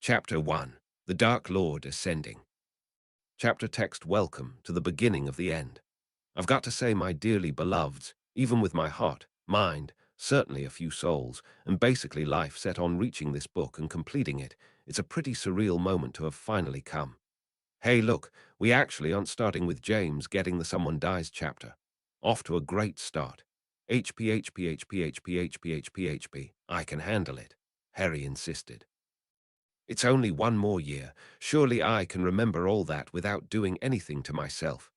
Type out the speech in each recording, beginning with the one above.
Chapter 1. The Dark Lord Ascending. Chapter text. Welcome to the beginning of the end. I've got to say, my dearly beloveds, even with my heart, mind, certainly a few souls, and basically life set on reaching this book and completing it, it's a pretty surreal moment to have finally come. Hey look, we actually aren't starting with James getting the Someone Dies chapter. Off to a great start. HP, HP, HP, HP, HP, HP, HP. I can handle it, Harry insisted. It's only one more year. Surely I can remember all that without doing anything to myself.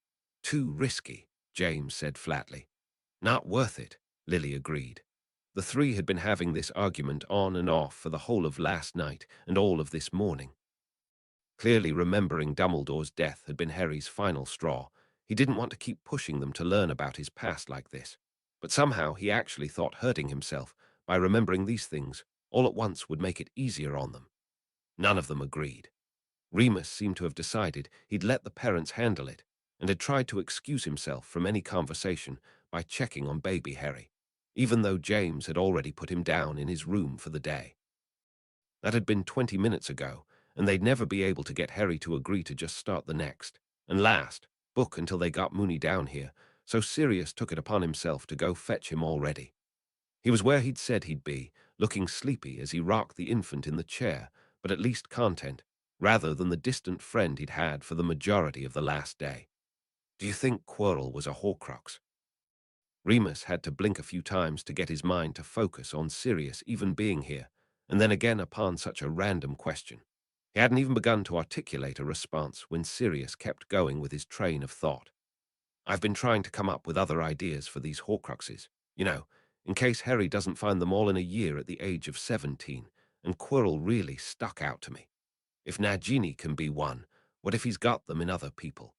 Too risky, James said flatly. Not worth it, Lily agreed. The three had been having this argument on and off for the whole of last night and all of this morning. Clearly remembering Dumbledore's death had been Harry's final straw. He didn't want to keep pushing them to learn about his past like this. But somehow he actually thought hurting himself by remembering these things all at once would make it easier on them. None of them agreed. Remus seemed to have decided he'd let the parents handle it and had tried to excuse himself from any conversation by checking on baby Harry, even though James had already put him down in his room for the day. That had been 20 minutes ago, and they'd never be able to get Harry to agree to just start the next, and last, book until they got Moony down here, so Sirius took it upon himself to go fetch him already. He was where he'd said he'd be, looking sleepy as he rocked the infant in the chair, but at least content, rather than the distant friend he'd had for the majority of the last day. Do you think Quirrell was a Horcrux? Remus had to blink a few times to get his mind to focus on Sirius even being here, and then again upon such a random question. He hadn't even begun to articulate a response when Sirius kept going with his train of thought. I've been trying to come up with other ideas for these Horcruxes, in case Harry doesn't find them all in a year at the age of 17, and Quirrell really stuck out to me. If Nagini can be one, what if he's got them in other people?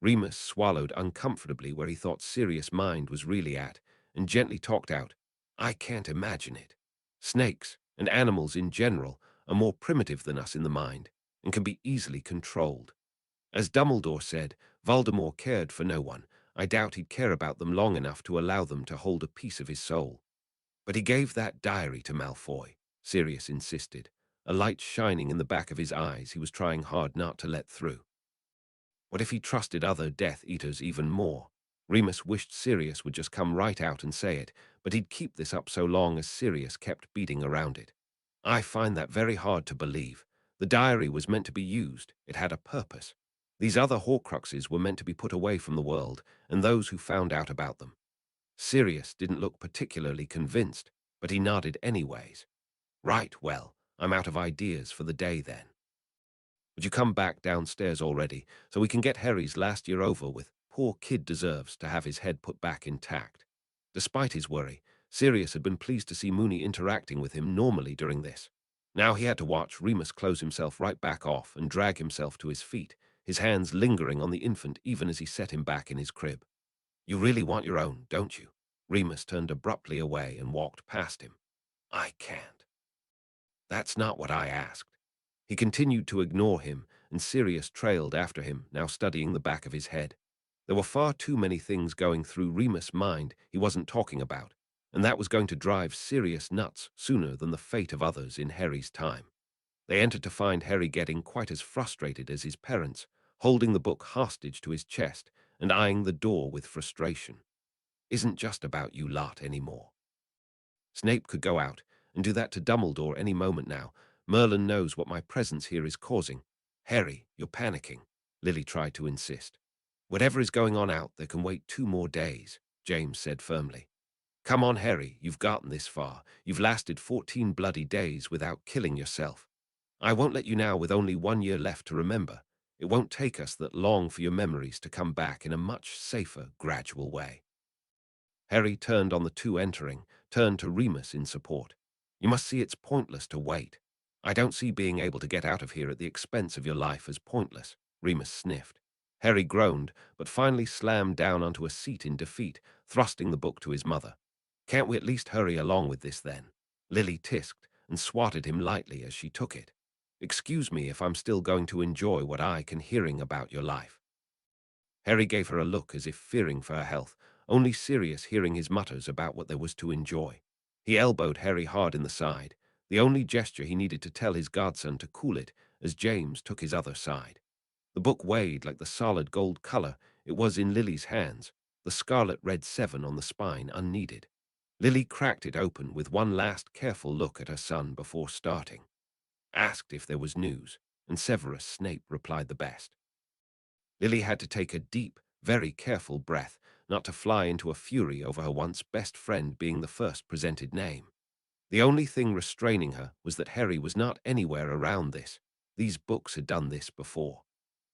Remus swallowed uncomfortably where he thought Sirius' mind was really at, and gently talked out, I can't imagine it. Snakes, and animals in general, are more primitive than us in the mind, and can be easily controlled. As Dumbledore said, Voldemort cared for no one. I doubt he'd care about them long enough to allow them to hold a piece of his soul. But he gave that diary to Malfoy, Sirius insisted, a light shining in the back of his eyes he was trying hard not to let through. What if he trusted other Death Eaters even more? Remus wished Sirius would just come right out and say it, but he'd keep this up so long as Sirius kept beating around it. I find that very hard to believe. The diary was meant to be used. It had a purpose. These other Horcruxes were meant to be put away from the world and those who found out about them. Sirius didn't look particularly convinced, but he nodded anyways. Right, well, I'm out of ideas for the day then. Would you come back downstairs already so we can get Harry's last year over with? Poor kid deserves to have his head put back intact. Despite his worry, Sirius had been pleased to see Moony interacting with him normally during this. Now he had to watch Remus close himself right back off and drag himself to his feet, his hands lingering on the infant even as he set him back in his crib. You really want your own, don't you? Remus turned abruptly away and walked past him. I can't. That's not what I asked. He continued to ignore him, and Sirius trailed after him, now studying the back of his head. There were far too many things going through Remus' mind he wasn't talking about, and that was going to drive Sirius nuts sooner than the fate of others in Harry's time. They entered to find Harry getting quite as frustrated as his parents, holding the book hostage to his chest and eyeing the door with frustration. Isn't just about you lot anymore. Snape could go out and do that to Dumbledore any moment now. Merlin knows what my presence here is causing. Harry, you're panicking, Lily tried to insist. Whatever is going on out there can wait 2 more days, James said firmly. Come on, Harry, you've gotten this far. You've lasted 14 bloody days without killing yourself. I won't let you now with only 1 year left to remember. It won't take us that long for your memories to come back in a much safer, gradual way. Harry turned on the two entering, turned to Remus in support. You must see it's pointless to wait. I don't see being able to get out of here at the expense of your life as pointless, Remus sniffed. Harry groaned, but finally slammed down onto a seat in defeat, thrusting the book to his mother. Can't we at least hurry along with this then? Lily tisked and swatted him lightly as she took it. Excuse me if I'm still going to enjoy what I can hearing about your life. Harry gave her a look as if fearing for her health, only Sirius hearing his mutters about what there was to enjoy. He elbowed Harry hard in the side, the only gesture he needed to tell his godson to cool it as James took his other side. The book weighed like the solid gold color it was in Lily's hands, the scarlet red 7 on the spine unneeded. Lily cracked it open with one last careful look at her son before starting. Asked if there was news, and Severus Snape replied the best. Lily had to take a deep, very careful breath not to fly into a fury over her once best friend being the first presented name. The only thing restraining her was that Harry was not anywhere around this. These books had done this before.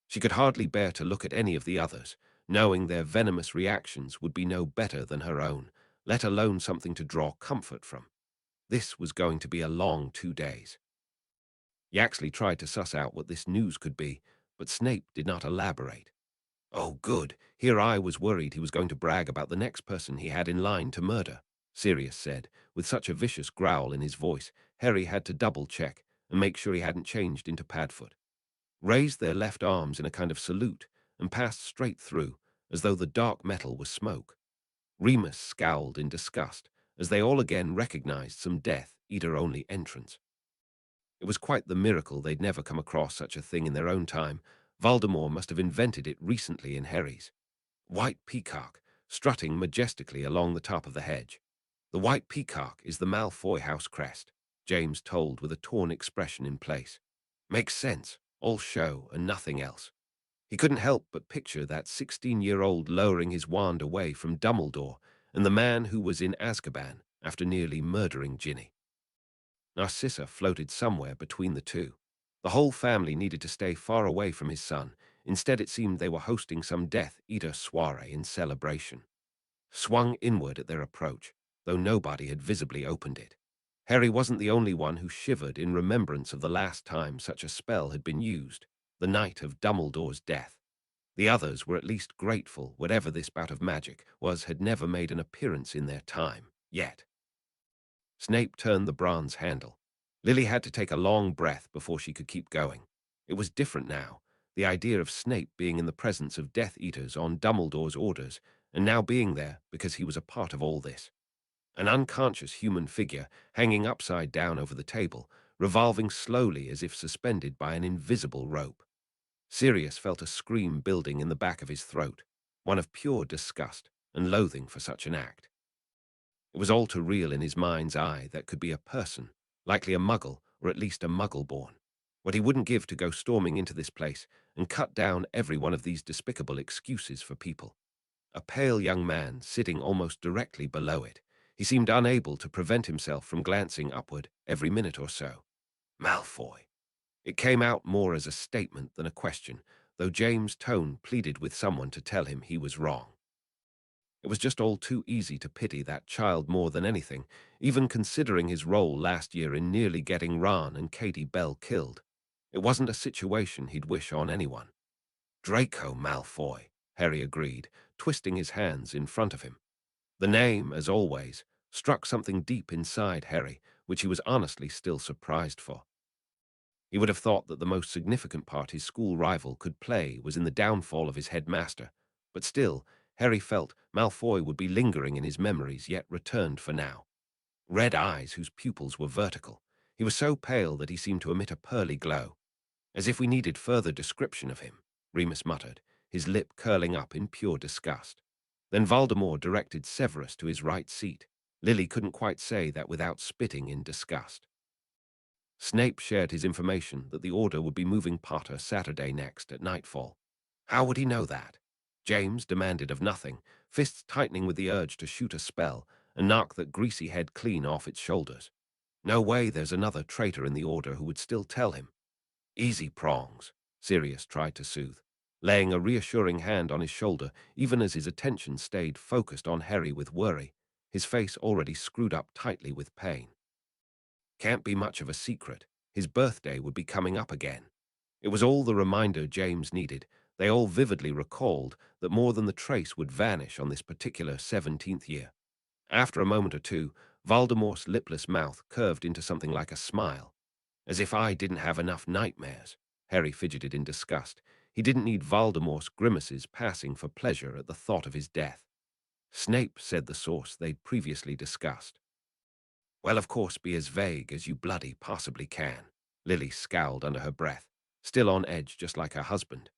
She could hardly bear to look at any of the others, knowing their venomous reactions would be no better than her own, let alone something to draw comfort from. This was going to be a long 2 days. Yaxley tried to suss out what this news could be, but Snape did not elaborate. Oh, good. Here I was worried he was going to brag about the next person he had in line to murder, Sirius said, with such a vicious growl in his voice, Harry had to double-check and make sure he hadn't changed into Padfoot. Raised their left arms in a kind of salute and passed straight through, as though the dark metal was smoke. Remus scowled in disgust, as they all again recognized some Death Eater-only entrance. It was quite the miracle they'd never come across such a thing in their own time. Voldemort must have invented it recently in Harry's. White peacock, strutting majestically along the top of the hedge. The white peacock is the Malfoy house crest, James told with a torn expression in place. Makes sense, all show and nothing else. He couldn't help but picture that 16-year-old lowering his wand away from Dumbledore and the man who was in Azkaban after nearly murdering Ginny. Narcissa floated somewhere between the two. The whole family needed to stay far away from his son. Instead, it seemed they were hosting some Death Eater soiree in celebration. Swung inward at their approach, though nobody had visibly opened it. Harry wasn't the only one who shivered in remembrance of the last time such a spell had been used, the night of Dumbledore's death. The others were at least grateful whatever this bout of magic was had never made an appearance in their time, yet. Snape turned the bronze handle. Lily had to take a long breath before she could keep going. It was different now, the idea of Snape being in the presence of Death Eaters on Dumbledore's orders, and now being there because he was a part of all this. An unconscious human figure hanging upside down over the table, revolving slowly as if suspended by an invisible rope. Sirius felt a scream building in the back of his throat, one of pure disgust and loathing for such an act. It was all too real in his mind's eye that could be a person, likely a muggle, or at least a muggle-born. What he wouldn't give to go storming into this place and cut down every one of these despicable excuses for people. A pale young man sitting almost directly below it. He seemed unable to prevent himself from glancing upward every minute or so. Malfoy. It came out more as a statement than a question, though James' tone pleaded with someone to tell him he was wrong. It was just all too easy to pity that child more than anything, even considering his role last year in nearly getting Ron and Katie Bell killed. It wasn't a situation he'd wish on anyone. Draco Malfoy, Harry agreed, twisting his hands in front of him. The name, as always, struck something deep inside Harry, which he was honestly still surprised for. He would have thought that the most significant part his school rival could play was in the downfall of his headmaster, but still, Harry felt Malfoy would be lingering in his memories yet returned for now. Red eyes whose pupils were vertical. He was so pale that he seemed to emit a pearly glow. As if we needed further description of him, Remus muttered, his lip curling up in pure disgust. Then Voldemort directed Severus to his right seat. Lily couldn't quite say that without spitting in disgust. Snape shared his information that the Order would be moving Potter Saturday next at nightfall. How would he know that? James demanded of nothing, fists tightening with the urge to shoot a spell and knock that greasy head clean off its shoulders. No way there's another traitor in the Order who would still tell him. Easy, Prongs, Sirius tried to soothe, laying a reassuring hand on his shoulder even as his attention stayed focused on Harry with worry, his face already screwed up tightly with pain. Can't be much of a secret. His birthday would be coming up again. It was all the reminder James needed. They all vividly recalled that more than the trace would vanish on this particular 17th year. After a moment or two, Voldemort's lipless mouth curved into something like a smile. As if I didn't have enough nightmares, Harry fidgeted in disgust. He didn't need Voldemort's grimaces passing for pleasure at the thought of his death. Snape said the source they'd previously discussed. Well, of course, be as vague as you bloody possibly can. Lily scowled under her breath, still on edge just like her husband.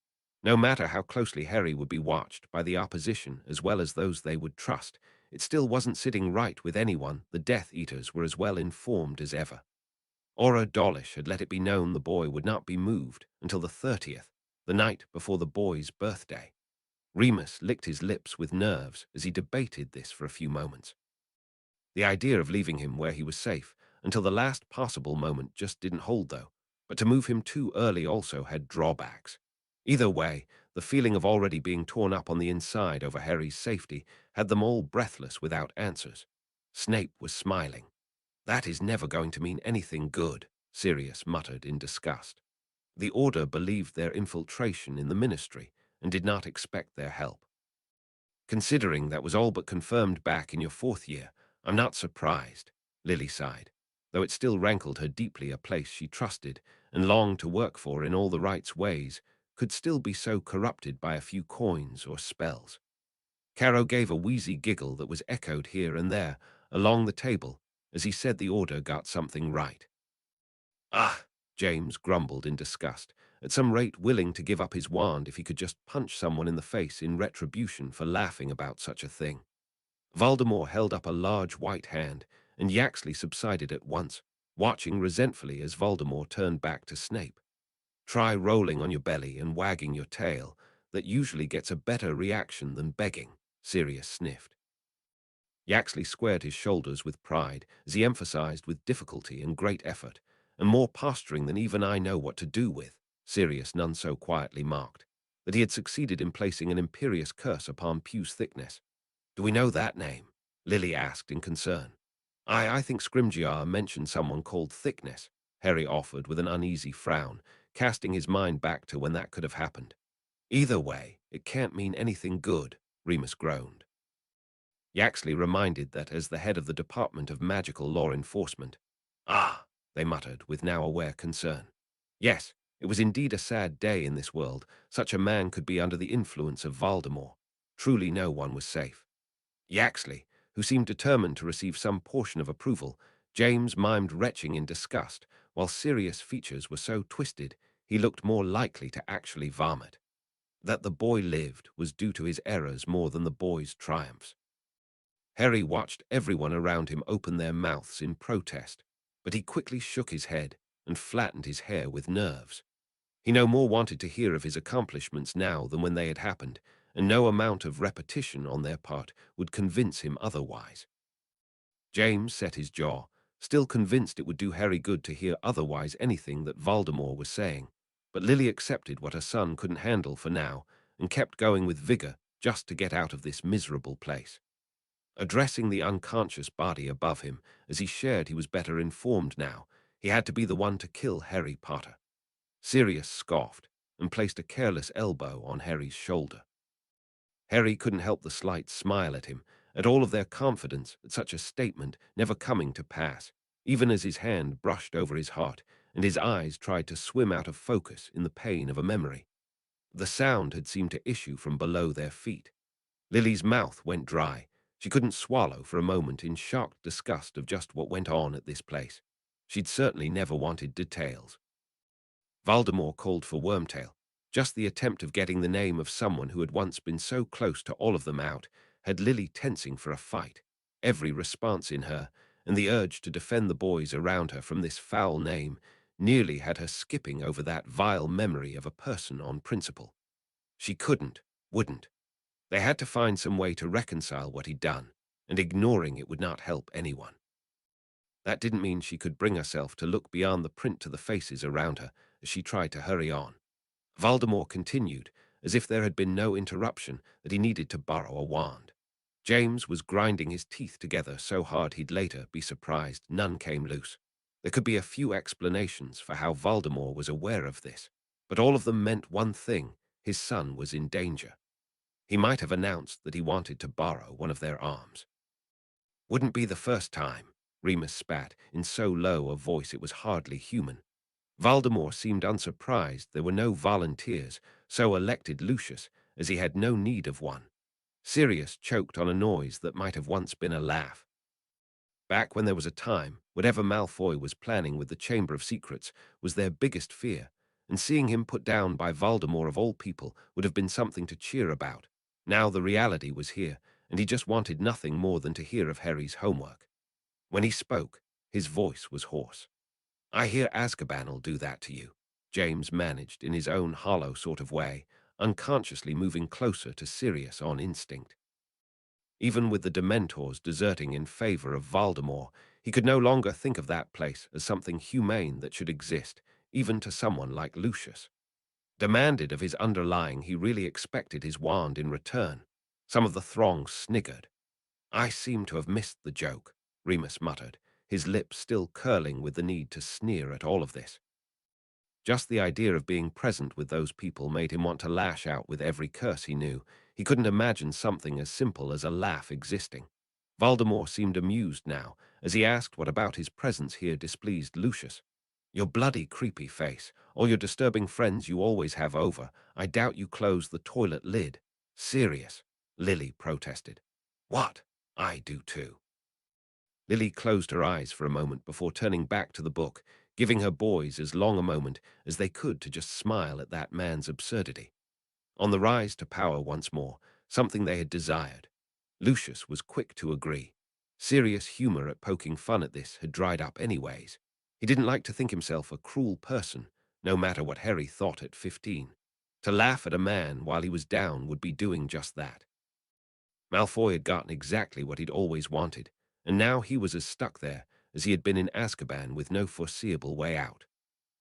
No matter how closely Harry would be watched by the opposition as well as those they would trust, it still wasn't sitting right with anyone. The Death Eaters were as well informed as ever. Aura Dawlish had let it be known the boy would not be moved until the 30th, the night before the boy's birthday. Remus licked his lips with nerves as he debated this for a few moments. The idea of leaving him where he was safe until the last possible moment just didn't hold, though, but to move him too early also had drawbacks. Either way, the feeling of already being torn up on the inside over Harry's safety had them all breathless without answers. Snape was smiling. "That is never going to mean anything good," Sirius muttered in disgust. The Order believed their infiltration in the Ministry and did not expect their help. "Considering that was all but confirmed back in your 4th year, I'm not surprised," Lily sighed, though it still rankled her deeply a place she trusted and longed to work for in all the right ways could still be so corrupted by a few coins or spells. Caro gave a wheezy giggle that was echoed here and there along the table as he said the Order got something right. "Ah," James grumbled in disgust, at some rate willing to give up his wand if he could just punch someone in the face in retribution for laughing about such a thing. Voldemort held up a large white hand, and Yaxley subsided at once, watching resentfully as Voldemort turned back to Snape. "Try rolling on your belly and wagging your tail. That usually gets a better reaction than begging," Sirius sniffed. Yaxley squared his shoulders with pride as he emphasized with difficulty and great effort, and more posturing than even I know what to do with, Sirius none so quietly marked, that he had succeeded in placing an imperious curse upon Pew's thickness. "Do we know that name?" Lily asked in concern. I think Scrimgeour mentioned someone called Thickness," Harry offered with an uneasy frown, casting his mind back to when that could have happened. "Either way, it can't mean anything good," Remus groaned. Yaxley reminded that as the head of the Department of Magical Law Enforcement. "Ah," they muttered with now aware concern. Yes, it was indeed a sad day in this world. Such a man could be under the influence of Voldemort. Truly no one was safe. Yaxley, who seemed determined to receive some portion of approval, James mimed retching in disgust, while Sirius' features were so twisted he looked more likely to actually vomit. That the boy lived was due to his errors more than the boy's triumphs. Harry watched everyone around him open their mouths in protest, but he quickly shook his head and flattened his hair with nerves. He no more wanted to hear of his accomplishments now than when they had happened, and no amount of repetition on their part would convince him otherwise. James set his jaw, still convinced it would do Harry good to hear otherwise anything that Voldemort was saying, but Lily accepted what her son couldn't handle for now and kept going with vigor just to get out of this miserable place. Addressing the unconscious body above him, as he shared he was better informed now, he had to be the one to kill Harry Potter. Sirius scoffed and placed a careless elbow on Harry's shoulder. Harry couldn't help the slight smile at him, at all of their confidence at such a statement never coming to pass, even as his hand brushed over his heart and his eyes tried to swim out of focus in the pain of a memory. The sound had seemed to issue from below their feet. Lily's mouth went dry. She couldn't swallow for a moment in shocked disgust of just what went on at this place. She'd certainly never wanted details. Voldemort called for Wormtail. Just the attempt of getting the name of someone who had once been so close to all of them out had Lily tensing for a fight, every response in her, and the urge to defend the boys around her from this foul name nearly had her skipping over that vile memory of a person on principle. She wouldn't. They had to find some way to reconcile what he'd done, and ignoring it would not help anyone. That didn't mean she could bring herself to look beyond the print to the faces around her as she tried to hurry on. Voldemort continued, as if there had been no interruption, that he needed to borrow a wand. James was grinding his teeth together so hard he'd later be surprised none came loose. There could be a few explanations for how Voldemort was aware of this, but all of them meant one thing: his son was in danger. He might have announced that he wanted to borrow one of their arms. "Wouldn't be the first time," Remus spat, in so low a voice it was hardly human. Voldemort seemed unsurprised there were no volunteers, so elected Lucius, as he had no need of one. Sirius choked on a noise that might have once been a laugh. Back when there was a time, whatever Malfoy was planning with the Chamber of Secrets was their biggest fear, and seeing him put down by Voldemort of all people would have been something to cheer about. Now the reality was here, and he just wanted nothing more than to hear of Harry's homework. When he spoke, his voice was hoarse. "I hear Azkaban'll do that to you," James managed in his own hollow sort of way, unconsciously moving closer to Sirius on instinct. Even with the Dementors deserting in favor of Voldemort, he could no longer think of that place as something humane that should exist, even to someone like Lucius. Demanded of his underlying, he really expected his wand in return. Some of the throng sniggered. "I seem to have missed the joke," Remus muttered, his lips still curling with the need to sneer at all of this. Just the idea of being present with those people made him want to lash out with every curse he knew. He couldn't imagine something as simple as a laugh existing. Voldemort seemed amused now, as he asked what about his presence here displeased Lucius. "Your bloody creepy face, all your disturbing friends you always have over. I doubt you close the toilet lid." "Serious," Lily protested. "What? I do too." Lily closed her eyes for a moment before turning back to the book, giving her boys as long a moment as they could to just smile at that man's absurdity. On the rise to power once more, something they had desired. Lucius was quick to agree. Serious humor at poking fun at this had dried up anyways. He didn't like to think himself a cruel person, no matter what Harry thought at 15. To laugh at a man while he was down would be doing just that. Malfoy had gotten exactly what he'd always wanted, and now he was as stuck there as he had been in Azkaban with no foreseeable way out.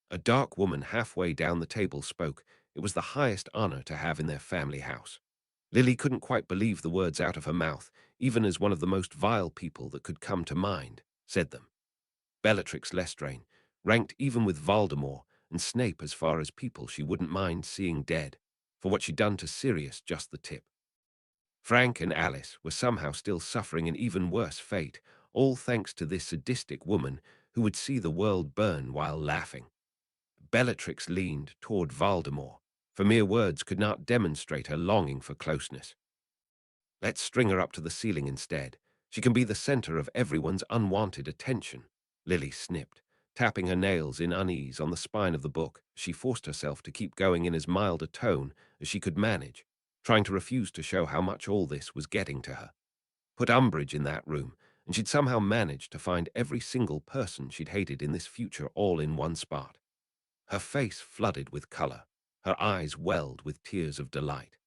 A dark woman halfway down the table spoke. It was the highest honor to have in their family house. Lily couldn't quite believe the words out of her mouth, even as one of the most vile people that could come to mind said them. Bellatrix Lestrange, ranked even with Voldemort and Snape as far as people she wouldn't mind seeing dead, for what she'd done to Sirius just the tip. Frank and Alice were somehow still suffering an even worse fate, all thanks to this sadistic woman who would see the world burn while laughing. Bellatrix leaned toward Voldemort, for mere words could not demonstrate her longing for closeness. "Let's string her up to the ceiling instead. She can be the center of everyone's unwanted attention," Lily snipped, tapping her nails in unease on the spine of the book. She forced herself to keep going in as mild a tone as she could manage, trying to refuse to show how much all this was getting to her. Put Umbridge in that room, and she'd somehow managed to find every single person she'd hated in this future all in one spot. Her face flooded with color, her eyes welled with tears of delight.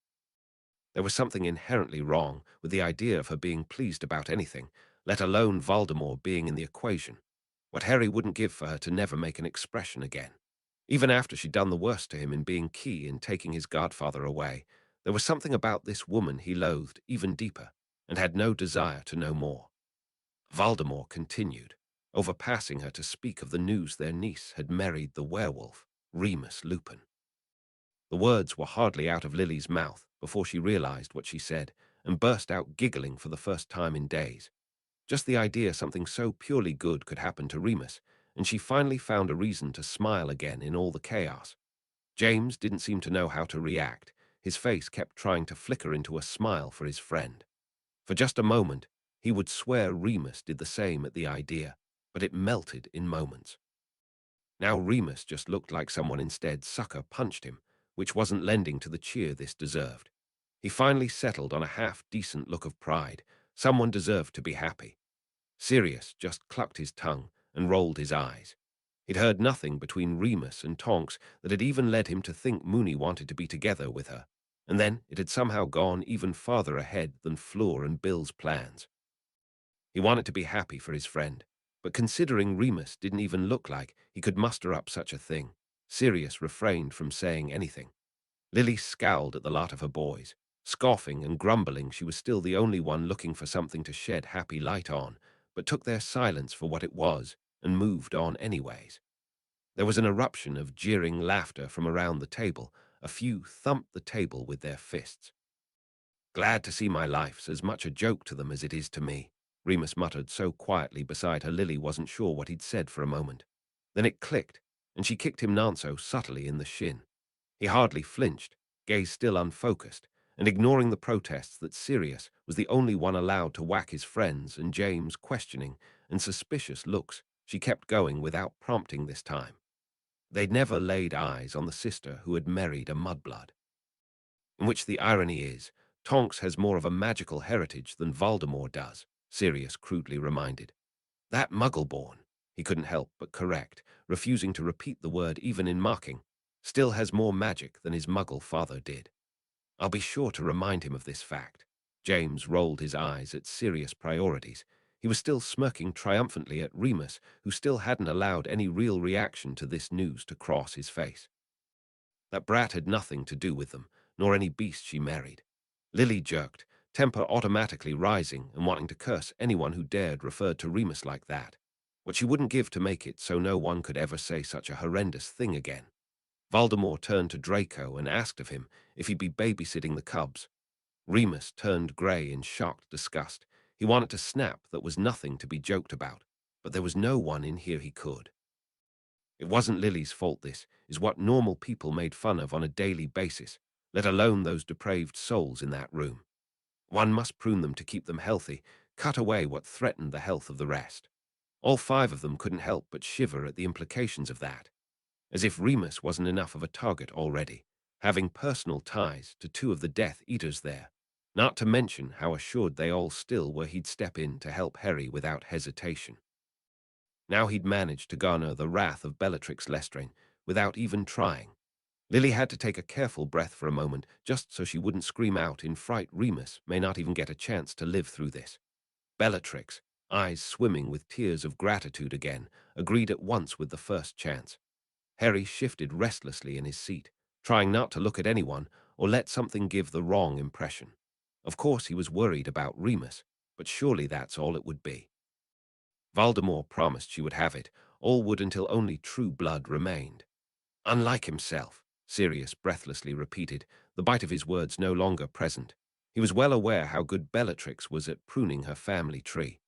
There was something inherently wrong with the idea of her being pleased about anything, let alone Voldemort being in the equation. What Harry wouldn't give for her to never make an expression again. Even after she'd done the worst to him in being key in taking his godfather away, there was something about this woman he loathed even deeper, and had no desire to know more. Voldemort continued, overpassing her to speak of the news their niece had married the werewolf, Remus Lupin. The words were hardly out of Lily's mouth before she realized what she said and burst out giggling for the first time in days. Just the idea something so purely good could happen to Remus, and she finally found a reason to smile again in all the chaos. James didn't seem to know how to react. His face kept trying to flicker into a smile for his friend. For just a moment, he would swear Remus did the same at the idea, but it melted in moments. Now Remus just looked like someone instead sucker punched him, which wasn't lending to the cheer this deserved. He finally settled on a half-decent look of pride. Someone deserved to be happy. Sirius just clucked his tongue and rolled his eyes. He'd heard nothing between Remus and Tonks that had even led him to think Moony wanted to be together with her, and then it had somehow gone even farther ahead than Fleur and Bill's plans. He wanted to be happy for his friend, but considering Remus didn't even look like he could muster up such a thing, Sirius refrained from saying anything. Lily scowled at the lot of her boys, scoffing and grumbling she was still the only one looking for something to shed happy light on, but took their silence for what it was and moved on anyways. There was an eruption of jeering laughter from around the table. A few thumped the table with their fists. "Glad to see my life's as much a joke to them as it is to me," Remus muttered so quietly beside her Lily wasn't sure what he'd said for a moment. Then it clicked, and she kicked him Nanso subtly in the shin. He hardly flinched, gaze still unfocused, and ignoring the protests that Sirius was the only one allowed to whack his friends and James' questioning and suspicious looks, she kept going without prompting this time. They'd never laid eyes on the sister who had married a mudblood. In which the irony is, Tonks has more of a magical heritage than Voldemort does, Sirius crudely reminded. That muggle-born, he couldn't help but correct, refusing to repeat the word even in mocking, still has more magic than his muggle father did. I'll be sure to remind him of this fact. James rolled his eyes at Sirius' priorities. He was still smirking triumphantly at Remus, who still hadn't allowed any real reaction to this news to cross his face. That brat had nothing to do with them, nor any beast she married. Lily jerked, temper automatically rising and wanting to curse anyone who dared refer to Remus like that. What she wouldn't give to make it so no one could ever say such a horrendous thing again. Voldemort turned to Draco and asked of him if he'd be babysitting the cubs. Remus turned grey in shocked disgust. He wanted to snap that was nothing to be joked about, but there was no one in here he could. It wasn't Lily's fault. This is what normal people made fun of on a daily basis, let alone those depraved souls in that room. One must prune them to keep them healthy, cut away what threatened the health of the rest. All five of them couldn't help but shiver at the implications of that. As if Remus wasn't enough of a target already, having personal ties to two of the Death Eaters there, not to mention how assured they all still were he'd step in to help Harry without hesitation. Now he'd managed to garner the wrath of Bellatrix Lestrange without even trying. Lily had to take a careful breath for a moment just so she wouldn't scream out in fright. Remus may not even get a chance to live through this. Bellatrix, eyes swimming with tears of gratitude again, agreed at once with the first chance. Harry shifted restlessly in his seat, trying not to look at anyone or let something give the wrong impression. Of course he was worried about Remus, but surely that's all it would be. Voldemort promised she would have it, all would until only true blood remained. Unlike himself, Sirius breathlessly repeated, the bite of his words no longer present. He was well aware how good Bellatrix was at pruning her family tree.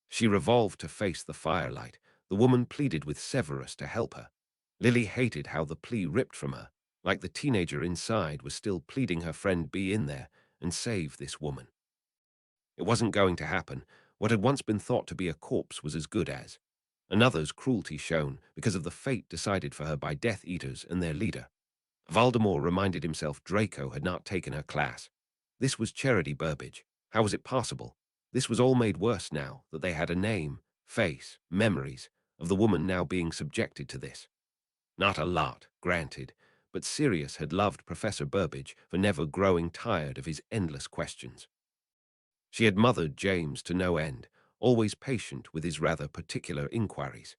She revolved to face the firelight. The woman pleaded with Severus to help her. Lily hated how the plea ripped from her, like the teenager inside was still pleading her friend be in there and save this woman. It wasn't going to happen. What had once been thought to be a corpse was as good as. Another's cruelty shown because of the fate decided for her by Death Eaters and their leader. Voldemort reminded himself Draco had not taken her class. This was Charity Burbage. How was it possible? This was all made worse now that they had a name, face, memories of the woman now being subjected to this. Not a lot, granted, but Sirius had loved Professor Burbage for never growing tired of his endless questions. She had mothered James to no end, always patient with his rather particular inquiries.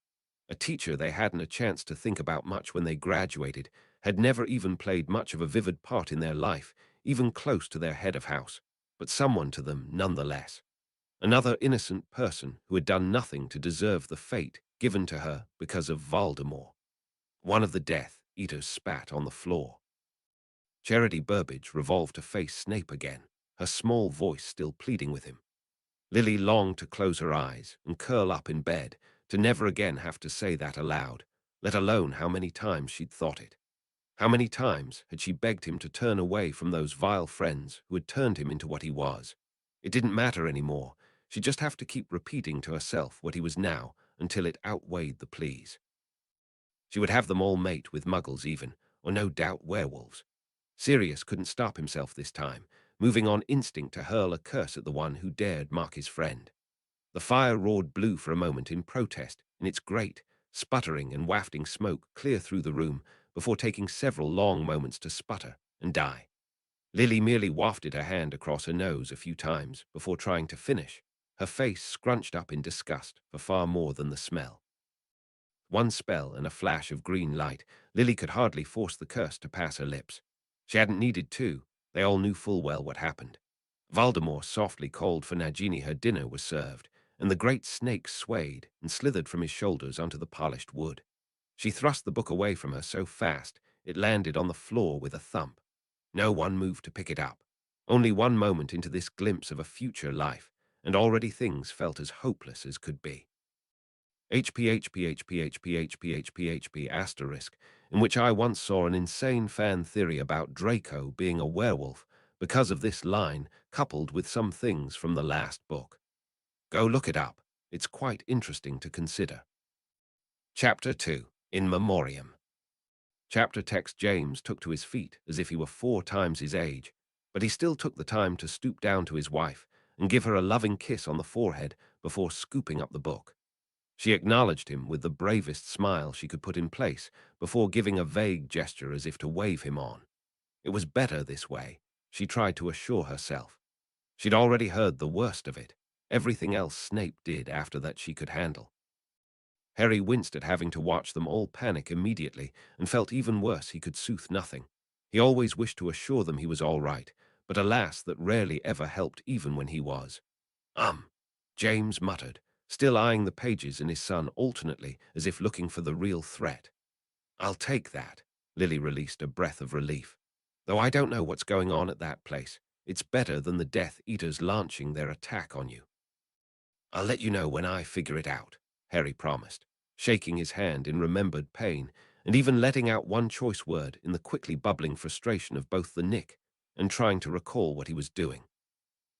A teacher they hadn't a chance to think about much when they graduated, had never even played much of a vivid part in their life, even close to their head of house, but someone to them nonetheless. Another innocent person who had done nothing to deserve the fate given to her because of Voldemort. One of the Death Eaters spat on the floor. Charity Burbage revolved to face Snape again, her small voice still pleading with him. Lily longed to close her eyes and curl up in bed, to never again have to say that aloud, let alone how many times she'd thought it. How many times had she begged him to turn away from those vile friends who had turned him into what he was? It didn't matter anymore. She'd just have to keep repeating to herself what he was now until it outweighed the pleas. She would have them all mate with muggles even, or no doubt werewolves. Sirius couldn't stop himself this time, moving on instinct to hurl a curse at the one who dared mock his friend. The fire roared blue for a moment in protest, in its grate, sputtering and wafting smoke clear through the room before taking several long moments to sputter and die. Lily merely wafted her hand across her nose a few times before trying to finish, her face scrunched up in disgust for far more than the smell. One spell and a flash of green light, Lily could hardly force the curse to pass her lips. She hadn't needed to. They all knew full well what happened. Voldemort softly called for Nagini. Her dinner was served, and the great snake swayed and slithered from his shoulders onto the polished wood. She thrust the book away from her so fast it landed on the floor with a thump. No one moved to pick it up. Only one moment into this glimpse of a future life, and already things felt as hopeless as could be. HPHPHPHPHPHPHP asterisk, in which I once saw an insane fan theory about Draco being a werewolf, because of this line coupled with some things from the last book. Go look it up. It's quite interesting to consider. Chapter 2. In Memoriam. Chapter text. James took to his feet as if he were 4 times his age, but he still took the time to stoop down to his wife and give her a loving kiss on the forehead before scooping up the book. She acknowledged him with the bravest smile she could put in place before giving a vague gesture as if to wave him on. It was better this way, she tried to assure herself. She'd already heard the worst of it. Everything else Snape did after that she could handle. Harry winced at having to watch them all panic immediately and felt even worse he could soothe nothing. He always wished to assure them he was all right, but alas, that rarely ever helped even when he was. James muttered, still eyeing the pages and his son alternately as if looking for the real threat. I'll take that. Lily released a breath of relief. Though I don't know what's going on at that place, it's better than the Death Eaters launching their attack on you. I'll let you know when I figure it out, Harry promised, shaking his hand in remembered pain and even letting out one choice word in the quickly bubbling frustration of both the nick and trying to recall what he was doing.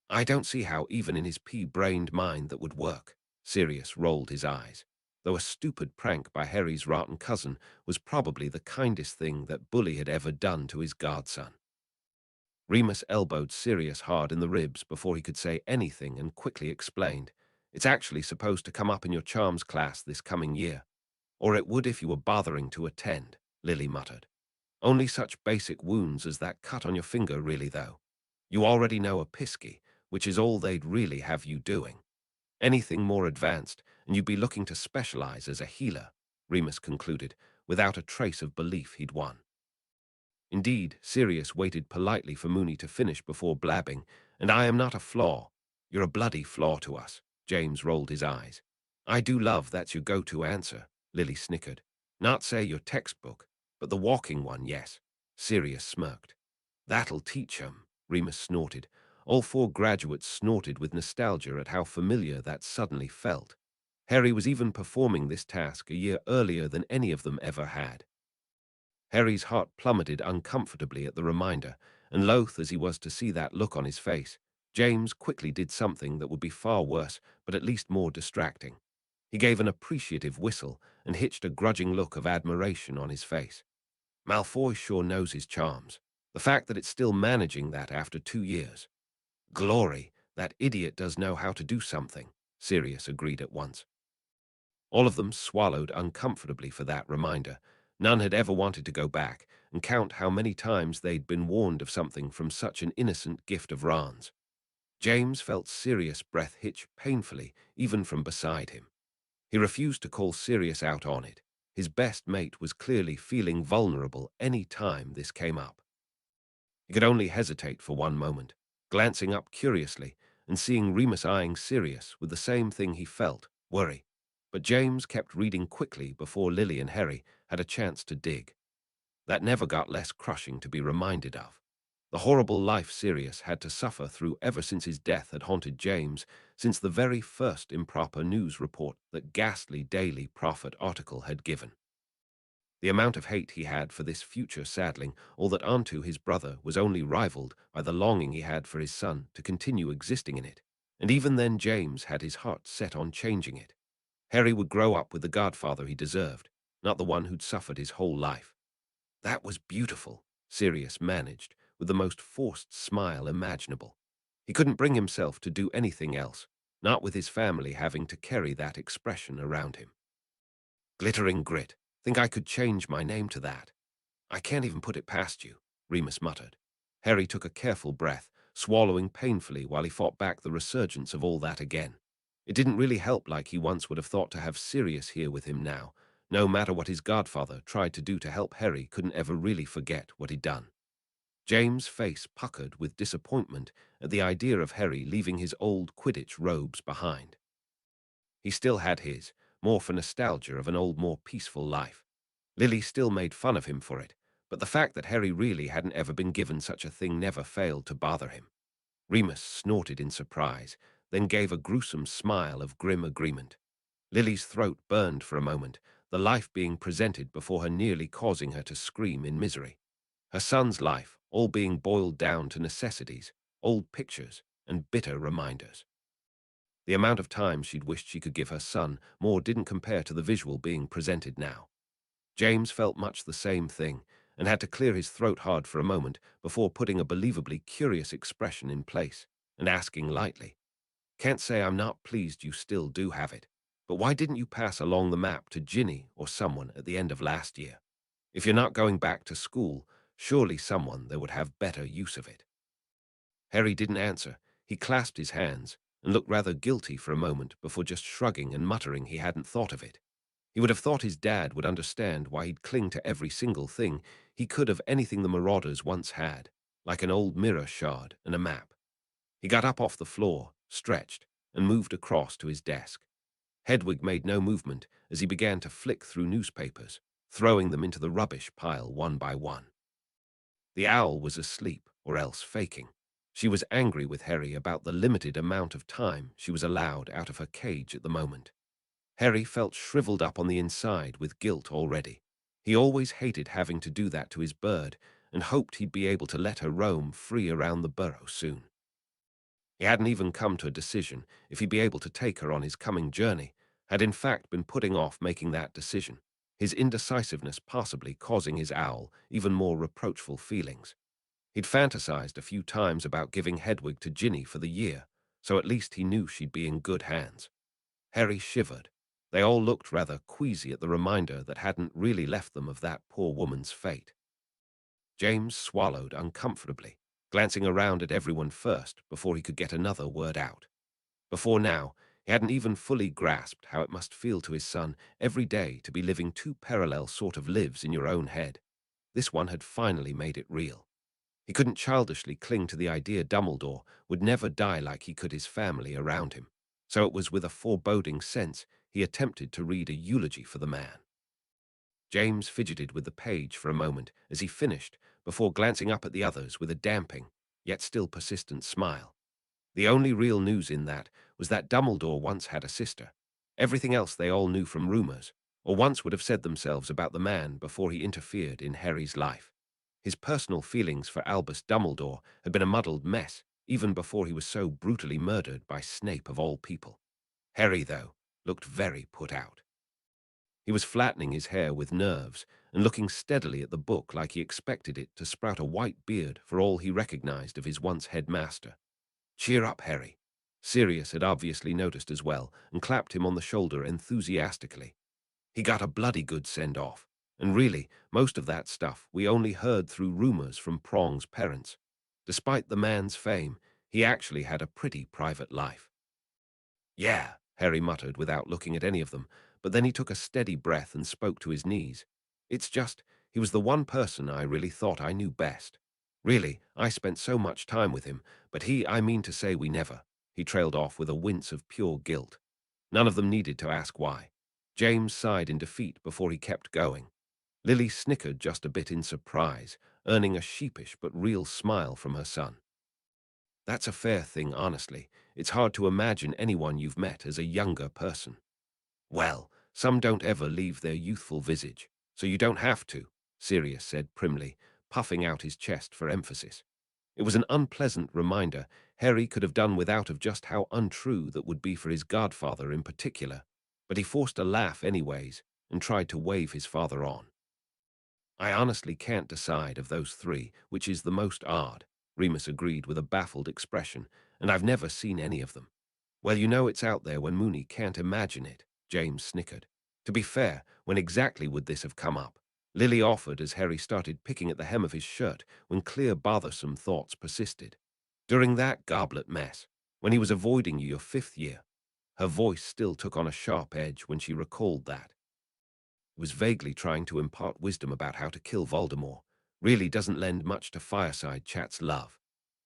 I don't see how even in his pea-brained mind that would work. Sirius rolled his eyes, though a stupid prank by Harry's rotten cousin was probably the kindest thing that Bully had ever done to his godson. Remus elbowed Sirius hard in the ribs before he could say anything and quickly explained, It's actually supposed to come up in your charms class this coming year. Or it would if you were bothering to attend, Lily muttered. Only such basic wounds as that cut on your finger, really, though. You already know a pisky, which is all they'd really have you doing. Anything more advanced, and you'd be looking to specialize as a healer, Remus concluded, without a trace of belief he'd won. Indeed, Sirius waited politely for Moony to finish before blabbing, and I am not a flaw. You're a bloody flaw to us. James rolled his eyes. I do love that's your go-to answer, Lily snickered. Not say your textbook, but the walking one, yes. Sirius smirked. That'll teach 'em, Remus snorted. All 4 graduates snorted with nostalgia at how familiar that suddenly felt. Harry was even performing this task a year earlier than any of them ever had. Harry's heart plummeted uncomfortably at the reminder, and loath as he was to see that look on his face, James quickly did something that would be far worse, but at least more distracting. He gave an appreciative whistle and hitched a grudging look of admiration on his face. Malfoy sure knows his charms. The fact that it's still managing that after 2 years. Glory, that idiot does know how to do something, Sirius agreed at once. All of them swallowed uncomfortably for that reminder. None had ever wanted to go back and count how many times they'd been warned of something from such an innocent gift of Ron's. James felt Sirius' breath hitch painfully, even from beside him. He refused to call Sirius out on it. His best mate was clearly feeling vulnerable any time this came up. He could only hesitate for one moment, glancing up curiously and seeing Remus eyeing Sirius with the same thing he felt, worry. But James kept reading quickly before Lily and Harry had a chance to dig. That never got less crushing to be reminded of. The horrible life Sirius had to suffer through ever since his death had haunted James, since the very first improper news report that ghastly Daily Prophet article had given. The amount of hate he had for this future sadling, all that unto his brother, was only rivaled by the longing he had for his son to continue existing in it, and even then James had his heart set on changing it. Harry would grow up with the godfather he deserved, not the one who'd suffered his whole life. That was beautiful, Sirius managed, with the most forced smile imaginable. He couldn't bring himself to do anything else, not with his family having to carry that expression around him. Glittering grit. Think I could change my name to that? I can't even put it past you, Remus muttered. Harry took a careful breath, swallowing painfully while he fought back the resurgence of all that again. It didn't really help like he once would have thought to have Sirius here with him now. No matter what his godfather tried to do to help, Harry couldn't ever really forget what he'd done. James' face puckered with disappointment at the idea of Harry leaving his old Quidditch robes behind. He still had his, more for nostalgia of an old, more peaceful life. Lily still made fun of him for it, but the fact that Harry really hadn't ever been given such a thing never failed to bother him. Remus snorted in surprise, then gave a gruesome smile of grim agreement. Lily's throat burned for a moment, the life being presented before her nearly causing her to scream in misery. Her son's life, all being boiled down to necessities, old pictures, and bitter reminders. The amount of time she'd wished she could give her son more didn't compare to the visual being presented now. James felt much the same thing, and had to clear his throat hard for a moment before putting a believably curious expression in place, and asking lightly, "Can't say I'm not pleased you still do have it, but why didn't you pass along the map to Ginny or someone at the end of last year? If you're not going back to school, surely someone there would have better use of it." Harry didn't answer. He clasped his hands and looked rather guilty for a moment before just shrugging and muttering he hadn't thought of it. He would have thought his dad would understand why he'd cling to every single thing he could of anything the Marauders once had, like an old mirror shard and a map. He got up off the floor, stretched, and moved across to his desk. Hedwig made no movement as he began to flick through newspapers, throwing them into the rubbish pile one by one. The owl was asleep, or else faking. She was angry with Harry about the limited amount of time she was allowed out of her cage at the moment. Harry felt shriveled up on the inside with guilt already. He always hated having to do that to his bird, and hoped he'd be able to let her roam free around the burrow soon. He hadn't even come to a decision if he'd be able to take her on his coming journey, had in fact been putting off making that decision, his indecisiveness possibly causing his owl even more reproachful feelings. He'd fantasized a few times about giving Hedwig to Ginny for the year, so at least he knew she'd be in good hands. Harry shivered. They all looked rather queasy at the reminder that hadn't really left them of that poor woman's fate. James swallowed uncomfortably, glancing around at everyone first before he could get another word out. Before now, he hadn't even fully grasped how it must feel to his son every day to be living two parallel sort of lives in your own head. This one had finally made it real. He couldn't childishly cling to the idea Dumbledore would never die like he could his family around him, so it was with a foreboding sense he attempted to read a eulogy for the man. James fidgeted with the page for a moment as he finished, before glancing up at the others with a damping, yet still persistent smile. The only real news in that was that Dumbledore once had a sister. Everything else they all knew from rumors, or once would have said themselves about the man before he interfered in Harry's life. His personal feelings for Albus Dumbledore had been a muddled mess, even before he was so brutally murdered by Snape of all people. Harry, though, looked very put out. He was flattening his hair with nerves and looking steadily at the book like he expected it to sprout a white beard for all he recognized of his once headmaster. "Cheer up, Harry." Sirius had obviously noticed as well and clapped him on the shoulder enthusiastically. "He got a bloody good send-off, and really, most of that stuff we only heard through rumors from Prong's parents. Despite the man's fame, he actually had a pretty private life." "Yeah," Harry muttered without looking at any of them, but then he took a steady breath and spoke to his knees. "It's just, he was the one person I really thought I knew best. Really, I spent so much time with him, but I mean to say we never." He trailed off with a wince of pure guilt. None of them needed to ask why. James sighed in defeat before he kept going. Lily snickered just a bit in surprise, earning a sheepish but real smile from her son. "That's a fair thing, honestly. It's hard to imagine anyone you've met as a younger person." "Well, some don't ever leave their youthful visage, so you don't have to," Sirius said primly, puffing out his chest for emphasis. It was an unpleasant reminder Harry could have done without of just how untrue that would be for his godfather in particular, but he forced a laugh anyways and tried to wave his father on. "I honestly can't decide of those three which is the most odd," Remus agreed with a baffled expression, "and I've never seen any of them." "Well, you know it's out there when Moony can't imagine it," James snickered. To be fair, when exactly would this have come up? Lily offered as Harry started picking at the hem of his shirt when clear bothersome thoughts persisted. "During that goblet mess, when he was avoiding you your 5th year." Her voice still took on a sharp edge when she recalled that. It was vaguely trying to impart wisdom about how to kill Voldemort. Really doesn't lend much to fireside chat's love.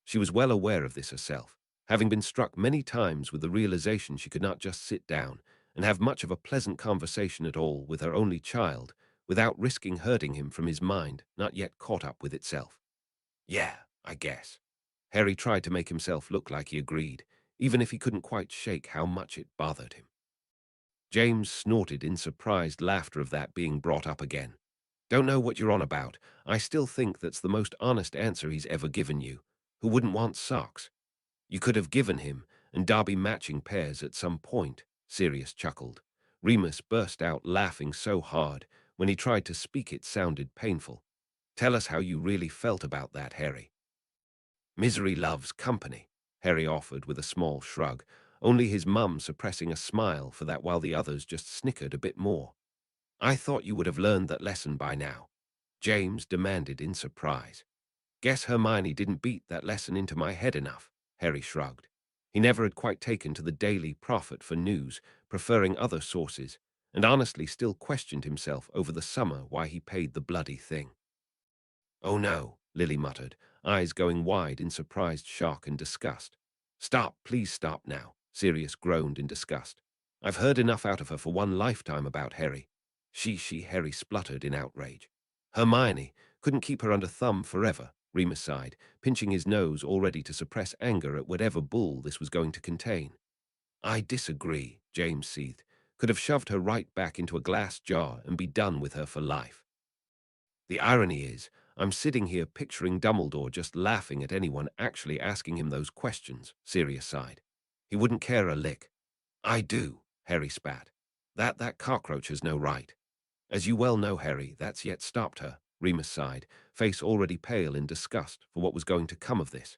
She was well aware of this herself, having been struck many times with the realization she could not just sit down and have much of a pleasant conversation at all with her only child without risking hurting him from his mind not yet caught up with itself. "Yeah, I guess." Harry tried to make himself look like he agreed, even if he couldn't quite shake how much it bothered him. James snorted in surprised laughter of that being brought up again. Don't know what you're on about. I still think that's the most honest answer he's ever given you. Who wouldn't want socks? You could have given him and Darby matching pairs at some point, Sirius chuckled. Remus burst out laughing so hard, when he tried to speak it sounded painful. Tell us how you really felt about that, Harry. Misery loves company, Harry offered with a small shrug, only his mum suppressing a smile for that while the others just snickered a bit more. I thought you would have learned that lesson by now, James demanded in surprise. Guess Hermione didn't beat that lesson into my head enough, Harry shrugged. He never had quite taken to the Daily Prophet for news, preferring other sources, and honestly still questioned himself over the summer why he paid the bloody thing. Oh no, Lily muttered, eyes going wide in surprised shock and disgust. Stop, please stop now, Sirius groaned in disgust. I've heard enough out of her for one lifetime about Harry. Harry spluttered in outrage. Hermione couldn't keep her under thumb forever, Remus sighed, pinching his nose all ready to suppress anger at whatever bull this was going to contain. I disagree, James seethed. Could have shoved her right back into a glass jar and be done with her for life. The irony is, I'm sitting here picturing Dumbledore just laughing at anyone actually asking him those questions, Sirius sighed. He wouldn't care a lick. I do, Harry spat. That cockroach has no right. As you well know, Harry, that's yet stopped her, Remus sighed, face already pale in disgust for what was going to come of this.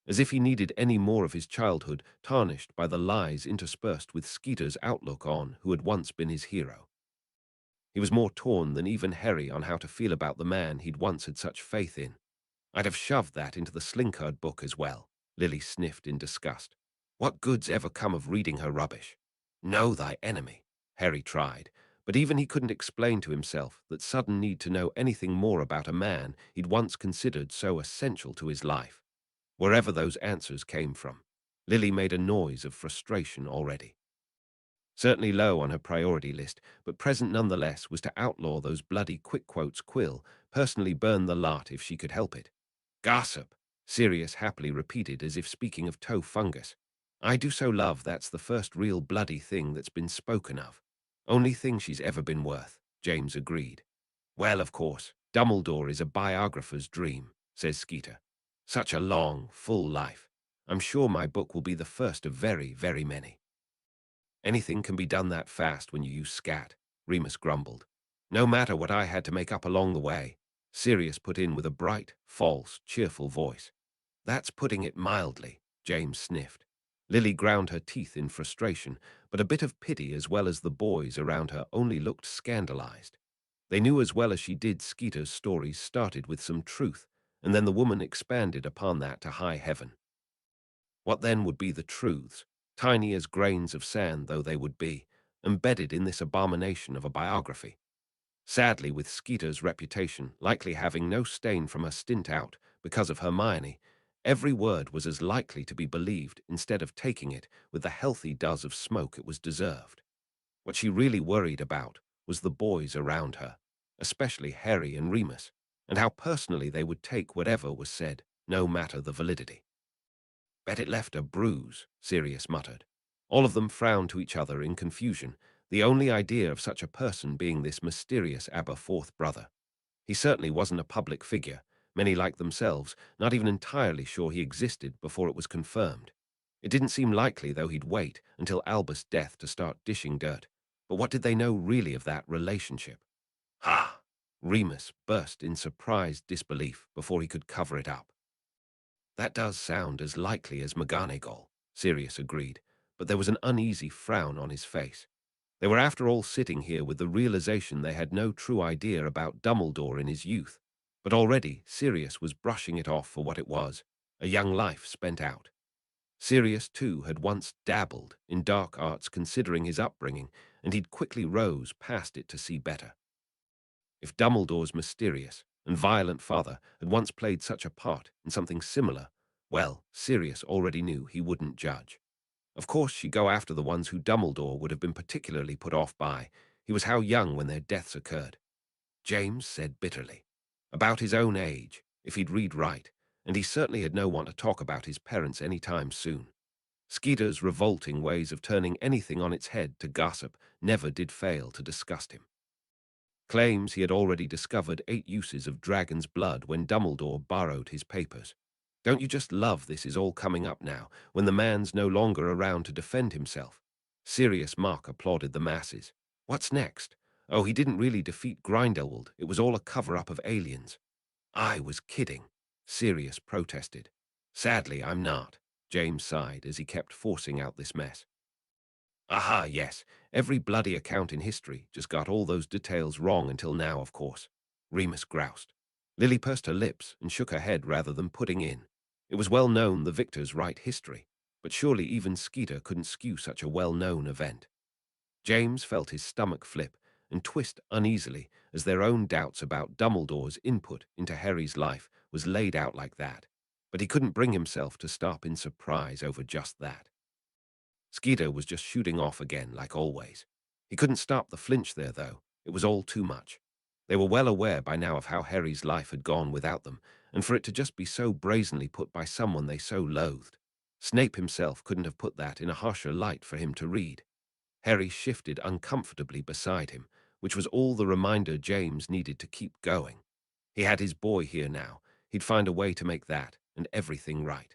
As if he needed any more of his childhood tarnished by the lies interspersed with Skeeter's outlook on who had once been his hero. He was more torn than even Harry on how to feel about the man he'd once had such faith in. I'd have shoved that into the Slinkard book as well, Lily sniffed in disgust. What good's ever come of reading her rubbish? Know thy enemy, Harry tried, but even he couldn't explain to himself that sudden need to know anything more about a man he'd once considered so essential to his life. Wherever those answers came from, Lily made a noise of frustration already. Certainly low on her priority list, but present nonetheless was to outlaw those bloody quick quotes Quill, personally burn the lot if she could help it. Gossip, Sirius happily repeated as if speaking of toe fungus. I do so love that's the first real bloody thing that's been spoken of. Only thing she's ever been worth, James agreed. Well, of course, Dumbledore is a biographer's dream, says Skeeter. Such a long, full life. I'm sure my book will be the first of very, very many. Anything can be done that fast when you use scat, Remus grumbled. No matter what I had to make up along the way, Sirius put in with a bright, false, cheerful voice. That's putting it mildly, James sniffed. Lily ground her teeth in frustration, but a bit of pity as well as the boys around her only looked scandalized. They knew as well as she did Skeeter's stories started with some truth, and then the woman expanded upon that to high heaven. What then would be the truths, tiny as grains of sand though they would be, embedded in this abomination of a biography? Sadly, with Skeeter's reputation likely having no stain from her stint out because of Hermione, every word was as likely to be believed instead of taking it with the healthy dose of smoke it was deserved. What she really worried about was the boys around her, especially Harry and Remus, and how personally they would take whatever was said, no matter the validity. Bet it left a bruise, Sirius muttered. All of them frowned to each other in confusion, the only idea of such a person being this mysterious Aberforth brother. He certainly wasn't a public figure, many like themselves, not even entirely sure he existed before it was confirmed. It didn't seem likely, though, he'd wait until Albus' death to start dishing dirt. But what did they know really of that relationship? Ha! Remus burst in surprised disbelief before he could cover it up. That does sound as likely as McGonagall, Sirius agreed, but there was an uneasy frown on his face. They were after all sitting here with the realization they had no true idea about Dumbledore in his youth, but already Sirius was brushing it off for what it was, a young life spent out. Sirius, too, had once dabbled in dark arts considering his upbringing, and he'd quickly rose past it to see better. If Dumbledore's mysterious and violent father had once played such a part in something similar, well, Sirius already knew he wouldn't judge. Of course, she'd go after the ones who Dumbledore would have been particularly put off by. He was how young when their deaths occurred. James said bitterly. About his own age, if he'd read right, and he certainly had no want to talk about his parents any time soon. Skeeter's revolting ways of turning anything on its head to gossip never did fail to disgust him. claims he had already discovered 8 uses of dragon's blood when Dumbledore borrowed his papers. Don't you just love this is all coming up now, when the man's no longer around to defend himself? Sirius Mark applauded the masses. What's next? Oh, he didn't really defeat Grindelwald. It was all a cover-up of aliens. I was kidding, Sirius protested. Sadly, I'm not, James sighed as he kept forcing out this mess. Aha, yes, every bloody account in history just got all those details wrong until now, of course, Remus groused. Lily pursed her lips and shook her head rather than putting in. It was well known the victors write history, but surely even Skeeter couldn't skew such a well-known event. James felt his stomach flip and twist uneasily as their own doubts about Dumbledore's input into Harry's life was laid out like that, but he couldn't bring himself to stop in surprise over just that. Skeeter was just shooting off again, like always. He couldn't stop the flinch there, though. It was all too much. They were well aware by now of how Harry's life had gone without them, and for it to just be so brazenly put by someone they so loathed. Snape himself couldn't have put that in a harsher light for him to read. Harry shifted uncomfortably beside him, which was all the reminder James needed to keep going. He had his boy here now. He'd find a way to make that and everything right.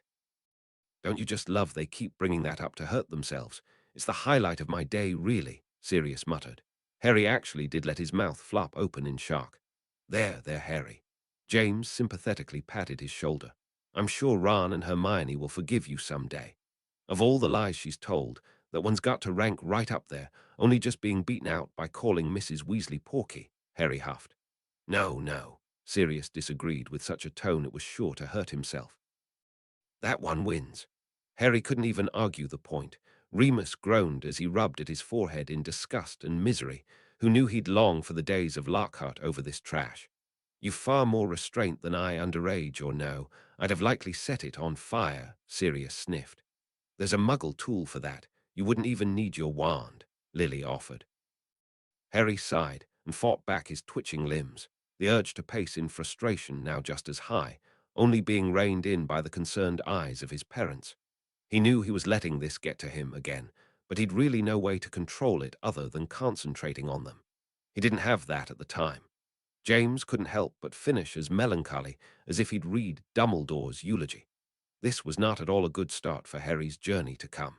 Don't you just love they keep bringing that up to hurt themselves? It's the highlight of my day, really, Sirius muttered. Harry actually did let his mouth flop open in shock. There, Harry. James sympathetically patted his shoulder. I'm sure Ron and Hermione will forgive you someday. Of all the lies she's told, that one's got to rank right up there, only just being beaten out by calling Mrs. Weasley Porky, Harry huffed. No, Sirius disagreed with such a tone it was sure to hurt himself. That one wins. Harry couldn't even argue the point. Remus groaned as he rubbed at his forehead in disgust and misery, who knew he'd long for the days of Lockhart over this trash. You've far more restraint than I underage or no. I'd have likely set it on fire, Sirius sniffed. There's a muggle tool for that. You wouldn't even need your wand, Lily offered. Harry sighed and fought back his twitching limbs, the urge to pace in frustration now just as high, only being reined in by the concerned eyes of his parents. He knew he was letting this get to him again, but he'd really no way to control it other than concentrating on them. He didn't have that at the time. James couldn't help but finish as melancholy as if he'd read Dumbledore's eulogy. This was not at all a good start for Harry's journey to come.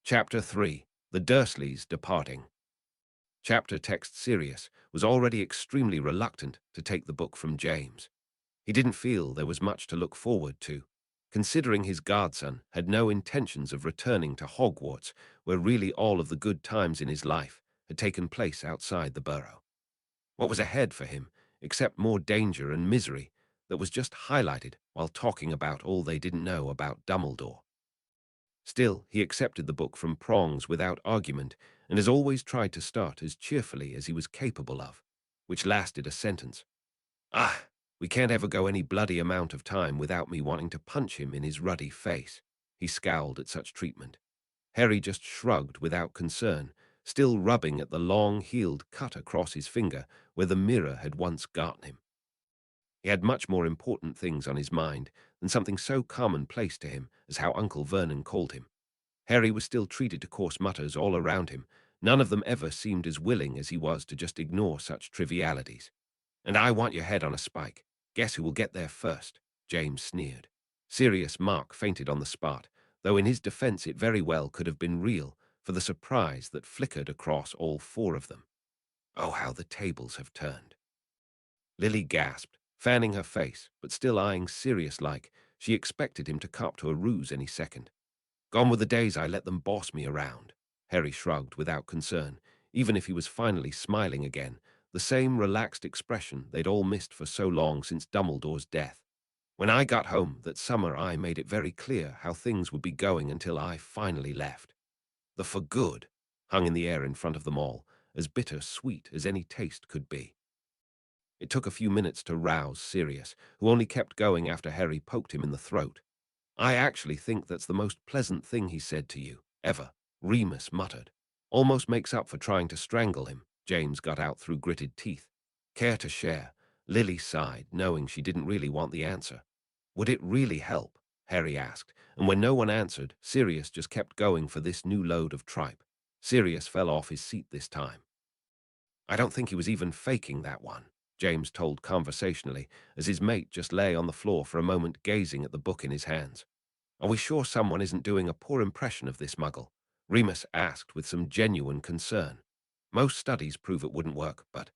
Chapter 3. The Dursleys Departing. Chapter text Sirius was already extremely reluctant to take the book from James. He didn't feel there was much to look forward to, considering his godson had no intentions of returning to Hogwarts, where really all of the good times in his life had taken place outside the burrow. What was ahead for him, except more danger and misery, that was just highlighted while talking about all they didn't know about Dumbledore? Still, he accepted the book from Prongs without argument, and has always tried to start as cheerfully as he was capable of, which lasted a sentence. Ah, we can't ever go any bloody amount of time without me wanting to punch him in his ruddy face. He scowled at such treatment. Harry just shrugged without concern, still rubbing at the long-healed cut across his finger where the mirror had once gotten him. He had much more important things on his mind than something so commonplace to him as how Uncle Vernon called him. Harry was still treated to coarse mutters all around him. None of them ever seemed as willing as he was to just ignore such trivialities. And I want your head on a spike. Guess who will get there first? James sneered. Sirius Mark fainted on the spot, though in his defense it very well could have been real, for the surprise that flickered across all 4 of them. Oh, how the tables have turned. Lily gasped, fanning her face, but still eyeing Sirius-like. She expected him to cop to a ruse any second. Gone were the days I let them boss me around. Harry shrugged without concern, even if he was finally smiling again, the same relaxed expression they'd all missed for so long since Dumbledore's death. When I got home that summer, I made it very clear how things would be going until I finally left. The for good hung in the air in front of them all, as bitter-sweet as any taste could be. It took a few minutes to rouse Sirius, who only kept going after Harry poked him in the throat. I actually think that's the most pleasant thing he said to you, ever, Remus muttered. Almost makes up for trying to strangle him, James got out through gritted teeth. Care to share? Lily sighed, knowing she didn't really want the answer. Would it really help? Harry asked, and when no one answered, Sirius just kept going for this new load of tripe. Sirius fell off his seat this time. I don't think he was even faking that one, James told conversationally, as his mate just lay on the floor for a moment gazing at the book in his hands. Are we sure someone isn't doing a poor impression of this muggle? Remus asked with some genuine concern. Most studies prove it wouldn't work, but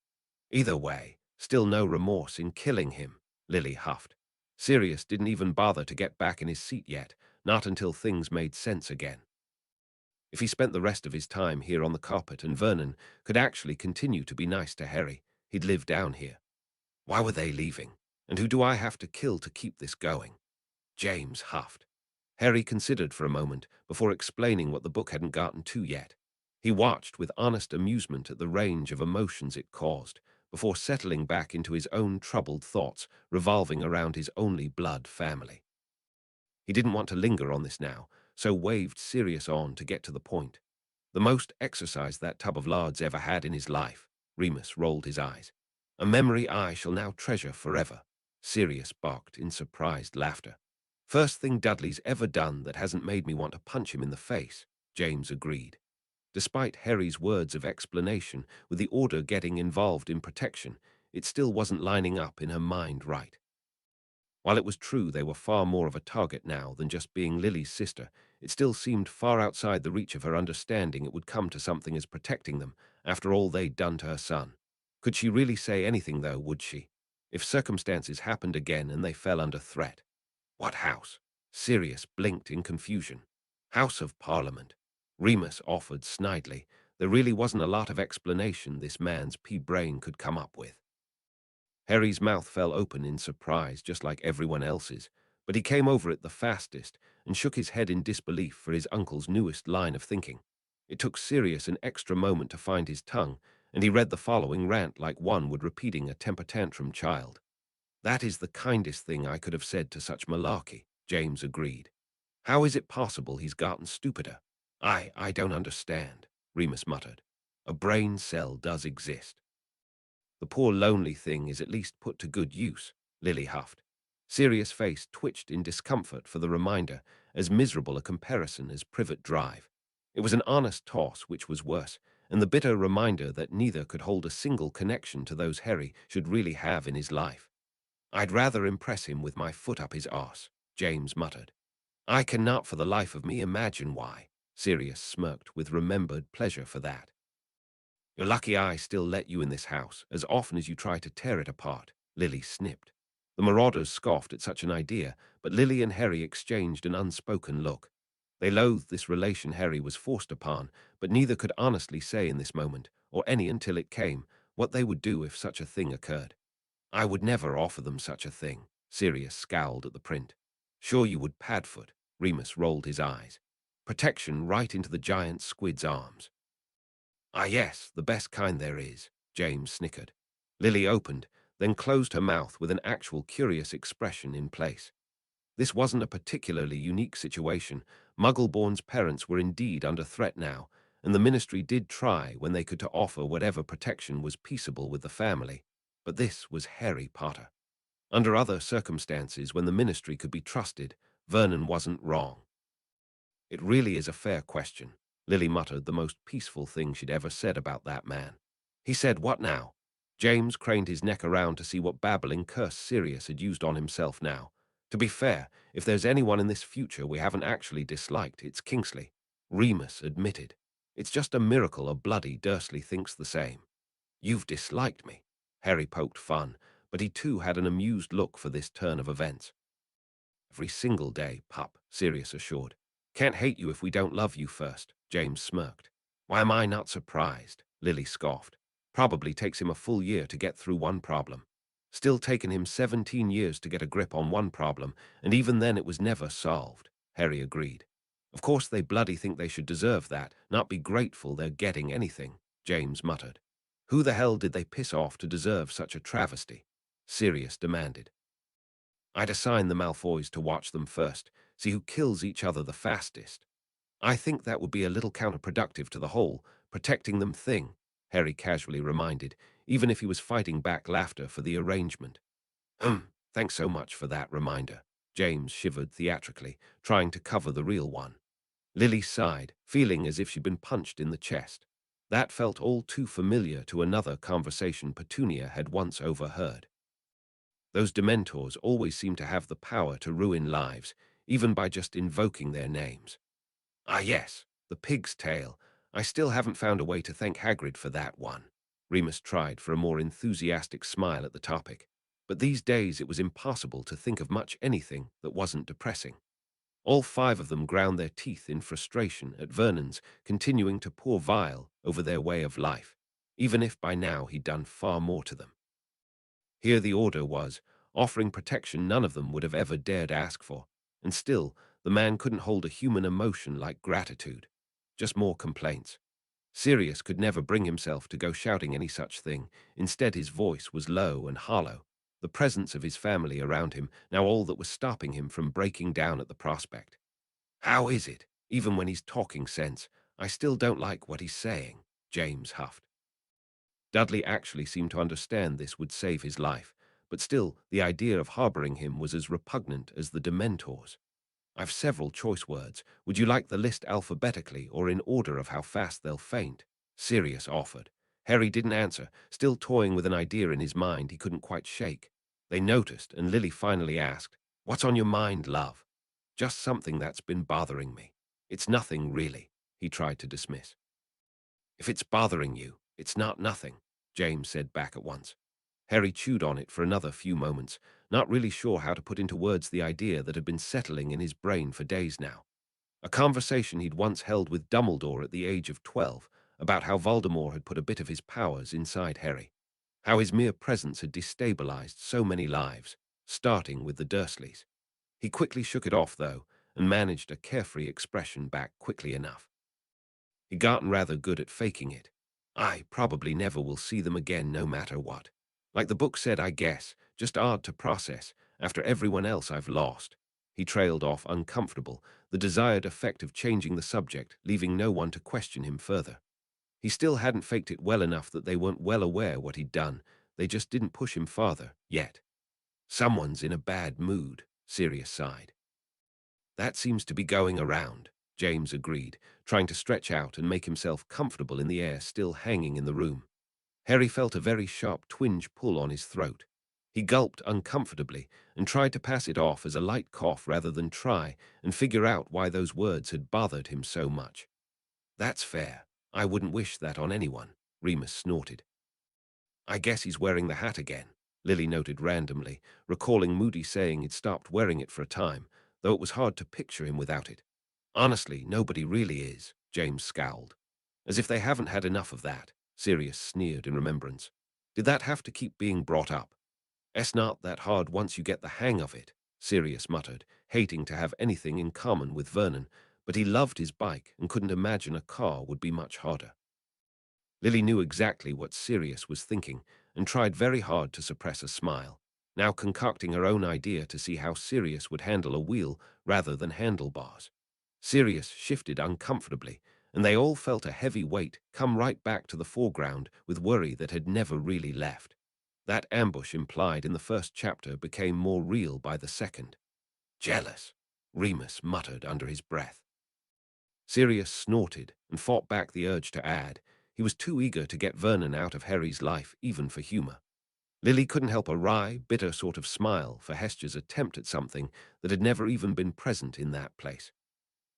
either way, still no remorse in killing him, Lily huffed. Sirius didn't even bother to get back in his seat yet, not until things made sense again. If he spent the rest of his time here on the carpet and Vernon could actually continue to be nice to Harry, he'd live down here. Why were they leaving? And who do I have to kill to keep this going? James huffed. Harry considered for a moment before explaining what the book hadn't gotten to yet. He watched with honest amusement at the range of emotions it caused, before settling back into his own troubled thoughts revolving around his only blood family. He didn't want to linger on this now, so waved Sirius on to get to the point. The most exercise that tub of lards ever had in his life. Remus rolled his eyes. A memory I shall now treasure forever. Sirius barked in surprised laughter. First thing Dudley's ever done that hasn't made me want to punch him in the face, James agreed. Despite Harry's words of explanation, with the Order getting involved in protection, it still wasn't lining up in her mind right. While it was true they were far more of a target now than just being Lily's sister, it still seemed far outside the reach of her understanding it would come to something as protecting them, after all they'd done to her son. Could she really say anything, though, would she? If circumstances happened again and they fell under threat. What house? Sirius blinked in confusion. House of Parliament. Remus offered snidely. There really wasn't a lot of explanation this man's pea-brain could come up with. Harry's mouth fell open in surprise, just like everyone else's, but he came over it the fastest and shook his head in disbelief for his uncle's newest line of thinking. It took Sirius an extra moment to find his tongue, and he read the following rant like one would repeating a temper tantrum child. That is the kindest thing I could have said to such malarkey, James agreed. How is it possible he's gotten stupider? I don't understand, Remus muttered. A brain cell does exist. The poor lonely thing is at least put to good use, Lily huffed. Sirius' face twitched in discomfort for the reminder, as miserable a comparison as Privet Drive. It was an honest toss, which was worse, and the bitter reminder that neither could hold a single connection to those Harry should really have in his life. I'd rather impress him with my foot up his arse, James muttered. I cannot for the life of me imagine why, Sirius smirked with remembered pleasure for that. You're lucky I still let you in this house, as often as you try to tear it apart, Lily snipped. The marauders scoffed at such an idea, but Lily and Harry exchanged an unspoken look. They loathed this relation Harry was forced upon, but neither could honestly say in this moment, or any until it came, what they would do if such a thing occurred. I would never offer them such a thing, Sirius scowled at the print. Sure you would, Padfoot, Remus rolled his eyes. Protection right into the giant squid's arms. Ah yes, the best kind there is, James snickered. Lily opened, then closed her mouth with an actual curious expression in place. This wasn't a particularly unique situation. Muggle-born's parents were indeed under threat now, and the Ministry did try when they could to offer whatever protection was peaceable with the family. But this was Harry Potter. Under other circumstances, when the Ministry could be trusted, Vernon wasn't wrong. It really is a fair question, Lily muttered, the most peaceful thing she'd ever said about that man. He said, what now? James craned his neck around to see what babbling curse Sirius had used on himself now. To be fair, if there's anyone in this future we haven't actually disliked, it's Kingsley, Remus admitted. It's just a miracle a bloody Dursley thinks the same. You've disliked me. Harry poked fun, but he too had an amused look for this turn of events. Every single day, pup, Sirius assured. Can't hate you if we don't love you first, James smirked. Why am I not surprised? Lily scoffed. Probably takes him a full year to get through one problem. Still taken him 17 years to get a grip on one problem, and even then it was never solved, Harry agreed. Of course they bloody think they should deserve that, not be grateful they're getting anything, James muttered. Who the hell did they piss off to deserve such a travesty? Sirius demanded. I'd assign the Malfoys to watch them first, see who kills each other the fastest. I think that would be a little counterproductive to the whole protecting them thing, Harry casually reminded, even if he was fighting back laughter for the arrangement. Thanks so much for that reminder, James shivered theatrically, trying to cover the real one. Lily sighed, feeling as if she'd been punched in the chest. That felt all too familiar to another conversation Petunia had once overheard. Those Dementors always seem to have the power to ruin lives, even by just invoking their names. Ah yes, the pig's tail. I still haven't found a way to thank Hagrid for that one. Remus tried for a more enthusiastic smile at the topic, but these days it was impossible to think of much anything that wasn't depressing. All five of them ground their teeth in frustration at Vernon's continuing to pour vile over their way of life, even if by now he'd done far more to them. Here the order was, offering protection none of them would have ever dared ask for, and still the man couldn't hold a human emotion like gratitude. Just more complaints. Sirius could never bring himself to go shouting any such thing. Instead his voice was low and hollow, the presence of his family around him now all that was stopping him from breaking down at the prospect. How is it, even when he's talking sense, I still don't like what he's saying? James huffed. Dudley actually seemed to understand this would save his life, but still the idea of harboring him was as repugnant as the Dementors. I've several choice words. Would you like the list alphabetically or in order of how fast they'll faint? Sirius offered. Harry didn't answer, still toying with an idea in his mind he couldn't quite shake. They noticed, and Lily finally asked, "What's on your mind, love?" "Just something that's been bothering me. It's nothing, really," he tried to dismiss. "If it's bothering you, it's not nothing," James said back at once. Harry chewed on it for another few moments, not really sure how to put into words the idea that had been settling in his brain for days now. A conversation he'd once held with Dumbledore at the age of 12 about how Voldemort had put a bit of his powers inside Harry, how his mere presence had destabilized so many lives, starting with the Dursleys. He quickly shook it off, though, and managed a carefree expression back quickly enough. He'd gotten rather good at faking it. I probably never will see them again no matter what. Like the book said, I guess, just odd to process, after everyone else I've lost. He trailed off uncomfortable, the desired effect of changing the subject, leaving no one to question him further. He still hadn't faked it well enough that they weren't well aware what he'd done. They just didn't push him farther, yet. Someone's in a bad mood, Sirius sighed. That seems to be going around, James agreed, trying to stretch out and make himself comfortable in the air still hanging in the room. Harry felt a very sharp twinge pull on his throat. He gulped uncomfortably and tried to pass it off as a light cough rather than try and figure out why those words had bothered him so much. "That's fair. I wouldn't wish that on anyone," Remus snorted. "I guess he's wearing the hat again," Lily noted randomly, recalling Moody saying he'd stopped wearing it for a time, though it was hard to picture him without it. "Honestly, nobody really is," James scowled. "As if they haven't had enough of that," Sirius sneered in remembrance. "Did that have to keep being brought up?" "It's not that hard once you get the hang of it," Sirius muttered, hating to have anything in common with Vernon, but he loved his bike and couldn't imagine a car would be much harder. Lily knew exactly what Sirius was thinking and tried very hard to suppress a smile, now concocting her own idea to see how Sirius would handle a wheel rather than handlebars. Sirius shifted uncomfortably, and they all felt a heavy weight come right back to the foreground with worry that had never really left. That ambush implied in the first chapter became more real by the second. "Jealous," Remus muttered under his breath. Sirius snorted and fought back the urge to add. He was too eager to get Vernon out of Harry's life, even for humor. Lily couldn't help a wry, bitter sort of smile for Hester's attempt at something that had never even been present in that place.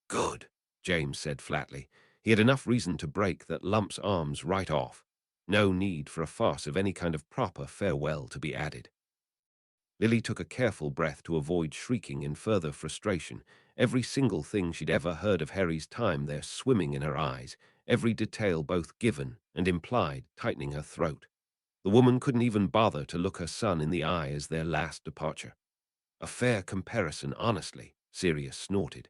"Good," James said flatly. He had enough reason to break that lump's arms right off. No need for a farce of any kind of proper farewell to be added. Lily took a careful breath to avoid shrieking in further frustration, every single thing she'd ever heard of Harry's time there swimming in her eyes, every detail both given and implied tightening her throat. The woman couldn't even bother to look her son in the eye as their last departure. "A fair comparison, honestly," Sirius snorted.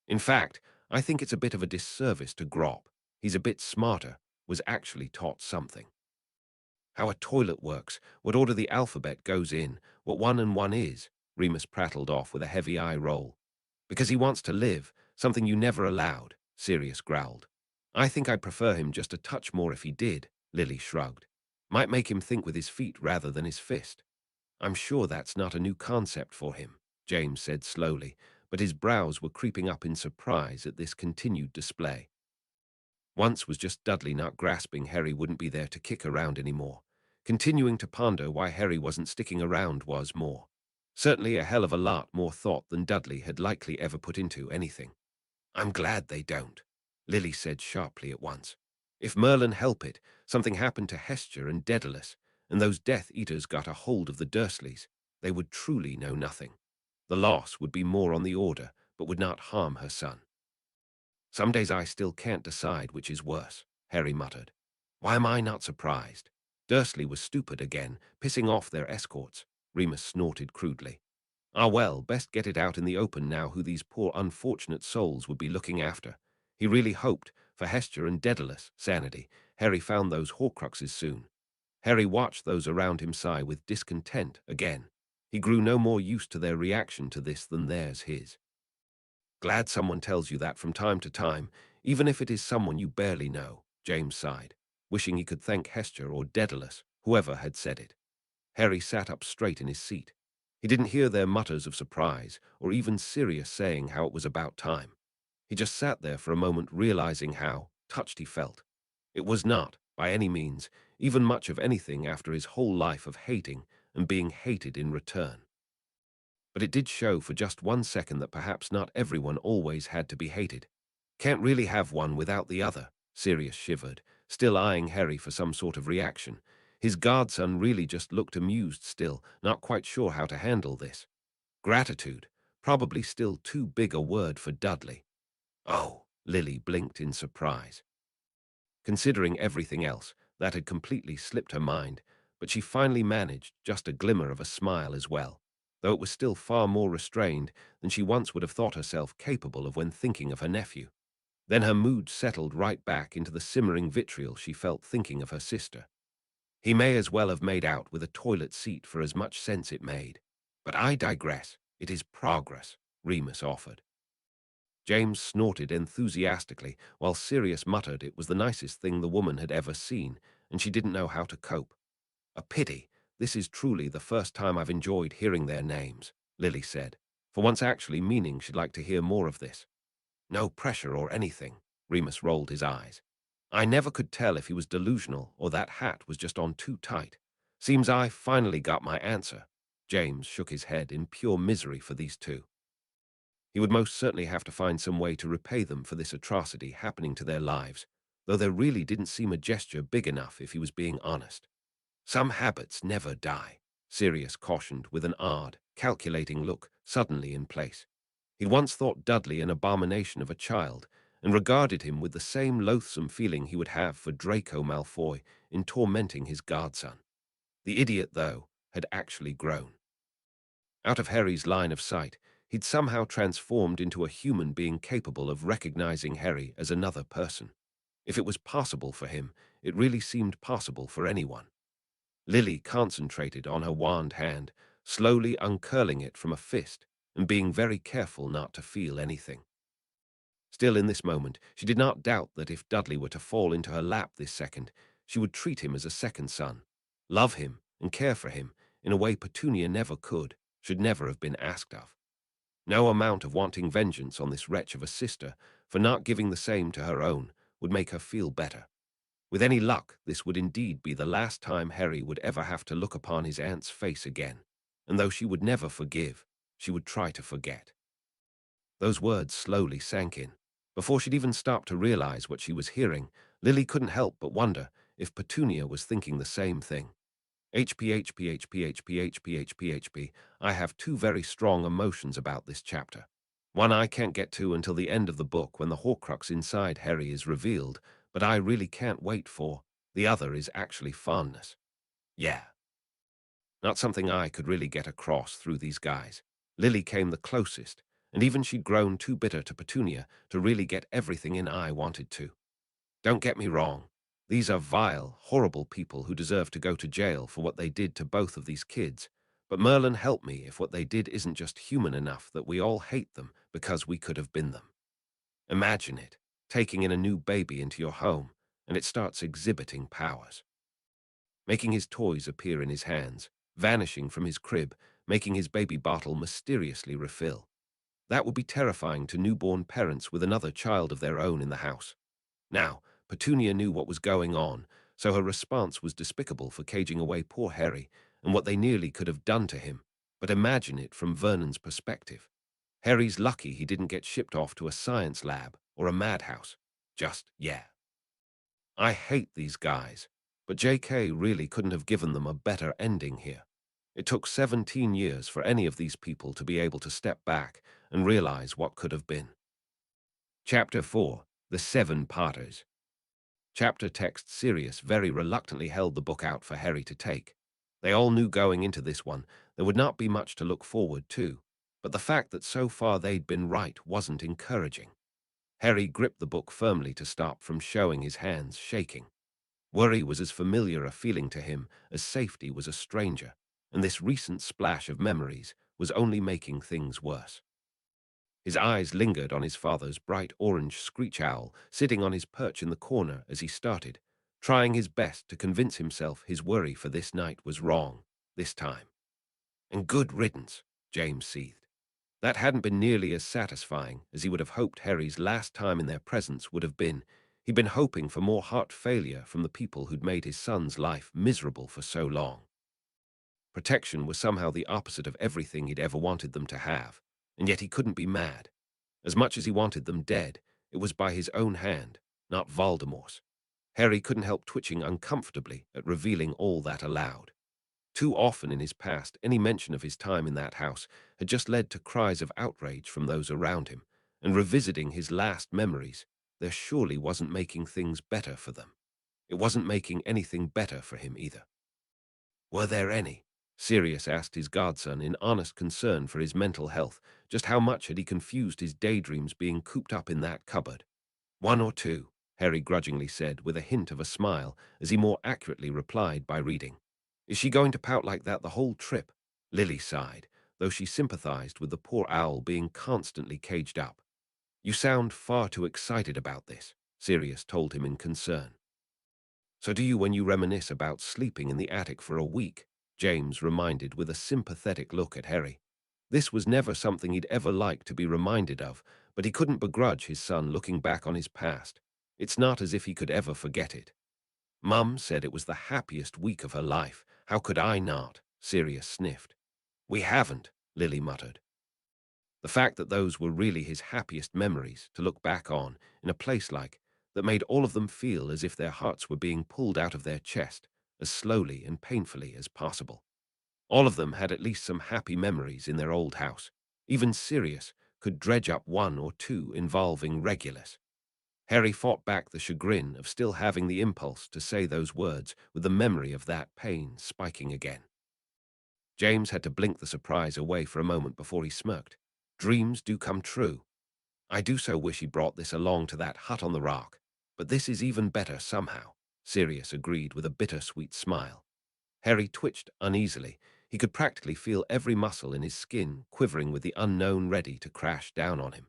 "In fact, I think it's a bit of a disservice to Grop. He's a bit smarter, was actually taught something. How a toilet works, what order the alphabet goes in, what one and one is," Remus prattled off with a heavy eye roll. "Because he wants to live, something you never allowed," Sirius growled. "I think I'd prefer him just a touch more if he did," Lily shrugged. "Might make him think with his feet rather than his fist." "I'm sure that's not a new concept for him," James said slowly, but his brows were creeping up in surprise at this continued display. Once was just Dudley not grasping Harry wouldn't be there to kick around anymore. Continuing to ponder why Harry wasn't sticking around was more. Certainly a hell of a lot more thought than Dudley had likely ever put into anything. I'm glad they don't, Lily said sharply at once. If Merlin help it, something happened to Hestia and Daedalus, and those Death Eaters got a hold of the Dursleys, they would truly know nothing. The loss would be more on the order, but would not harm her son. Some days I still can't decide which is worse, Harry muttered. Why am I not surprised? Dursley was stupid again, pissing off their escorts, Remus snorted crudely. Ah well, best get it out in the open now who these poor unfortunate souls would be looking after. He really hoped, for Hestia and Daedalus' sanity, Harry found those Horcruxes soon. Harry watched those around him sigh with discontent again. He grew no more used to their reaction to this than theirs his. Glad someone tells you that from time to time, even if it is someone you barely know, James sighed, wishing he could thank Hestia or Daedalus, whoever had said it. Harry sat up straight in his seat. He didn't hear their mutters of surprise or even Sirius saying how it was about time. He just sat there for a moment realizing how touched he felt. It was not, by any means, even much of anything after his whole life of hating and being hated in return. But it did show for just 1 second that perhaps not everyone always had to be hated. Can't really have one without the other, Sirius shivered, still eyeing Harry for some sort of reaction. His godson really just looked amused still, not quite sure how to handle this. Gratitude, probably still too big a word for Dudley. Oh, Lily blinked in surprise. Considering everything else, that had completely slipped her mind, but she finally managed just a glimmer of a smile as well, though it was still far more restrained than she once would have thought herself capable of when thinking of her nephew. Then her mood settled right back into the simmering vitriol she felt thinking of her sister. He may as well have made out with a toilet seat for as much sense it made. But I digress. It is progress, Remus offered. James snorted enthusiastically, while Sirius muttered it was the nicest thing the woman had ever seen, and she didn't know how to cope. A pity. This is truly the first time I've enjoyed hearing their names, Lily said, for once actually meaning she'd like to hear more of this. No pressure or anything, Remus rolled his eyes. I never could tell if he was delusional or that hat was just on too tight. Seems I finally got my answer. James shook his head in pure misery for these two. He would most certainly have to find some way to repay them for this atrocity happening to their lives, though there really didn't seem a gesture big enough if he was being honest. Some habits never die, Sirius cautioned with an odd, calculating look suddenly in place. He'd once thought Dudley an abomination of a child, and regarded him with the same loathsome feeling he would have for Draco Malfoy in tormenting his godson. The idiot, though, had actually grown. Out of Harry's line of sight, he'd somehow transformed into a human being capable of recognizing Harry as another person. If it was possible for him, it really seemed possible for anyone. Lily concentrated on her wand hand, slowly uncurling it from a fist and being very careful not to feel anything. Still in this moment, she did not doubt that if Dudley were to fall into her lap this second, she would treat him as a second son, love him and care for him in a way Petunia never could, should never have been asked of. No amount of wanting vengeance on this wretch of a sister for not giving the same to her own would make her feel better. With any luck, this would indeed be the last time Harry would ever have to look upon his aunt's face again, and though she would never forgive, she would try to forget. Those words slowly sank in. Before she'd even stopped to realize what she was hearing, Lily couldn't help but wonder if Petunia was thinking the same thing. HP. I have two very strong emotions about this chapter. One I can't get to until the end of the book when the Horcrux inside Harry is revealed, but I really can't wait for. The other is actually fondness. Yeah. Not something I could really get across through these guys. Lily came the closest, and even she'd grown too bitter to Petunia to really get everything in I wanted to. Don't get me wrong. These are vile, horrible people who deserve to go to jail for what they did to both of these kids. But Merlin help me if what they did isn't just human enough that we all hate them because we could have been them. Imagine it, taking in a new baby into your home, and it starts exhibiting powers. Making his toys appear in his hands, vanishing from his crib, making his baby bottle mysteriously refill. That would be terrifying to newborn parents with another child of their own in the house. Now, Petunia knew what was going on, so her response was despicable for caging away poor Harry and what they nearly could have done to him. But imagine it from Vernon's perspective. Harry's lucky he didn't get shipped off to a science lab or a madhouse. Just, yeah. I hate these guys, but JK really couldn't have given them a better ending here. It took 17 years for any of these people to be able to step back and realize what could have been. Chapter 4, The Seven Parters. Chapter text Sirius very reluctantly held the book out for Harry to take. They all knew going into this one there would not be much to look forward to, but the fact that so far they'd been right wasn't encouraging. Harry gripped the book firmly to stop from showing his hands shaking. Worry was as familiar a feeling to him as safety was a stranger, and this recent splash of memories was only making things worse. His eyes lingered on his father's bright orange screech owl sitting on his perch in the corner as he started, trying his best to convince himself his worry for this night was wrong, this time. And good riddance, James seethed. That hadn't been nearly as satisfying as he would have hoped Harry's last time in their presence would have been. He'd been hoping for more heart failure from the people who'd made his son's life miserable for so long. Protection was somehow the opposite of everything he'd ever wanted them to have, and yet he couldn't be mad. As much as he wanted them dead, it was by his own hand, not Voldemort's. Harry couldn't help twitching uncomfortably at revealing all that aloud. Too often in his past, any mention of his time in that house had just led to cries of outrage from those around him, and revisiting his last memories, there surely wasn't making things better for them. It wasn't making anything better for him either. Were there any? Sirius asked his godson in honest concern for his mental health. Just how much had he confused his daydreams being cooped up in that cupboard? One or two, Harry grudgingly said with a hint of a smile as he more accurately replied by reading. Is she going to pout like that the whole trip? Lily sighed, though she sympathized with the poor owl being constantly caged up. You sound far too excited about this, Sirius told him in concern. So do you when you reminisce about sleeping in the attic for a week? James reminded with a sympathetic look at Harry. This was never something he'd ever liked to be reminded of, but he couldn't begrudge his son looking back on his past. It's not as if he could ever forget it. Mum said it was the happiest week of her life. How could I not? Sirius sniffed. We haven't, Lily muttered. The fact that those were really his happiest memories to look back on in a place like that made all of them feel as if their hearts were being pulled out of their chest as slowly and painfully as possible. All of them had at least some happy memories in their old house. Even Sirius could dredge up one or two involving Regulus. Harry fought back the chagrin of still having the impulse to say those words with the memory of that pain spiking again. James had to blink the surprise away for a moment before he smirked. Dreams do come true. I do so wish he brought this along to that hut on the rock, but this is even better somehow, Sirius agreed with a bittersweet smile. Harry twitched uneasily. He could practically feel every muscle in his skin quivering with the unknown ready to crash down on him.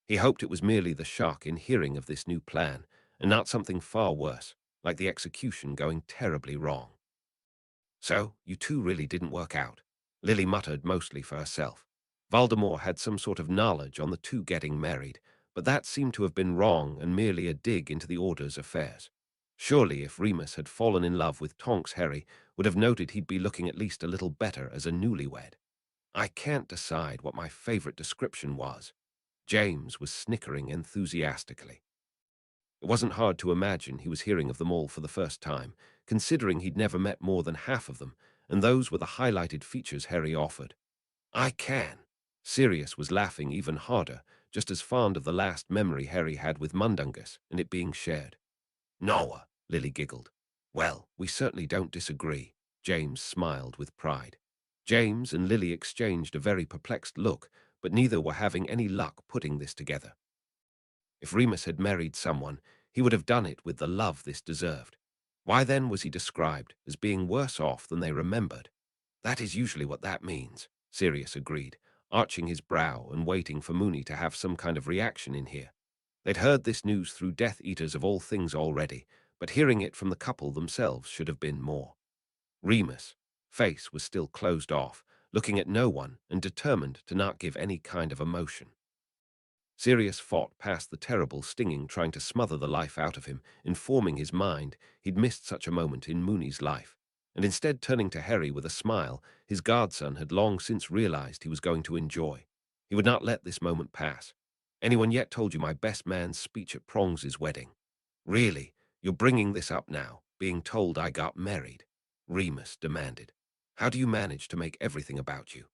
He hoped it was merely the shock in hearing of this new plan, and not something far worse, like the execution going terribly wrong. So, you two really didn't work out, Lily muttered mostly for herself. Voldemort had some sort of knowledge on the two getting married, but that seemed to have been wrong and merely a dig into the Order's affairs. Surely if Remus had fallen in love with Tonks, Harry would have noted he'd be looking at least a little better as a newlywed. I can't decide what my favorite description was. James was snickering enthusiastically. It wasn't hard to imagine he was hearing of them all for the first time, considering he'd never met more than half of them, and those were the highlighted features Harry offered. I can. Sirius was laughing even harder, just as fond of the last memory Harry had with Mundungus and it being shared. Noah, Lily giggled. Well, we certainly don't disagree, James smiled with pride. James and Lily exchanged a very perplexed look, but neither were having any luck putting this together. If Remus had married someone, he would have done it with the love this deserved. Why then was he described as being worse off than they remembered? That is usually what that means, Sirius agreed, arching his brow and waiting for Moony to have some kind of reaction in here. They'd heard this news through Death Eaters of all things already, but hearing it from the couple themselves should have been more. Remus' face was still closed off, looking at no one and determined to not give any kind of emotion. Sirius fought past the terrible stinging trying to smother the life out of him, informing his mind he'd missed such a moment in Mooney's life. And instead turning to Harry with a smile, his godson had long since realized he was going to enjoy. He would not let this moment pass. Anyone yet told you my best man's speech at Prongs's wedding? Really, you're bringing this up now, being told I got married? Remus demanded. How do you manage to make everything about you?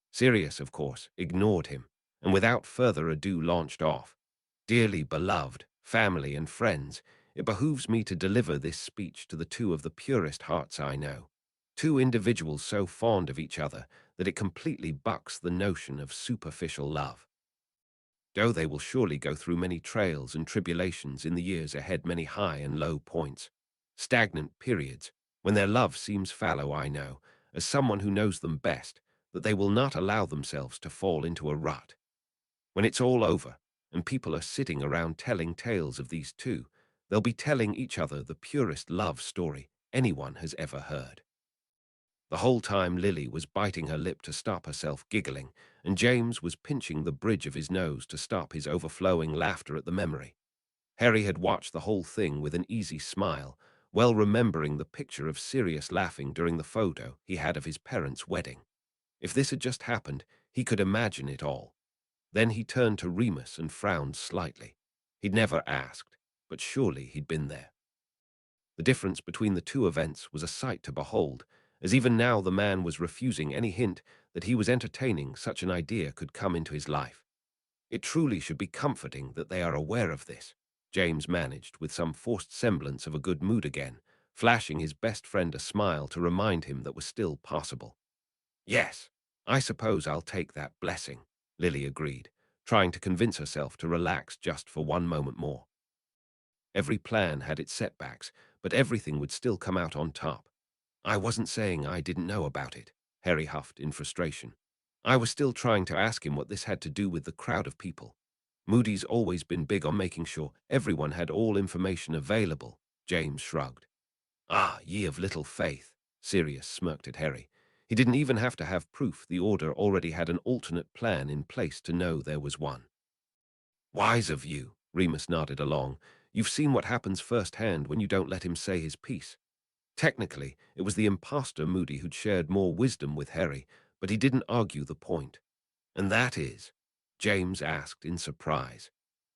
Sirius, of course, ignored him, and without further ado launched off. Dearly beloved, family and friends, it behooves me to deliver this speech to the two of the purest hearts I know. Two individuals so fond of each other that it completely bucks the notion of superficial love. Though they will surely go through many trails and tribulations in the years ahead, many high and low points, stagnant periods, when their love seems fallow, I know, as someone who knows them best, that they will not allow themselves to fall into a rut. When it's all over, and people are sitting around telling tales of these two, they'll be telling each other the purest love story anyone has ever heard. The whole time Lily was biting her lip to stop herself giggling, and James was pinching the bridge of his nose to stop his overflowing laughter at the memory. Harry had watched the whole thing with an easy smile, well remembering the picture of Sirius laughing during the photo he had of his parents' wedding. If this had just happened, he could imagine it all. Then he turned to Remus and frowned slightly. He'd never asked, but surely he'd been there. The difference between the two events was a sight to behold, as even now the man was refusing any hint that he was entertaining such an idea could come into his life. It truly should be comforting that they are aware of this, James managed with some forced semblance of a good mood again, flashing his best friend a smile to remind him that was still possible. Yes, I suppose I'll take that blessing, Lily agreed, trying to convince herself to relax just for one moment more. Every plan had its setbacks, but everything would still come out on top. I wasn't saying I didn't know about it, Harry huffed in frustration. I was still trying to ask him what this had to do with the crowd of people. Moody's always been big on making sure everyone had all information available, James shrugged. Ah, ye of little faith, Sirius smirked at Harry. He didn't even have to have proof the Order already had an alternate plan in place to know there was one. Wise of you, Remus nodded along. You've seen what happens firsthand when you don't let him say his piece. Technically, it was the impostor Moody who'd shared more wisdom with Harry, but he didn't argue the point. And that is, James asked in surprise.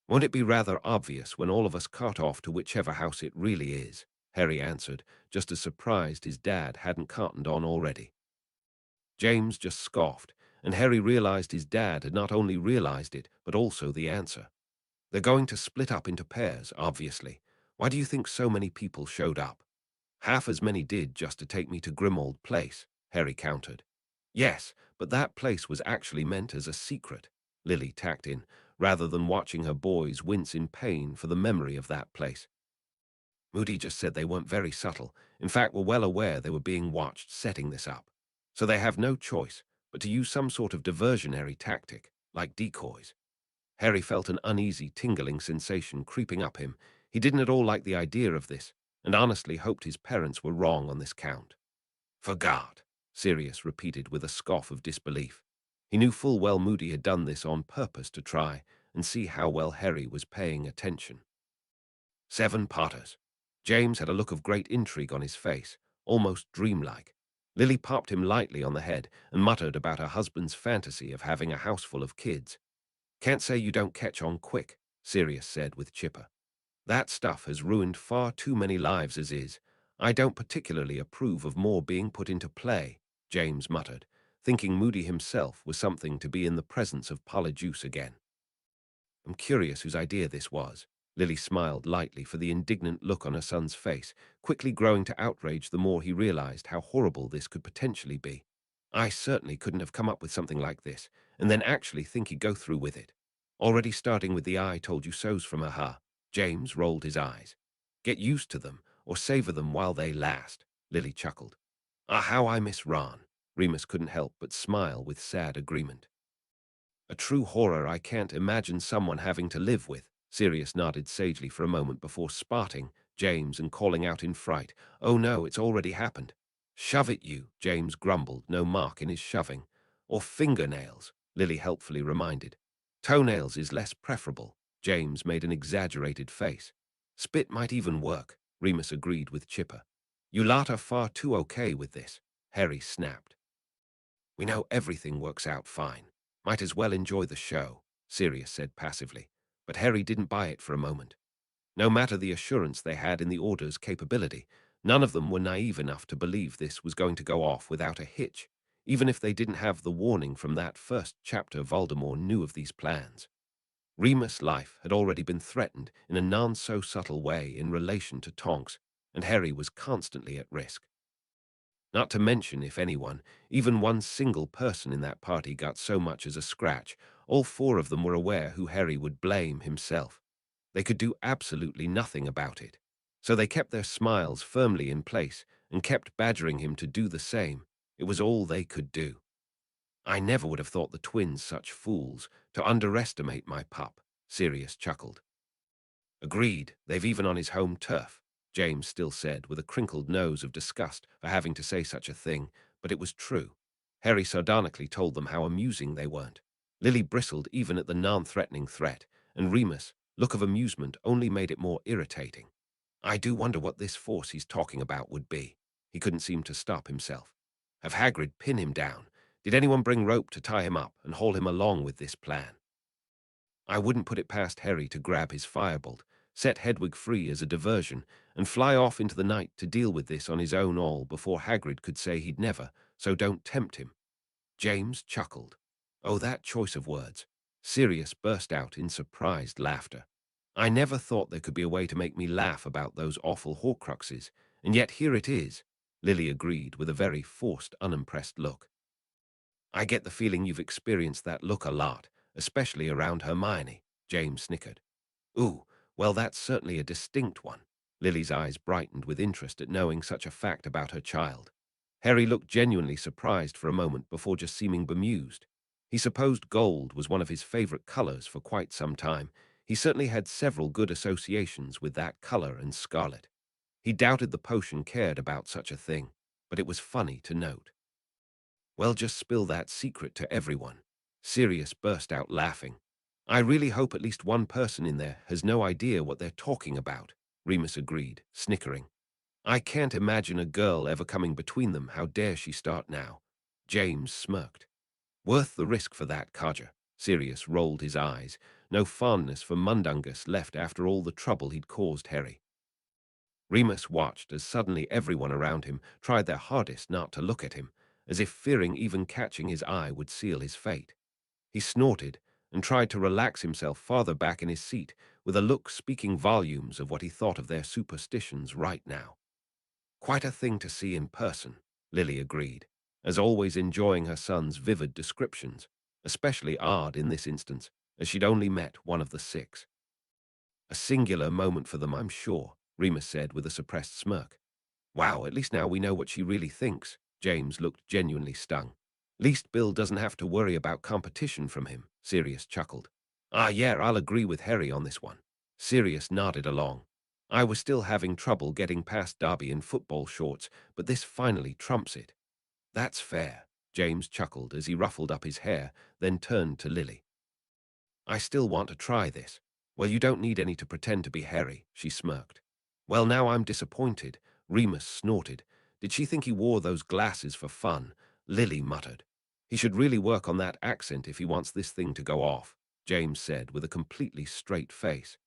Won't it be rather obvious when all of us cart off to whichever house it really is? Harry answered, just as surprised his dad hadn't cottoned on already. James just scoffed, and Harry realized his dad had not only realized it, but also the answer. They're going to split up into pairs, obviously. Why do you think so many people showed up? Half as many did just to take me to Grimmauld Place, Harry countered. Yes, but that place was actually meant as a secret, Lily tacked in, rather than watching her boys wince in pain for the memory of that place. Moody just said they weren't very subtle, in fact were well aware they were being watched setting this up. So they have no choice but to use some sort of diversionary tactic, like decoys. Harry felt an uneasy, tingling sensation creeping up him. He didn't at all like the idea of this, and honestly hoped his parents were wrong on this count. Forgot, Sirius repeated with a scoff of disbelief. He knew full well Moody had done this on purpose to try and see how well Harry was paying attention. 7 Potters. James had a look of great intrigue on his face, almost dreamlike. Lily popped him lightly on the head and muttered about her husband's fantasy of having a house full of kids. Can't say you don't catch on quick, Sirius said with chipper. That stuff has ruined far too many lives as is. I don't particularly approve of more being put into play, James muttered, thinking Moody himself was something to be in the presence of Polyjuice again. I'm curious whose idea this was. Lily smiled lightly for the indignant look on her son's face, quickly growing to outrage the more he realized how horrible this could potentially be. I certainly couldn't have come up with something like this, and then actually think he'd go through with it. Already starting with the I told you so's from aha. James rolled his eyes. Get used to them, or savor them while they last, Lily chuckled. Ah, how I miss Ron. Remus couldn't help but smile with sad agreement. A true horror I can't imagine someone having to live with, Sirius nodded sagely for a moment before spotting James and calling out in fright, Oh no, it's already happened. Shove it, you, James grumbled, no mark in his shoving. Or fingernails, Lily helpfully reminded. Toenails is less preferable. James made an exaggerated face. Spit might even work, Remus agreed with Chipper. You lot are far too okay with this, Harry snapped. We know everything works out fine. Might as well enjoy the show, Sirius said passively, but Harry didn't buy it for a moment. No matter the assurance they had in the Order's capability, none of them were naive enough to believe this was going to go off without a hitch, even if they didn't have the warning from that first chapter Voldemort knew of these plans. Remus' life had already been threatened in a none-so-subtle way in relation to Tonks, and Harry was constantly at risk. Not to mention, if anyone, even one single person in that party got so much as a scratch, all four of them were aware who Harry would blame himself. They could do absolutely nothing about it. So they kept their smiles firmly in place and kept badgering him to do the same. It was all they could do. I never would have thought the twins such fools to underestimate my pup, Sirius chuckled. Agreed, they've even on his home turf, James still said, with a crinkled nose of disgust for having to say such a thing, but it was true. Harry sardonically told them how amusing they weren't. Lily bristled even at the non-threatening threat, and Remus' look of amusement only made it more irritating. I do wonder what this force he's talking about would be. He couldn't seem to stop himself. Have Hagrid pin him down? Did anyone bring rope to tie him up and haul him along with this plan? I wouldn't put it past Harry to grab his firebolt, set Hedwig free as a diversion, and fly off into the night to deal with this on his own all before Hagrid could say he'd never, so don't tempt him. James chuckled. Oh, that choice of words. Sirius burst out in surprised laughter. I never thought there could be a way to make me laugh about those awful Horcruxes, and yet here it is, Lily agreed with a very forced, unimpressed look. I get the feeling you've experienced that look a lot, especially around Hermione, James snickered. Ooh, well, that's certainly a distinct one. Lily's eyes brightened with interest at knowing such a fact about her child. Harry looked genuinely surprised for a moment before just seeming bemused. He supposed gold was one of his favorite colors for quite some time. He certainly had several good associations with that color and scarlet. He doubted the potion cared about such a thing, but it was funny to note. Well, just spill that secret to everyone. Sirius burst out laughing. I really hope at least one person in there has no idea what they're talking about, Remus agreed, snickering. I can't imagine a girl ever coming between them. How dare she start now? James smirked. Worth the risk for that, codger. Sirius rolled his eyes. No fondness for Mundungus left after all the trouble he'd caused Harry. Remus watched as suddenly everyone around him tried their hardest not to look at him, as if fearing even catching his eye would seal his fate. He snorted and tried to relax himself farther back in his seat, with a look speaking volumes of what he thought of their superstitions right now. Quite a thing to see in person, Lily agreed, as always enjoying her son's vivid descriptions, especially odd in this instance, as she'd only met one of the six. A singular moment for them, I'm sure, Remus said with a suppressed smirk. Wow, at least now we know what she really thinks. James looked genuinely stung. Least Bill doesn't have to worry about competition from him, Sirius chuckled. Ah, yeah, I'll agree with Harry on this one. Sirius nodded along. I was still having trouble getting past Darby in football shorts, but this finally trumps it. That's fair, James chuckled as he ruffled up his hair, then turned to Lily. I still want to try this. Well, you don't need any to pretend to be Harry, she smirked. Well, now I'm disappointed, Remus snorted. Did she think he wore those glasses for fun? Lily muttered. He should really work on that accent if he wants this thing to go off, James said with a completely straight face.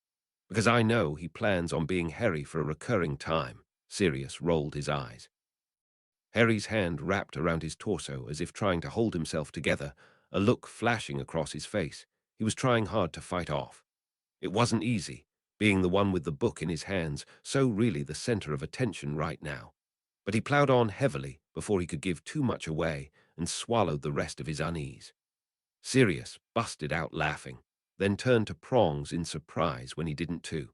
Because I know he plans on being Harry for a recurring time. Sirius rolled his eyes. Harry's hand wrapped around his torso as if trying to hold himself together, a look flashing across his face. He was trying hard to fight off. It wasn't easy, being the one with the book in his hands, so really the center of attention right now. But he plowed on heavily before he could give too much away and swallowed the rest of his unease. Sirius busted out laughing, then turned to Prongs in surprise when he didn't too.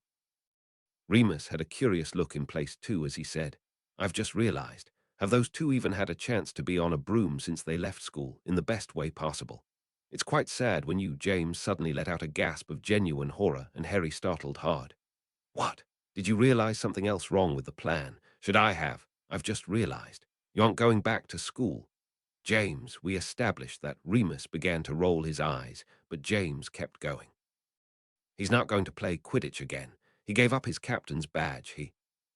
Remus had a curious look in place too as he said, I've just realized, have those two even had a chance to be on a broom since they left school in the best way possible? It's quite sad when you, James, suddenly let out a gasp of genuine horror and Harry startled hard. What? Did you realize something else wrong with the plan? Should I have? I've just realized. You aren't going back to school. James, we established that. Remus began to roll his eyes, but James kept going. He's not going to play Quidditch again. He gave up his captain's badge.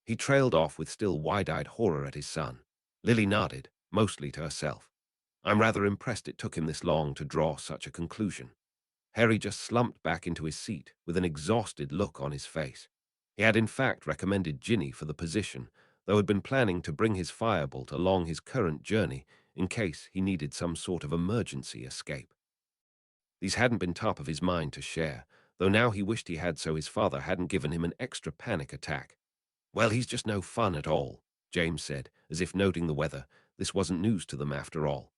He trailed off with still wide-eyed horror at his son. Lily nodded, mostly to herself. I'm rather impressed it took him this long to draw such a conclusion. Harry just slumped back into his seat with an exhausted look on his face. He had in fact recommended Ginny for the position, though had been planning to bring his firebolt along his current journey in case he needed some sort of emergency escape. These hadn't been top of his mind to share, though now he wished he had so his father hadn't given him an extra panic attack. Well, he's just no fun at all, James said, as if noting the weather. This wasn't news to them after all.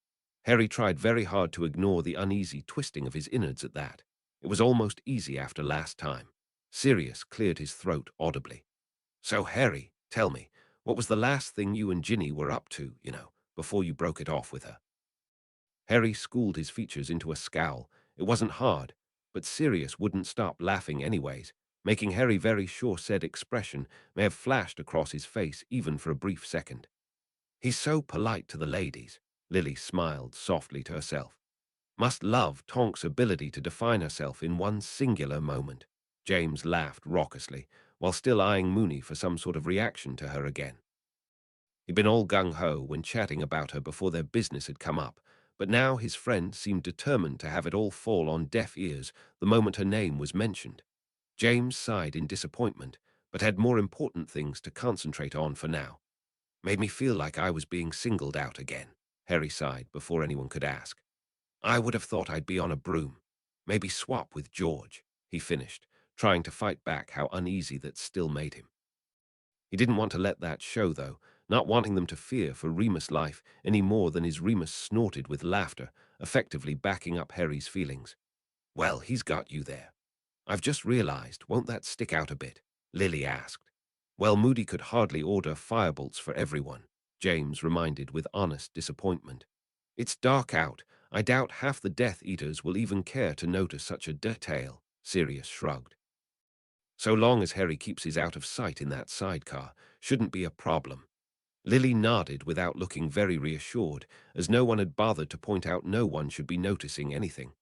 Harry tried very hard to ignore the uneasy twisting of his innards at that. It was almost easy after last time. Sirius cleared his throat audibly. So, Harry, tell me, what was the last thing you and Ginny were up to, before you broke it off with her? Harry schooled his features into a scowl. It wasn't hard, but Sirius wouldn't stop laughing anyways, making Harry very sure said expression may have flashed across his face even for a brief second. He's so polite to the ladies, Lily smiled softly to herself. Must love Tonk's ability to define herself in one singular moment. James laughed raucously, while still eyeing Moony for some sort of reaction to her again. He'd been all gung-ho when chatting about her before their business had come up, but now his friend seemed determined to have it all fall on deaf ears the moment her name was mentioned. James sighed in disappointment, but had more important things to concentrate on for now. Made me feel like I was being singled out again, Harry sighed before anyone could ask. I would have thought I'd be on a broom. Maybe swap with George, he finished, trying to fight back how uneasy that still made him. He didn't want to let that show, though, not wanting them to fear for Remus' life any more than his Remus snorted with laughter, effectively backing up Harry's feelings. Well, he's got you there. I've just realized, won't that stick out a bit? Lily asked. Well, Moody could hardly order firebolts for everyone, James reminded with honest disappointment. It's dark out. I doubt half the Death Eaters will even care to notice such a detail, Sirius shrugged. So long as Harry keeps his out of sight in that sidecar, shouldn't be a problem. Lily nodded without looking very reassured, as no one had bothered to point out no one should be noticing anything.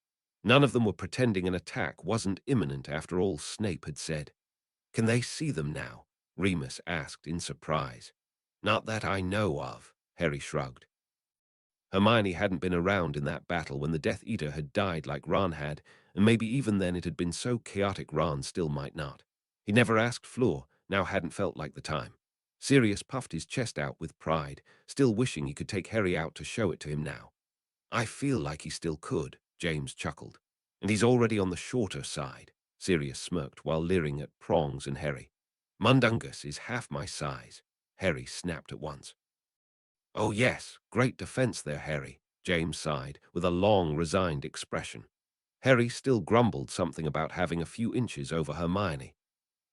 None of them were pretending an attack wasn't imminent after all Snape had said. Can they see them now? Remus asked in surprise. Not that I know of, Harry shrugged. Hermione hadn't been around in that battle when the Death Eater had died like Ron had, and maybe even then it had been so chaotic Ron still might not. He never asked Fleur, now hadn't felt like the time. Sirius puffed his chest out with pride, still wishing he could take Harry out to show it to him now. I feel like he still could, James chuckled. And he's already on the shorter side, Sirius smirked while leering at Prongs and Harry. Mundungus is half my size, Harry snapped at once. Oh yes, great defense there, Harry, James sighed, with a long, resigned expression. Harry still grumbled something about having a few inches over Hermione.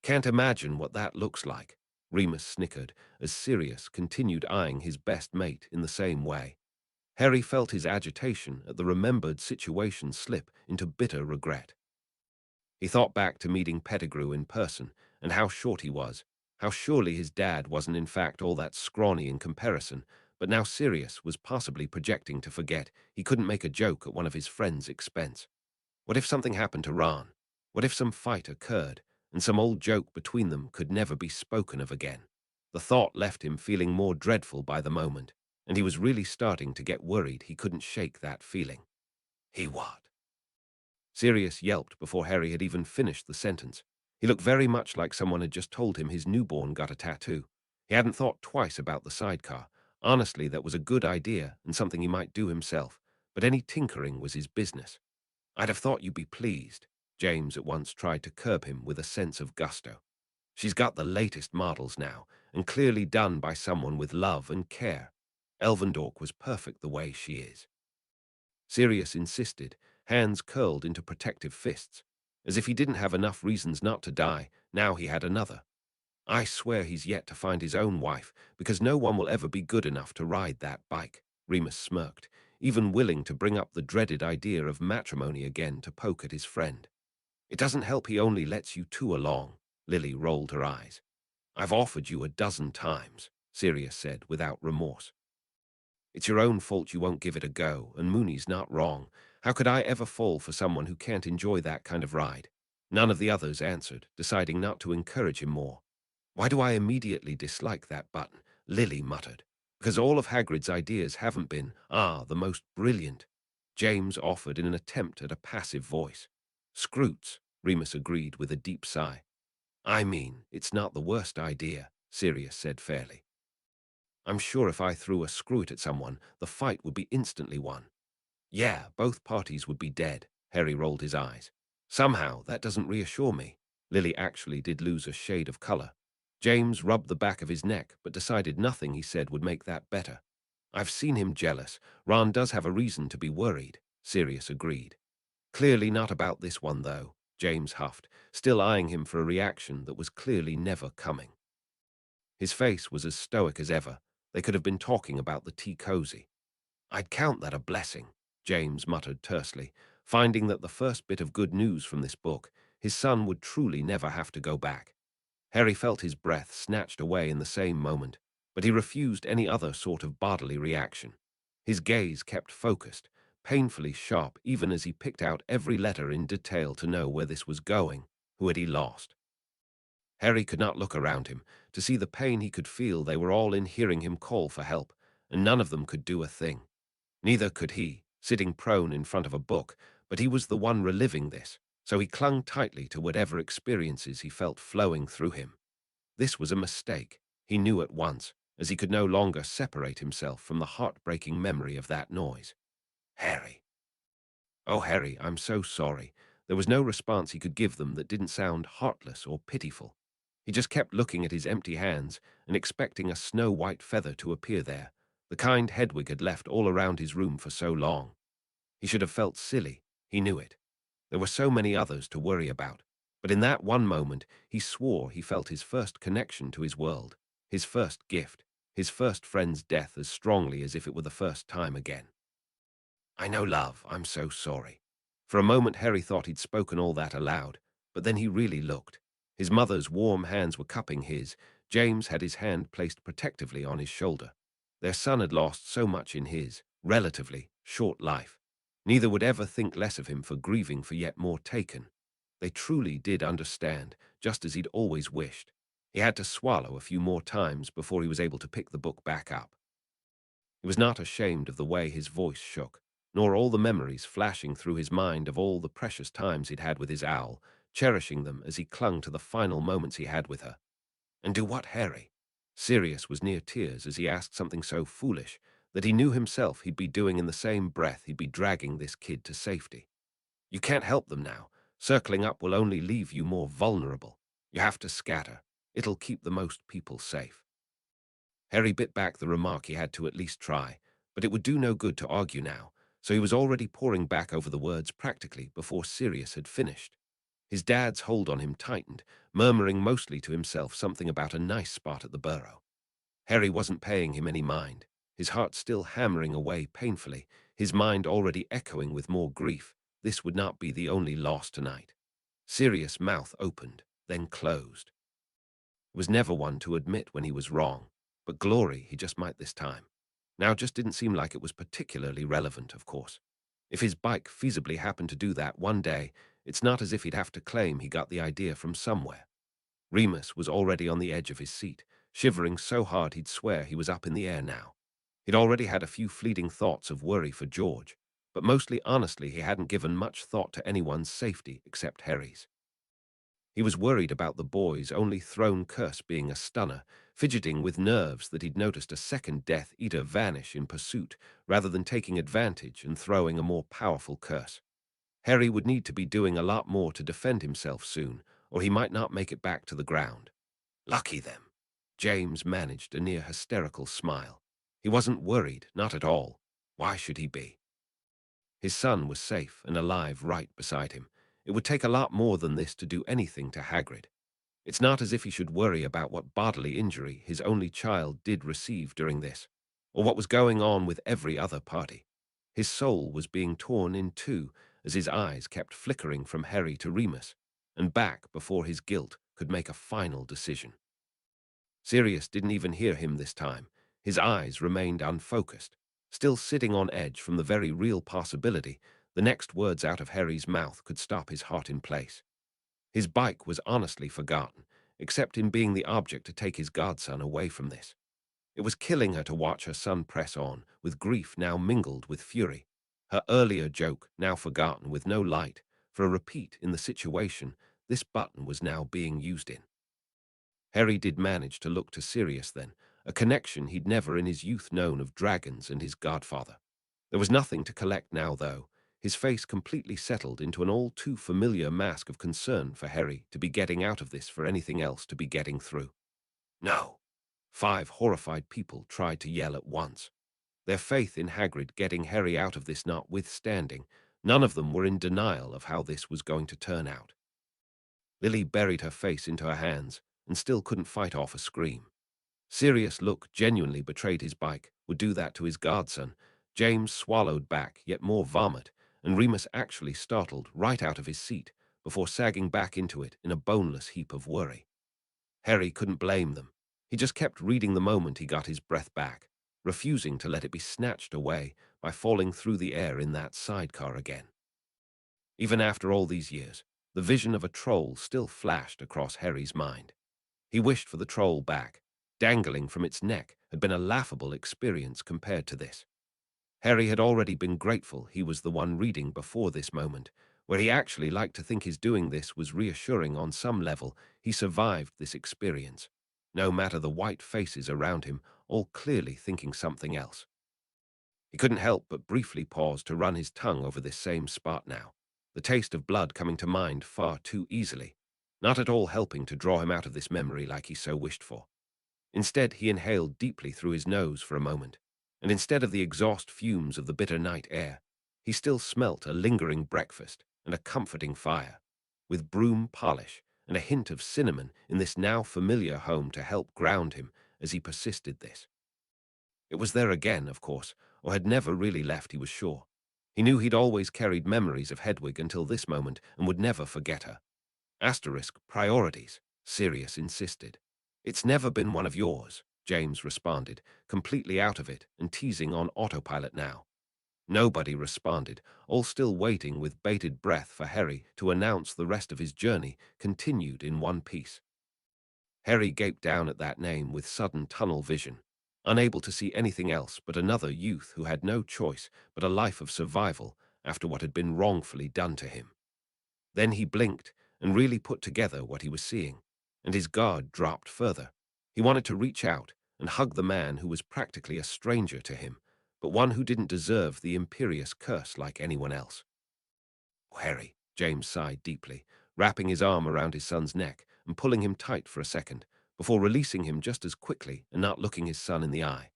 Can't imagine what that looks like, Remus snickered, as Sirius continued eyeing his best mate in the same way. Harry felt his agitation at the remembered situation slip into bitter regret. He thought back to meeting Pettigrew in person, and how short he was, how surely his dad wasn't in fact all that scrawny in comparison, but now Sirius was possibly projecting to forget he couldn't make a joke at one of his friends' expense. What if something happened to Ron? What if some fight occurred, and some old joke between them could never be spoken of again? The thought left him feeling more dreadful by the moment, and he was really starting to get worried he couldn't shake that feeling. He what? Sirius yelped before Harry had even finished the sentence. He looked very much like someone had just told him his newborn got a tattoo. He hadn't thought twice about the sidecar. Honestly, that was a good idea and something he might do himself, but any tinkering was his business. I'd have thought you'd be pleased, James at once tried to curb him with a sense of gusto. She's got the latest models now, and clearly done by someone with love and care. Elvendork was perfect the way she is. Sirius insisted, hands curled into protective fists. As if he didn't have enough reasons not to die, now he had another. I swear he's yet to find his own wife, because no one will ever be good enough to ride that bike, Remus smirked, even willing to bring up the dreaded idea of matrimony again to poke at his friend. It doesn't help he only lets you two along, Lily rolled her eyes. I've offered you 12 times, Sirius said without remorse. It's your own fault you won't give it a go, and Mooney's not wrong. How could I ever fall for someone who can't enjoy that kind of ride? None of the others answered, deciding not to encourage him more. Why do I immediately dislike that button? Lily muttered. Because all of Hagrid's ideas haven't been, the most brilliant. James offered in an attempt at a passive voice. Scroots, Remus agreed with a deep sigh. I mean, it's not the worst idea, Sirius said fairly. I'm sure if I threw a screut at someone, the fight would be instantly won. Yeah, both parties would be dead, Harry rolled his eyes. Somehow, that doesn't reassure me. Lily actually did lose a shade of color. James rubbed the back of his neck, but decided nothing he said would make that better. I've seen him jealous. Ron does have a reason to be worried, Sirius agreed. Clearly not about this one, though, James huffed, still eyeing him for a reaction that was clearly never coming. His face was as stoic as ever. They could have been talking about the tea cozy. I'd count that a blessing, James muttered tersely, finding that the first bit of good news from this book, his son would truly never have to go back. Harry felt his breath snatched away in the same moment, but he refused any other sort of bodily reaction. His gaze kept focused, painfully sharp even as he picked out every letter in detail to know where this was going. Who had he lost? Harry could not look around him. To see the pain he could feel, they were all in hearing him call for help, and none of them could do a thing. Neither could he, sitting prone in front of a book, but he was the one reliving this, so he clung tightly to whatever experiences he felt flowing through him. This was a mistake, he knew at once, as he could no longer separate himself from the heartbreaking memory of that noise. Harry. Oh, Harry, I'm so sorry. There was no response he could give them that didn't sound heartless or pitiful. He just kept looking at his empty hands and expecting a snow-white feather to appear there, the kind Hedwig had left all around his room for so long. He should have felt silly, he knew it. There were so many others to worry about, but in that one moment he swore he felt his first connection to his world, his first gift, his first friend's death as strongly as if it were the first time again. I know, love, I'm so sorry. For a moment Harry thought he'd spoken all that aloud, but then he really looked. His mother's warm hands were cupping his. James had his hand placed protectively on his shoulder. Their son had lost so much in his, relatively, short life. Neither would ever think less of him for grieving for yet more taken. They truly did understand, just as he'd always wished. He had to swallow a few more times before he was able to pick the book back up. He was not ashamed of the way his voice shook, nor all the memories flashing through his mind of all the precious times he'd had with his owl, cherishing them as he clung to the final moments he had with her. And do what, Harry? Sirius was near tears as he asked something so foolish that he knew himself he'd be doing in the same breath he'd be dragging this kid to safety. You can't help them now. Circling up will only leave you more vulnerable. You have to scatter. It'll keep the most people safe. Harry bit back the remark he had to at least try, but it would do no good to argue now, so he was already poring back over the words practically before Sirius had finished. His dad's hold on him tightened, murmuring mostly to himself something about a nice spot at the burrow. Harry wasn't paying him any mind, his heart still hammering away painfully, his mind already echoing with more grief. This would not be the only loss tonight. Sirius' mouth opened, then closed. He was never one to admit when he was wrong, but glory he just might this time. Now just didn't seem like it was particularly relevant, of course. If his bike feasibly happened to do that one day, it's not as if he'd have to claim he got the idea from somewhere. Remus was already on the edge of his seat, shivering so hard he'd swear he was up in the air now. He'd already had a few fleeting thoughts of worry for George, but mostly honestly he hadn't given much thought to anyone's safety except Harry's. He was worried about the boy's only thrown curse being a stunner, fidgeting with nerves that he'd noticed a second Death Eater vanish in pursuit rather than taking advantage and throwing a more powerful curse. Harry would need to be doing a lot more to defend himself soon, or he might not make it back to the ground. Lucky them. James managed a near hysterical smile. He wasn't worried, not at all. Why should he be? His son was safe and alive right beside him. It would take a lot more than this to do anything to Hagrid. It's not as if he should worry about what bodily injury his only child did receive during this, or what was going on with every other party. His soul was being torn in two as his eyes kept flickering from Harry to Remus, and back before his guilt could make a final decision. Sirius didn't even hear him this time. His eyes remained unfocused, Still sitting on edge from the very real possibility the next words out of Harry's mouth could stop his heart in place. His bike was honestly forgotten, except in being the object to take his godson away from this. It was killing her to watch her son press on, with grief now mingled with fury. Her earlier joke now forgotten with no light for a repeat in the situation this button was now being used in. Harry did manage to look to Sirius then, a connection he'd never in his youth known of dragons and his godfather. There was nothing to collect now, though, his face completely settled into an all-too-familiar mask of concern for Harry to be getting out of this for anything else to be getting through. No! 5 horrified people tried to yell at once. Their faith in Hagrid getting Harry out of this notwithstanding, none of them were in denial of how this was going to turn out. Lily buried her face into her hands and still couldn't fight off a scream. Sirius look genuinely betrayed his bike, would do that to his godson. James swallowed back yet more vomit, and Remus actually startled right out of his seat before sagging back into it in a boneless heap of worry. Harry couldn't blame them. He just kept reading the moment he got his breath back, refusing to let it be snatched away by falling through the air in that sidecar again. Even after all these years, the vision of a troll still flashed across Harry's mind. He wished for the troll back. Dangling from its neck had been a laughable experience compared to this. Harry had already been grateful he was the one reading before this moment, where he actually liked to think his doing this was reassuring on some level. He survived this experience, no matter the white faces around him, all clearly thinking something else. He couldn't help but briefly pause to run his tongue over this same spot now, the taste of blood coming to mind far too easily, not at all helping to draw him out of this memory like he so wished for. Instead, he inhaled deeply through his nose for a moment, and instead of the exhaust fumes of the bitter night air, he still smelt a lingering breakfast and a comforting fire, with broom polish and a hint of cinnamon in this now familiar home to help ground him as he persisted this. It was there again, of course, or had never really left, he was sure. He knew he'd always carried memories of Hedwig until this moment and would never forget her. Asterisk priorities, Sirius insisted. It's never been one of yours, James responded, completely out of it and teasing on autopilot now. Nobody responded, all still waiting with bated breath for Harry to announce the rest of his journey continued in one piece. Harry gaped down at that name with sudden tunnel vision, unable to see anything else but another youth who had no choice but a life of survival after what had been wrongfully done to him. Then he blinked and really put together what he was seeing, and his guard dropped further. He wanted to reach out and hug the man who was practically a stranger to him, but one who didn't deserve the imperious curse like anyone else. "Oh, Harry," James sighed deeply, wrapping his arm around his son's neck and pulling him tight for a second, before releasing him just as quickly and not looking his son in the eye.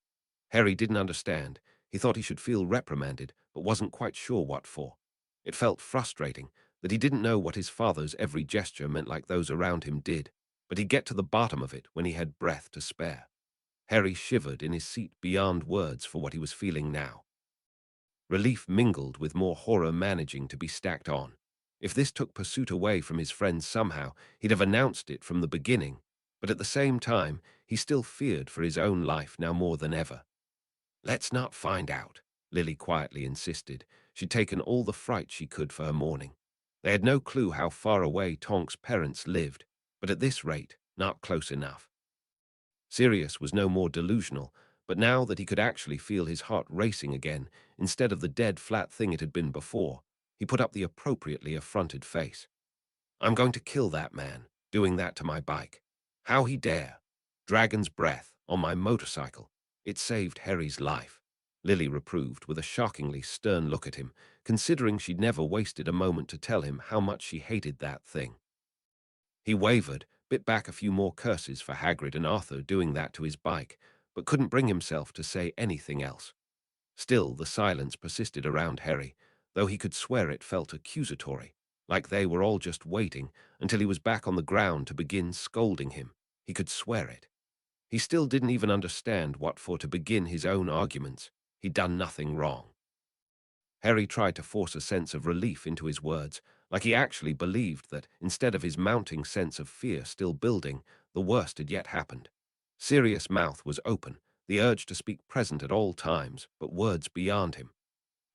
Harry didn't understand. He thought he should feel reprimanded, but wasn't quite sure what for. It felt frustrating that he didn't know what his father's every gesture meant like those around him did, but he'd get to the bottom of it when he had breath to spare. Harry shivered in his seat beyond words for what he was feeling now. Relief mingled with more horror managing to be stacked on. If this took pursuit away from his friends somehow, he'd have announced it from the beginning, but at the same time, he still feared for his own life now more than ever. "Let's not find out," Lily quietly insisted. She'd taken all the fright she could for her mourning. They had no clue how far away Tonk's parents lived, but at this rate, not close enough. Sirius was no more delusional, but now that he could actually feel his heart racing again, instead of the dead flat thing it had been before, he put up the appropriately affronted face. "I'm going to kill that man, doing that to my bike. How he dare! Dragon's breath, on my motorcycle. It saved Harry's life," Lily reproved with a shockingly stern look at him, considering she'd never wasted a moment to tell him how much she hated that thing. He wavered, bit back a few more curses for Hagrid and Arthur doing that to his bike, but couldn't bring himself to say anything else. Still, the silence persisted around Harry, though he could swear it felt accusatory, like they were all just waiting until he was back on the ground to begin scolding him. He could swear it. He still didn't even understand what for to begin his own arguments. He'd done nothing wrong. Harry tried to force a sense of relief into his words, like he actually believed that, instead of his mounting sense of fear still building, the worst had yet happened. Sirius' mouth was open, the urge to speak present at all times, but words beyond him.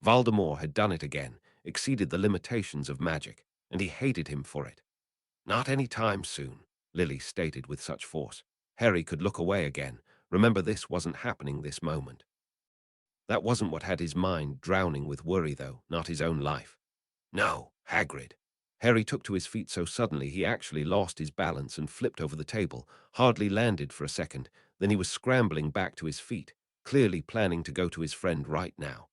Voldemort had done it again, exceeded the limitations of magic, and he hated him for it. Not any time soon, Lily stated with such force. Harry could look away again. Remember, this wasn't happening this moment. That wasn't what had his mind drowning with worry, though, not his own life. No, Hagrid. Harry took to his feet so suddenly he actually lost his balance and flipped over the table, hardly landed for a second. Then he was scrambling back to his feet, clearly planning to go to his friend right now.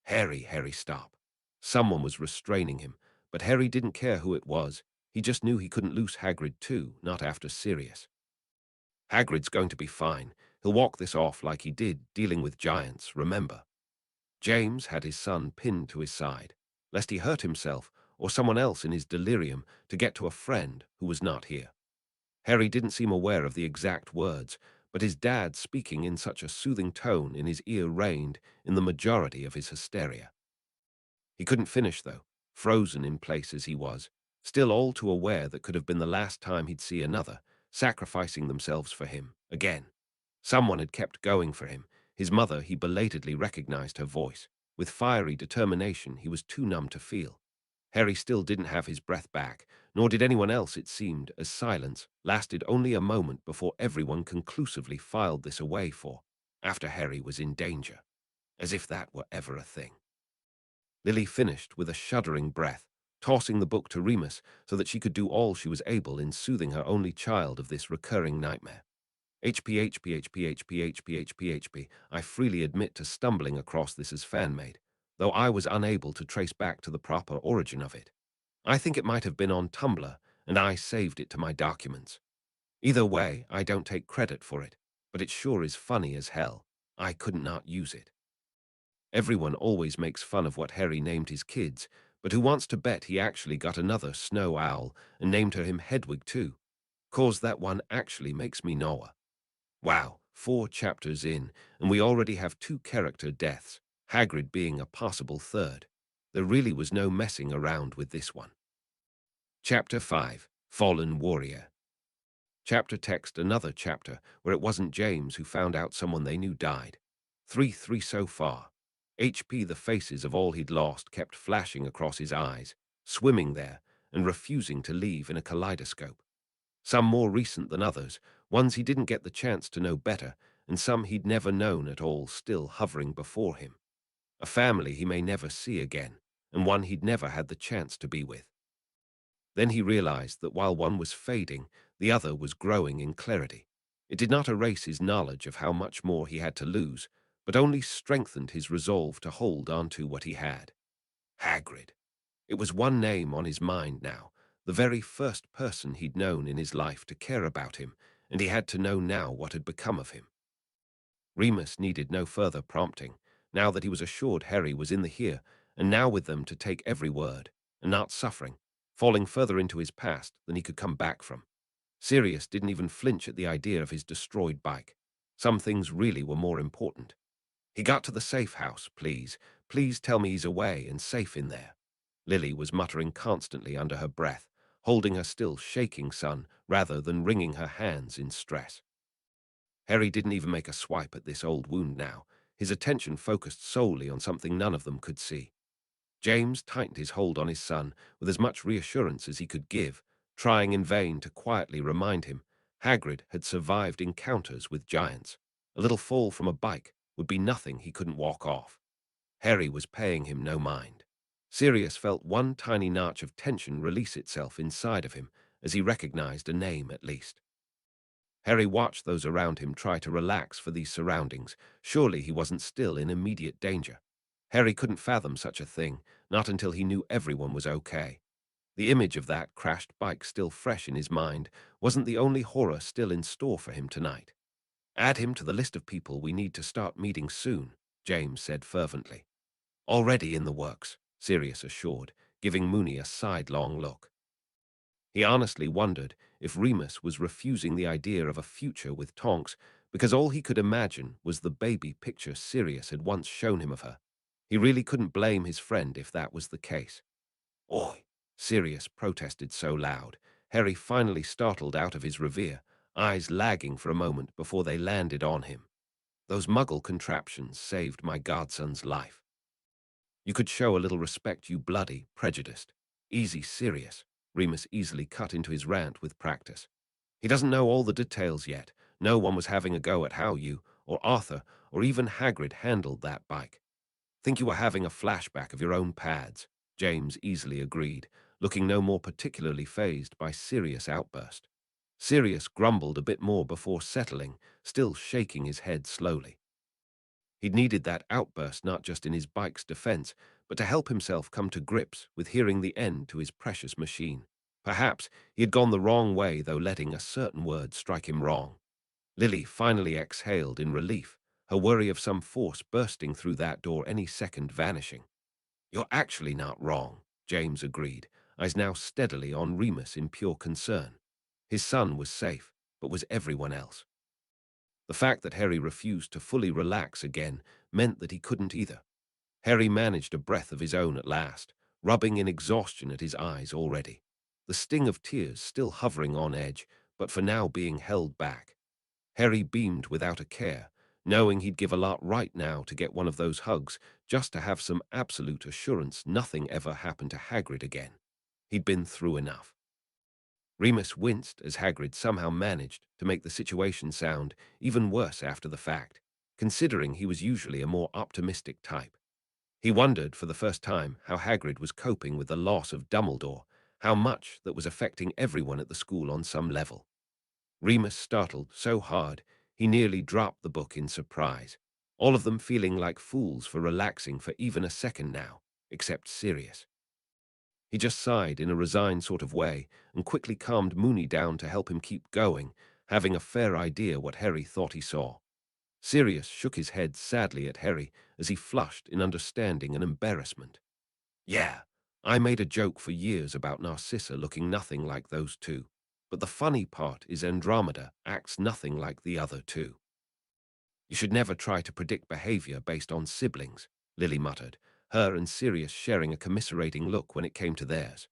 Harry, stop. Someone was restraining him, but Harry didn't care who it was. He just knew he couldn't lose Hagrid too, not after Sirius. Hagrid's going to be fine. He'll walk this off like he did dealing with giants, remember. James had his son pinned to his side, lest he hurt himself or someone else in his delirium to get to a friend who was not here. Harry didn't seem aware of the exact words, but his dad speaking in such a soothing tone in his ear reigned in the majority of his hysteria. He couldn't finish, though, frozen in place as he was, still all too aware that could have been the last time he'd see another, sacrificing themselves for him, again. Someone had kept going for him. His mother, he belatedly recognized her voice. With fiery determination he was too numb to feel. Harry still didn't have his breath back, nor did anyone else, it seemed, as silence lasted only a moment before everyone conclusively filed this away after Harry was in danger. As if that were ever a thing. Lily finished with a shuddering breath, tossing the book to Remus so that she could do all she was able in soothing her only child of this recurring nightmare. HP. I freely admit to stumbling across this as fan-made, though I was unable to trace back to the proper origin of it. I think it might have been on Tumblr, and I saved it to my documents. Either way, I don't take credit for it, but it sure is funny as hell. I couldn't not use it. Everyone always makes fun of what Harry named his kids, but who wants to bet he actually got another snow owl and named her him Hedwig too? 'Cause that one actually makes me Noah. Wow, 4 chapters in, and we already have 2 character deaths, Hagrid being a possible third. There really was no messing around with this one. Chapter 5, Fallen Warrior. Chapter text, another chapter where it wasn't James who found out someone they knew died. 3 so far. HP, the faces of all he'd lost kept flashing across his eyes, swimming there and refusing to leave in a kaleidoscope. Some more recent than others, ones he didn't get the chance to know better, and some he'd never known at all still hovering before him. A family he may never see again, and one he'd never had the chance to be with. Then he realized that while one was fading, the other was growing in clarity. It did not erase his knowledge of how much more he had to lose, but only strengthened his resolve to hold on to what he had. Hagrid. It was one name on his mind now, the very first person he'd known in his life to care about him, and he had to know now what had become of him. Remus needed no further prompting, now that he was assured Harry was in the here, and now with them to take every word, and not suffering, falling further into his past than he could come back from. Sirius didn't even flinch at the idea of his destroyed bike. Some things really were more important. He got to the safe house, please. Please tell me he's away and safe in there. Lily was muttering constantly under her breath, holding her still shaking son rather than wringing her hands in stress. Harry didn't even make a swipe at this old wound now, his attention focused solely on something none of them could see. James tightened his hold on his son with as much reassurance as he could give, trying in vain to quietly remind him Hagrid had survived encounters with giants. A little fall from a bike would be nothing he couldn't walk off. Harry was paying him no mind. Sirius felt one tiny notch of tension release itself inside of him as he recognized a name at least. Harry watched those around him try to relax for these surroundings. Surely he wasn't still in immediate danger. Harry couldn't fathom such a thing, not until he knew everyone was okay. The image of that crashed bike still fresh in his mind wasn't the only horror still in store for him tonight. Add him to the list of people we need to start meeting soon, James said fervently. Already in the works, Sirius assured, giving Moony a sidelong look. He honestly wondered if Remus was refusing the idea of a future with Tonks because all he could imagine was the baby picture Sirius had once shown him of her. He really couldn't blame his friend if that was the case. Oi! Sirius protested so loud, Harry finally startled out of his reverie, eyes lagging for a moment before they landed on him. Those muggle contraptions saved my godson's life. You could show a little respect, you bloody prejudiced. Easy, serious. Remus easily cut into his rant with practice. He doesn't know all the details yet. No one was having a go at how you, or Arthur, or even Hagrid handled that bike. Think you were having a flashback of your own pads, James easily agreed, looking no more particularly fazed by Sirius' outburst. Sirius grumbled a bit more before settling, still shaking his head slowly. He'd needed that outburst not just in his bike's defense, but to help himself come to grips with hearing the end to his precious machine. Perhaps he had gone the wrong way, though, letting a certain word strike him wrong. Lily finally exhaled in relief, her worry of some force bursting through that door any second vanishing. "You're actually not wrong," James agreed, eyes now steadily on Remus in pure concern. His son was safe, but was everyone else? The fact that Harry refused to fully relax again meant that he couldn't either. Harry managed a breath of his own at last, rubbing in exhaustion at his eyes already. The sting of tears still hovering on edge, but for now being held back. Harry beamed without a care, knowing he'd give a lot right now to get one of those hugs, just to have some absolute assurance nothing ever happened to Hagrid again. He'd been through enough. Remus winced as Hagrid somehow managed to make the situation sound even worse after the fact, considering he was usually a more optimistic type. He wondered for the first time how Hagrid was coping with the loss of Dumbledore, how much that was affecting everyone at the school on some level. Remus startled so hard he nearly dropped the book in surprise, all of them feeling like fools for relaxing for even a second now, except Sirius. He just sighed in a resigned sort of way and quickly calmed Moony down to help him keep going, having a fair idea what Harry thought he saw. Sirius shook his head sadly at Harry as he flushed in understanding and embarrassment. "Yeah, I made a joke for years about Narcissa looking nothing like those two, but the funny part is Andromeda acts nothing like the other two." "You should never try to predict behavior based on siblings," Lily muttered, her and Sirius sharing a commiserating look when it came to theirs.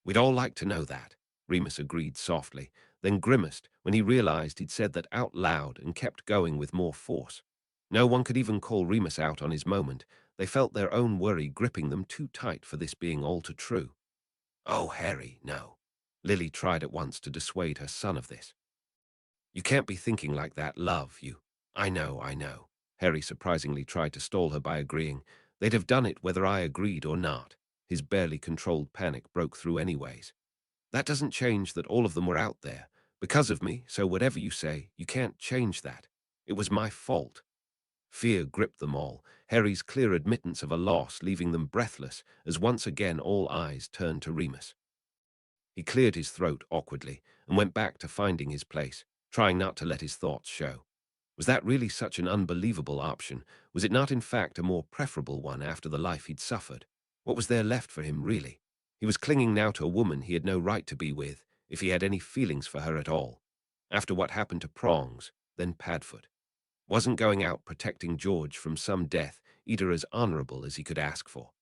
"We'd all like to know that," Remus agreed softly, then grimaced when he realized he'd said that out loud and kept going with more force. No one could even call Remus out on his moment. They felt their own worry gripping them too tight for this being all too true. "Oh, Harry, no." Lily tried at once to dissuade her son of this. "You can't be thinking like that, love, you." I know, I know." Harry surprisingly tried to stall her by agreeing. "They'd have done it whether I agreed or not." His barely controlled panic broke through anyways. "That doesn't change that all of them were out there. Because of me, so whatever you say, you can't change that. It was my fault." Fear gripped them all, Harry's clear admittance of a loss leaving them breathless as once again all eyes turned to Remus. He cleared his throat awkwardly and went back to finding his place, trying not to let his thoughts show. Was that really such an unbelievable option? Was it not in fact a more preferable one after the life he'd suffered? What was there left for him, really? He was clinging now to a woman he had no right to be with, if he had any feelings for her at all. After what happened to Prongs, then Padfoot. Wasn't going out protecting George from some death either as honorable as he could ask for.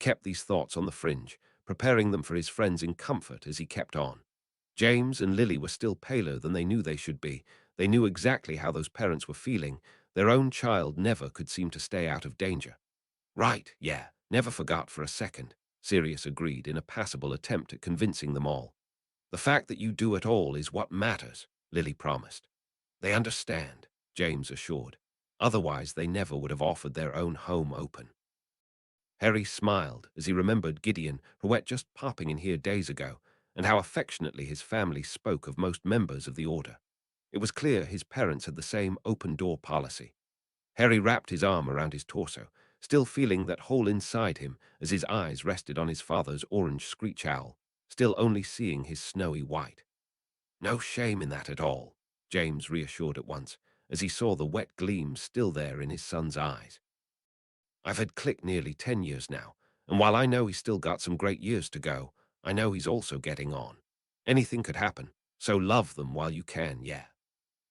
Kept these thoughts on the fringe, preparing them for his friends in comfort as he kept on. James and Lily were still paler than they knew they should be. They knew exactly how those parents were feeling. Their own child never could seem to stay out of danger. "Right, yeah, never forgot for a second," Sirius agreed in a passable attempt at convincing them all. "The fact that you do it all is what matters," Lily promised. "They understand," James assured. "Otherwise they never would have offered their own home open." Harry smiled as he remembered Gideon Rouet just popping in here days ago, and how affectionately his family spoke of most members of the Order. It was clear his parents had the same open-door policy. Harry wrapped his arm around his torso, still feeling that hole inside him as his eyes rested on his father's orange screech owl, still only seeing his snowy white. "No shame in that at all," James reassured at once, as he saw the wet gleam still there in his son's eyes. "I've had Click nearly 10 years now, and while I know he's still got some great years to go, I know he's also getting on. Anything could happen, so love them while you can, yeah."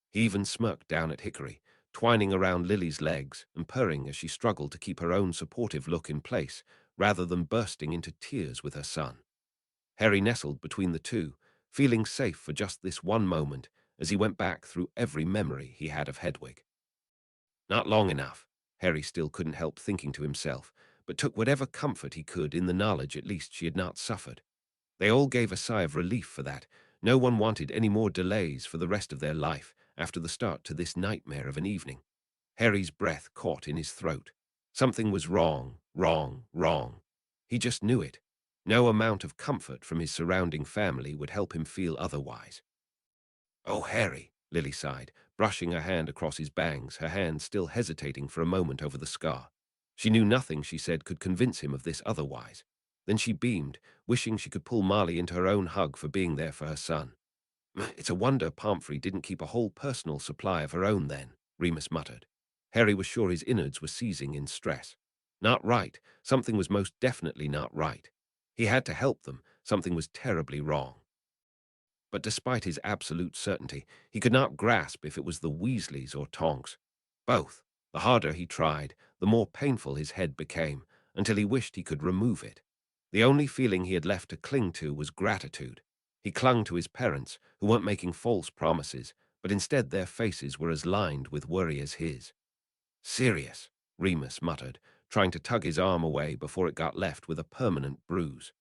He even smirked down at Hickory, twining around Lily's legs and purring as she struggled to keep her own supportive look in place, rather than bursting into tears with her son. Harry nestled between the two, feeling safe for just this one moment as he went back through every memory he had of Hedwig. Not long enough. Harry still couldn't help thinking to himself, but took whatever comfort he could in the knowledge at least she had not suffered. They all gave a sigh of relief for that. No one wanted any more delays for the rest of their life after the start to this nightmare of an evening. Harry's breath caught in his throat. Something was wrong, wrong, wrong. He just knew it. No amount of comfort from his surrounding family would help him feel otherwise. "Oh, Harry," Lily sighed, brushing her hand across his bangs, her hand still hesitating for a moment over the scar. She knew nothing she said could convince him of this otherwise. Then she beamed, wishing she could pull Marley into her own hug for being there for her son. "It's a wonder Pomfrey didn't keep a whole personal supply of her own then," Remus muttered. Harry was sure his innards were seizing in stress. Not right. Something was most definitely not right. He had to help them. Something was terribly wrong. But despite his absolute certainty, he could not grasp if it was the Weasleys or Tonks. Both. The harder he tried, the more painful his head became, until he wished he could remove it. The only feeling he had left to cling to was gratitude. He clung to his parents, who weren't making false promises, but instead their faces were as lined with worry as his. "Serious," Remus muttered, trying to tug his arm away before it got left with a permanent bruise.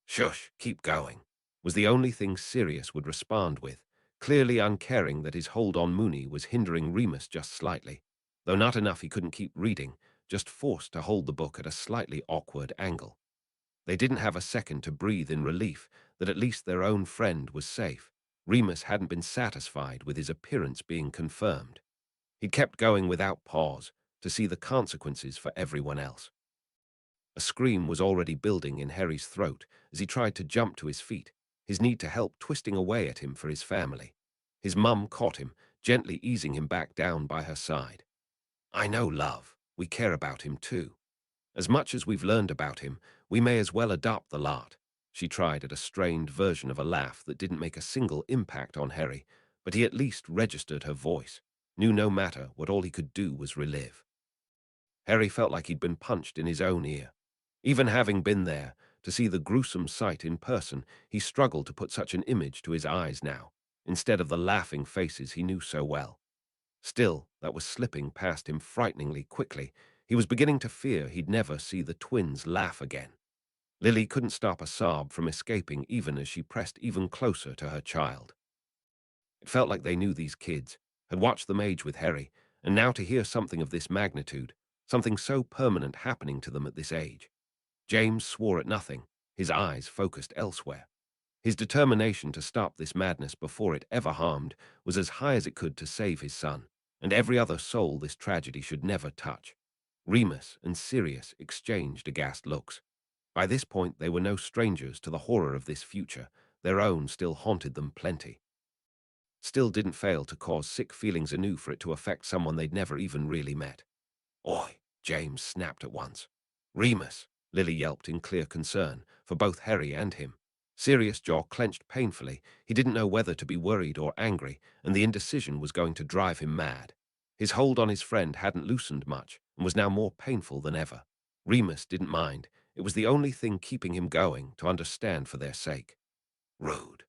"Shush, keep going," was the only thing Sirius would respond with, clearly uncaring that his hold on Moony was hindering Remus just slightly, though not enough he couldn't keep reading, just forced to hold the book at a slightly awkward angle. They didn't have a second to breathe in relief that at least their own friend was safe. Remus hadn't been satisfied with his appearance being confirmed. He'd kept going without pause to see the consequences for everyone else. A scream was already building in Harry's throat as he tried to jump to his feet, his need to help twisting away at him for his family. His mum caught him, gently easing him back down by her side. "I know, love. We care about him too. As much as we've learned about him, we may as well adopt the lot." She tried at a strained version of a laugh that didn't make a single impact on Harry, but he at least registered her voice, knew no matter what all he could do was relive. Harry felt like he'd been punched in his own ear. Even having been there, to see the gruesome sight in person, he struggled to put such an image to his eyes now, instead of the laughing faces he knew so well. Still, that was slipping past him frighteningly quickly. He was beginning to fear he'd never see the twins laugh again. Lily couldn't stop a sob from escaping even as she pressed even closer to her child. It felt like they knew these kids, had watched them age with Harry, and now to hear something of this magnitude, something so permanent happening to them at this age. James swore at nothing, his eyes focused elsewhere. His determination to stop this madness before it ever harmed was as high as it could to save his son, and every other soul this tragedy should never touch. Remus and Sirius exchanged aghast looks. By this point they were no strangers to the horror of this future. Their own still haunted them plenty. Still didn't fail to cause sick feelings anew for it to affect someone they'd never even really met. "Oi!" James snapped at once. "Remus!" Lily yelped in clear concern, for both Harry and him. Sirius' jaw clenched painfully. He didn't know whether to be worried or angry, and the indecision was going to drive him mad. His hold on his friend hadn't loosened much, and was now more painful than ever. Remus didn't mind. It was the only thing keeping him going, to understand for their sake. "Rude,"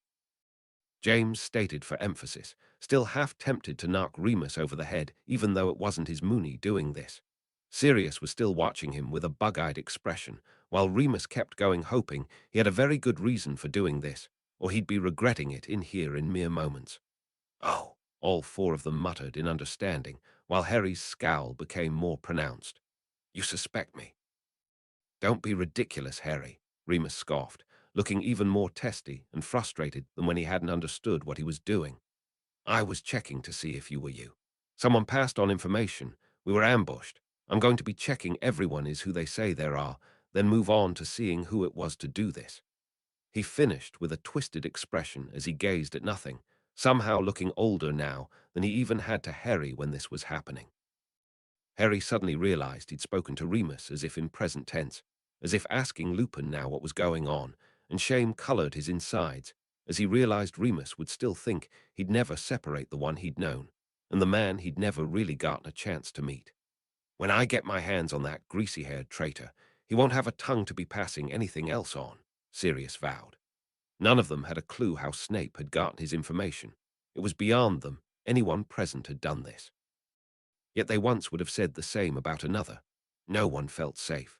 James stated for emphasis, still half tempted to knock Remus over the head, even though it wasn't his Moony doing this. Sirius was still watching him with a bug-eyed expression, while Remus kept going, hoping he had a very good reason for doing this, or he'd be regretting it in here in mere moments. "Oh," all four of them muttered in understanding, while Harry's scowl became more pronounced. "You suspect me?" "Don't be ridiculous, Harry," Remus scoffed, looking even more testy and frustrated than when he hadn't understood what he was doing. "I was checking to see if you were you. Someone passed on information. We were ambushed. I'm going to be checking everyone is who they say there are, then move on to seeing who it was to do this." He finished with a twisted expression as he gazed at nothing, somehow looking older now than he even had to Harry when this was happening. Harry suddenly realized he'd spoken to Remus as if in present tense, as if asking Lupin now what was going on, and shame colored his insides as he realized Remus would still think he'd never separate the one he'd known and the man he'd never really gotten a chance to meet. "When I get my hands on that greasy-haired traitor, he won't have a tongue to be passing anything else on," Sirius vowed. None of them had a clue how Snape had gotten his information. It was beyond them. Anyone present had done this. Yet they once would have said the same about another. No one felt safe.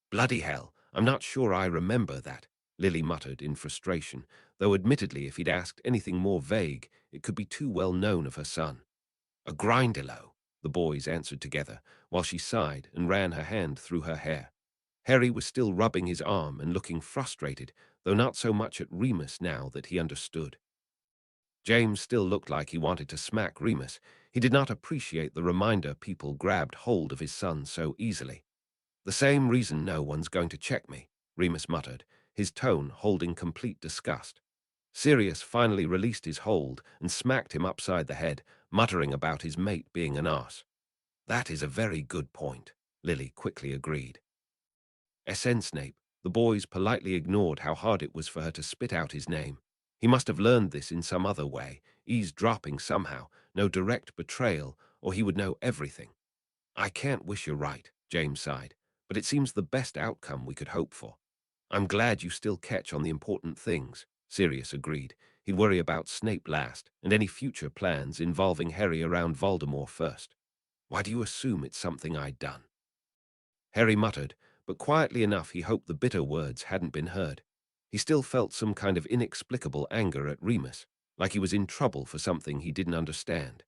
Bloody hell, I'm not sure I remember that, Lily muttered in frustration, though admittedly if he'd asked anything more vague, it could be too well known of her son. A grindelow, the boys answered together, while she sighed and ran her hand through her hair. Harry was still rubbing his arm and looking frustrated, though not so much at Remus now that he understood. James still looked like he wanted to smack Remus. He did not appreciate the reminder people grabbed hold of his son so easily. The same reason no one's going to check me, Remus muttered, his tone holding complete disgust. Sirius finally released his hold and smacked him upside the head, muttering about his mate being an arse. That is a very good point, Lily quickly agreed. SN Snape, the boys politely ignored how hard it was for her to spit out his name. He must have learned this in some other way, eavesdropping somehow, no direct betrayal, or he would know everything. I can't wish you're right, James sighed, but it seems the best outcome we could hope for. I'm glad you still catch on the important things, Sirius agreed. He'd worry about Snape last, and any future plans involving Harry around Voldemort first. Why do you assume it's something I'd done? Harry muttered, but quietly enough he hoped the bitter words hadn't been heard. He still felt some kind of inexplicable anger at Remus, like he was in trouble for something he didn't understand.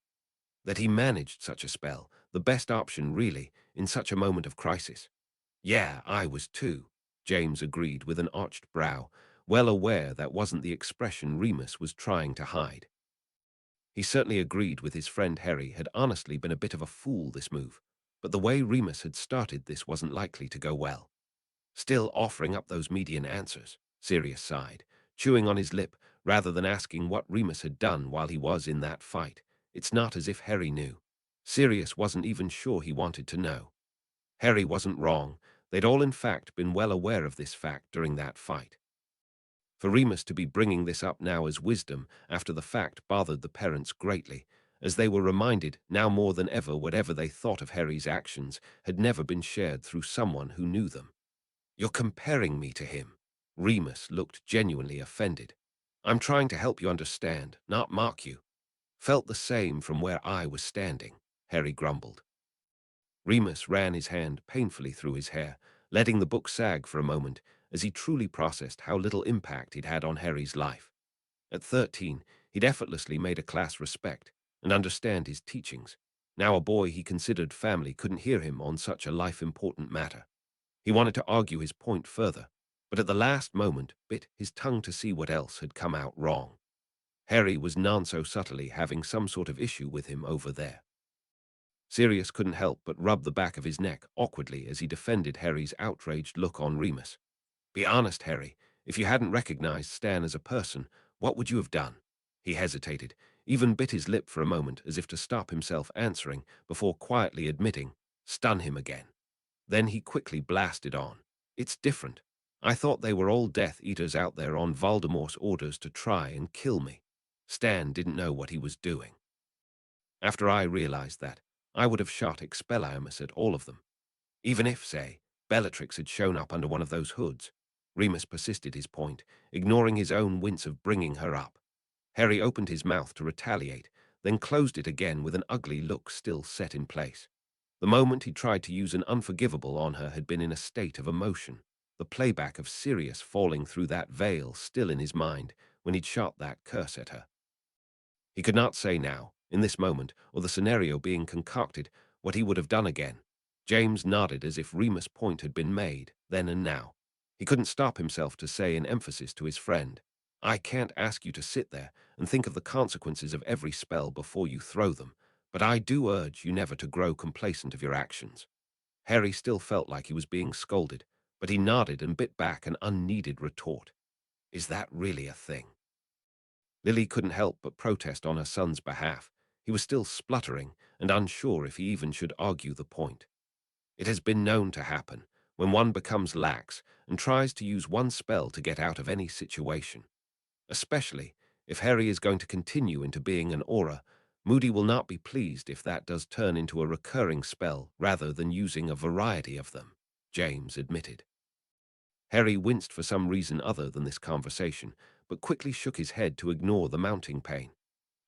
That he managed such a spell, the best option really, in such a moment of crisis. Yeah, I was too, James agreed with an arched brow, well aware that wasn't the expression Remus was trying to hide. He certainly agreed with his friend Harry had honestly been a bit of a fool this move, but the way Remus had started this wasn't likely to go well. Still offering up those median answers, Sirius sighed, chewing on his lip rather than asking what Remus had done while he was in that fight. It's not as if Harry knew. Sirius wasn't even sure he wanted to know. Harry wasn't wrong. They'd all in fact been well aware of this fact during that fight. For Remus to be bringing this up now as wisdom after the fact bothered the parents greatly, as they were reminded now more than ever whatever they thought of Harry's actions had never been shared through someone who knew them. You're comparing me to him. Remus looked genuinely offended. I'm trying to help you understand, not mock you. Felt the same from where I was standing, Harry grumbled. Remus ran his hand painfully through his hair, letting the book sag for a moment as he truly processed how little impact he'd had on Harry's life. At 13, he'd effortlessly made a class respect and understand his teachings. Now a boy he considered family couldn't hear him on such a life-important matter. He wanted to argue his point further, but at the last moment bit his tongue to see what else had come out wrong. Harry was none so subtly having some sort of issue with him over there. Sirius couldn't help but rub the back of his neck awkwardly as he defended Harry's outraged look on Remus. Be honest, Harry, if you hadn't recognized Stan as a person, what would you have done? He hesitated, even bit his lip for a moment as if to stop himself answering before quietly admitting, stun him again. Then he quickly blasted on. It's different. I thought they were all Death Eaters out there on Voldemort's orders to try and kill me. Stan didn't know what he was doing. After I realized that, I would have shot Expelliarmus at all of them. Even if, say, Bellatrix had shown up under one of those hoods. Remus persisted his point, ignoring his own wince of bringing her up. Harry opened his mouth to retaliate, then closed it again with an ugly look still set in place. The moment he tried to use an unforgivable on her had been in a state of emotion, the playback of Sirius falling through that veil still in his mind when he'd shot that curse at her. He could not say now, in this moment, or the scenario being concocted, what he would have done again. James nodded as if Remus' point had been made, then and now. He couldn't stop himself to say in emphasis to his friend, I can't ask you to sit there and think of the consequences of every spell before you throw them, but I do urge you never to grow complacent of your actions. Harry still felt like he was being scolded, but he nodded and bit back an unneeded retort. Is that really a thing? Lily couldn't help but protest on her son's behalf. He was still spluttering and unsure if he even should argue the point. It has been known to happen when one becomes lax and tries to use one spell to get out of any situation. Especially if Harry is going to continue into being an aura, Moody will not be pleased if that does turn into a recurring spell rather than using a variety of them, James admitted. Harry winced for some reason other than this conversation, but quickly shook his head to ignore the mounting pain.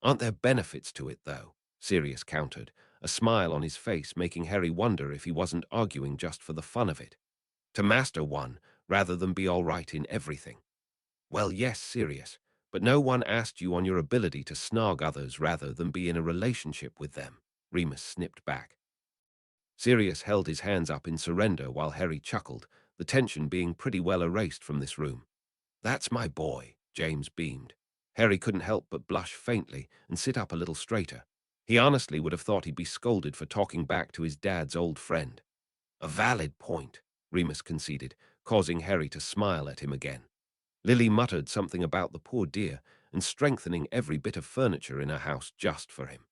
Aren't there benefits to it, though? Sirius countered, a smile on his face making Harry wonder if he wasn't arguing just for the fun of it. To master one, rather than be all right in everything. Well, yes, Sirius, but no one asked you on your ability to snog others rather than be in a relationship with them, Remus snipped back. Sirius held his hands up in surrender while Harry chuckled, the tension being pretty well erased from this room. That's my boy, James beamed. Harry couldn't help but blush faintly and sit up a little straighter. He honestly would have thought he'd be scolded for talking back to his dad's old friend. A valid point, Remus conceded, causing Harry to smile at him again. Lily muttered something about the poor dear and strengthening every bit of furniture in her house just for him.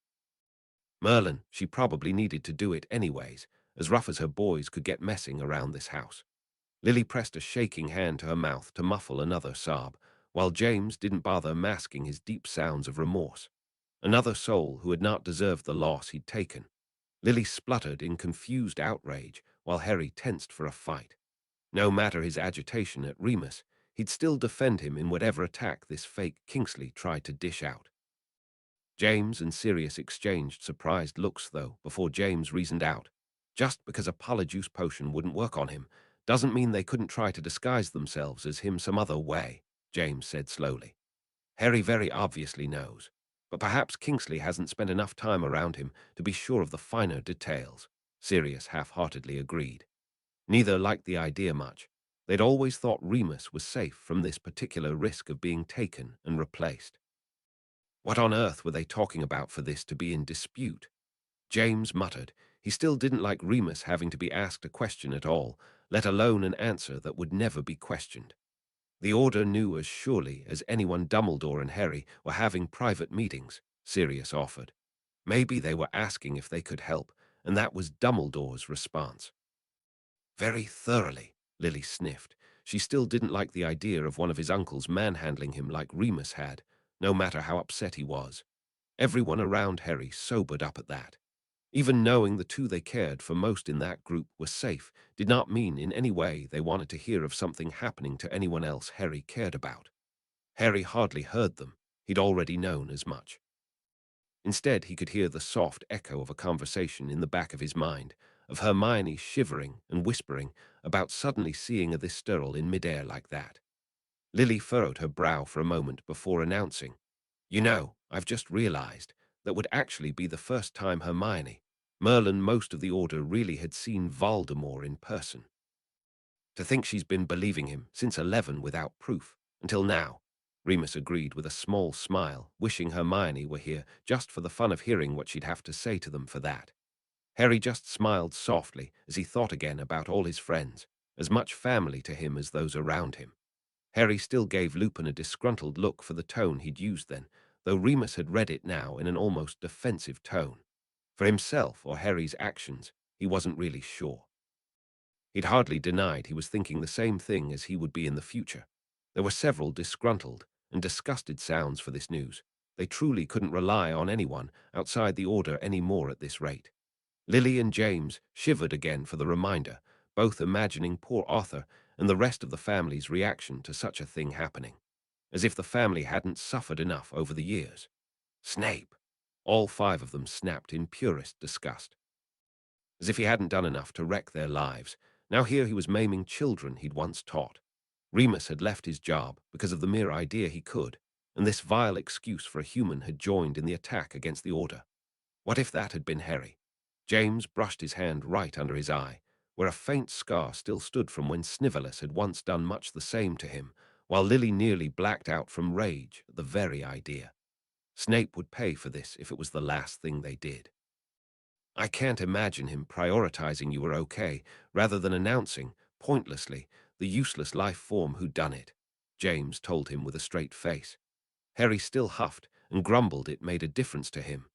Merlin, she probably needed to do it anyways, as rough as her boys could get messing around this house. Lily pressed a shaking hand to her mouth to muffle another sob, while James didn't bother masking his deep sounds of remorse. Another soul who had not deserved the loss he'd taken. Lily spluttered in confused outrage, while Harry tensed for a fight. No matter his agitation at Remus, he'd still defend him in whatever attack this fake Kingsley tried to dish out. James and Sirius exchanged surprised looks, though, before James reasoned out. Just because a polyjuice potion wouldn't work on him doesn't mean they couldn't try to disguise themselves as him some other way, James said slowly. Harry very obviously knows, but perhaps Kingsley hasn't spent enough time around him to be sure of the finer details, Sirius half-heartedly agreed. Neither liked the idea much. They'd always thought Remus was safe from this particular risk of being taken and replaced. What on earth were they talking about for this to be in dispute? James muttered. He still didn't like Remus having to be asked a question at all, let alone an answer that would never be questioned. The Order knew as surely as anyone Dumbledore and Harry were having private meetings, Sirius offered. Maybe they were asking if they could help, and that was Dumbledore's response. Very thoroughly, Lily sniffed. She still didn't like the idea of one of his uncles manhandling him like Remus had, no matter how upset he was. Everyone around Harry sobered up at that. Even knowing the two they cared for most in that group were safe did not mean in any way they wanted to hear of something happening to anyone else Harry cared about. Harry hardly heard them. He'd already known as much. Instead, he could hear the soft echo of a conversation in the back of his mind, of Hermione shivering and whispering about suddenly seeing a Thistral in midair like that. Lily furrowed her brow for a moment before announcing, "You know, I've just realized that would actually be the first time Hermione, Merlin, most of the Order really had seen Voldemort in person. To think she's been believing him since 11 without proof, until now." Remus agreed with a small smile, wishing Hermione were here just for the fun of hearing what she'd have to say to them for that. Harry just smiled softly as he thought again about all his friends, as much family to him as those around him. Harry still gave Lupin a disgruntled look for the tone he'd used then, though Remus had read it now in an almost defensive tone. For himself or Harry's actions, he wasn't really sure. He'd hardly denied he was thinking the same thing as he would be in the future. There were several disgruntled and disgusted sounds for this news. They truly couldn't rely on anyone outside the Order any more at this rate. Lily and James shivered again for the reminder, both imagining poor Arthur and the rest of the family's reaction to such a thing happening. As if the family hadn't suffered enough over the years. Snape! All five of them snapped in purest disgust. As if he hadn't done enough to wreck their lives, now here he was maiming children he'd once taught. Remus had left his job because of the mere idea he could, and this vile excuse for a human had joined in the attack against the Order. What if that had been Harry? James brushed his hand right under his eye, where a faint scar still stood from when Snivellus had once done much the same to him, while Lily nearly blacked out from rage at the very idea. Snape would pay for this if it was the last thing they did. I can't imagine him prioritizing you were okay, rather than announcing, pointlessly, the useless life form who'd done it, James told him with a straight face. Harry still huffed and grumbled it made a difference to him.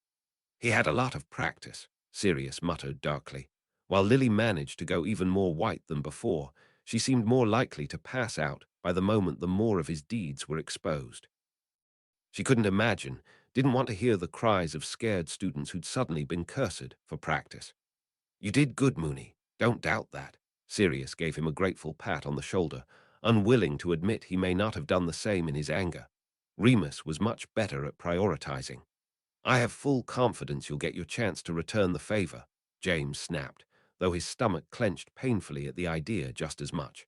He had a lot of practice, Sirius muttered darkly. While Lily managed to go even more white than before, she seemed more likely to pass out by the moment the more of his deeds were exposed. She couldn't imagine, didn't want to hear the cries of scared students who'd suddenly been cursed for practice. You did good, Moony. Don't doubt that. Sirius gave him a grateful pat on the shoulder, unwilling to admit he may not have done the same in his anger. Remus was much better at prioritizing. I have full confidence you'll get your chance to return the favor, James snapped, though his stomach clenched painfully at the idea just as much.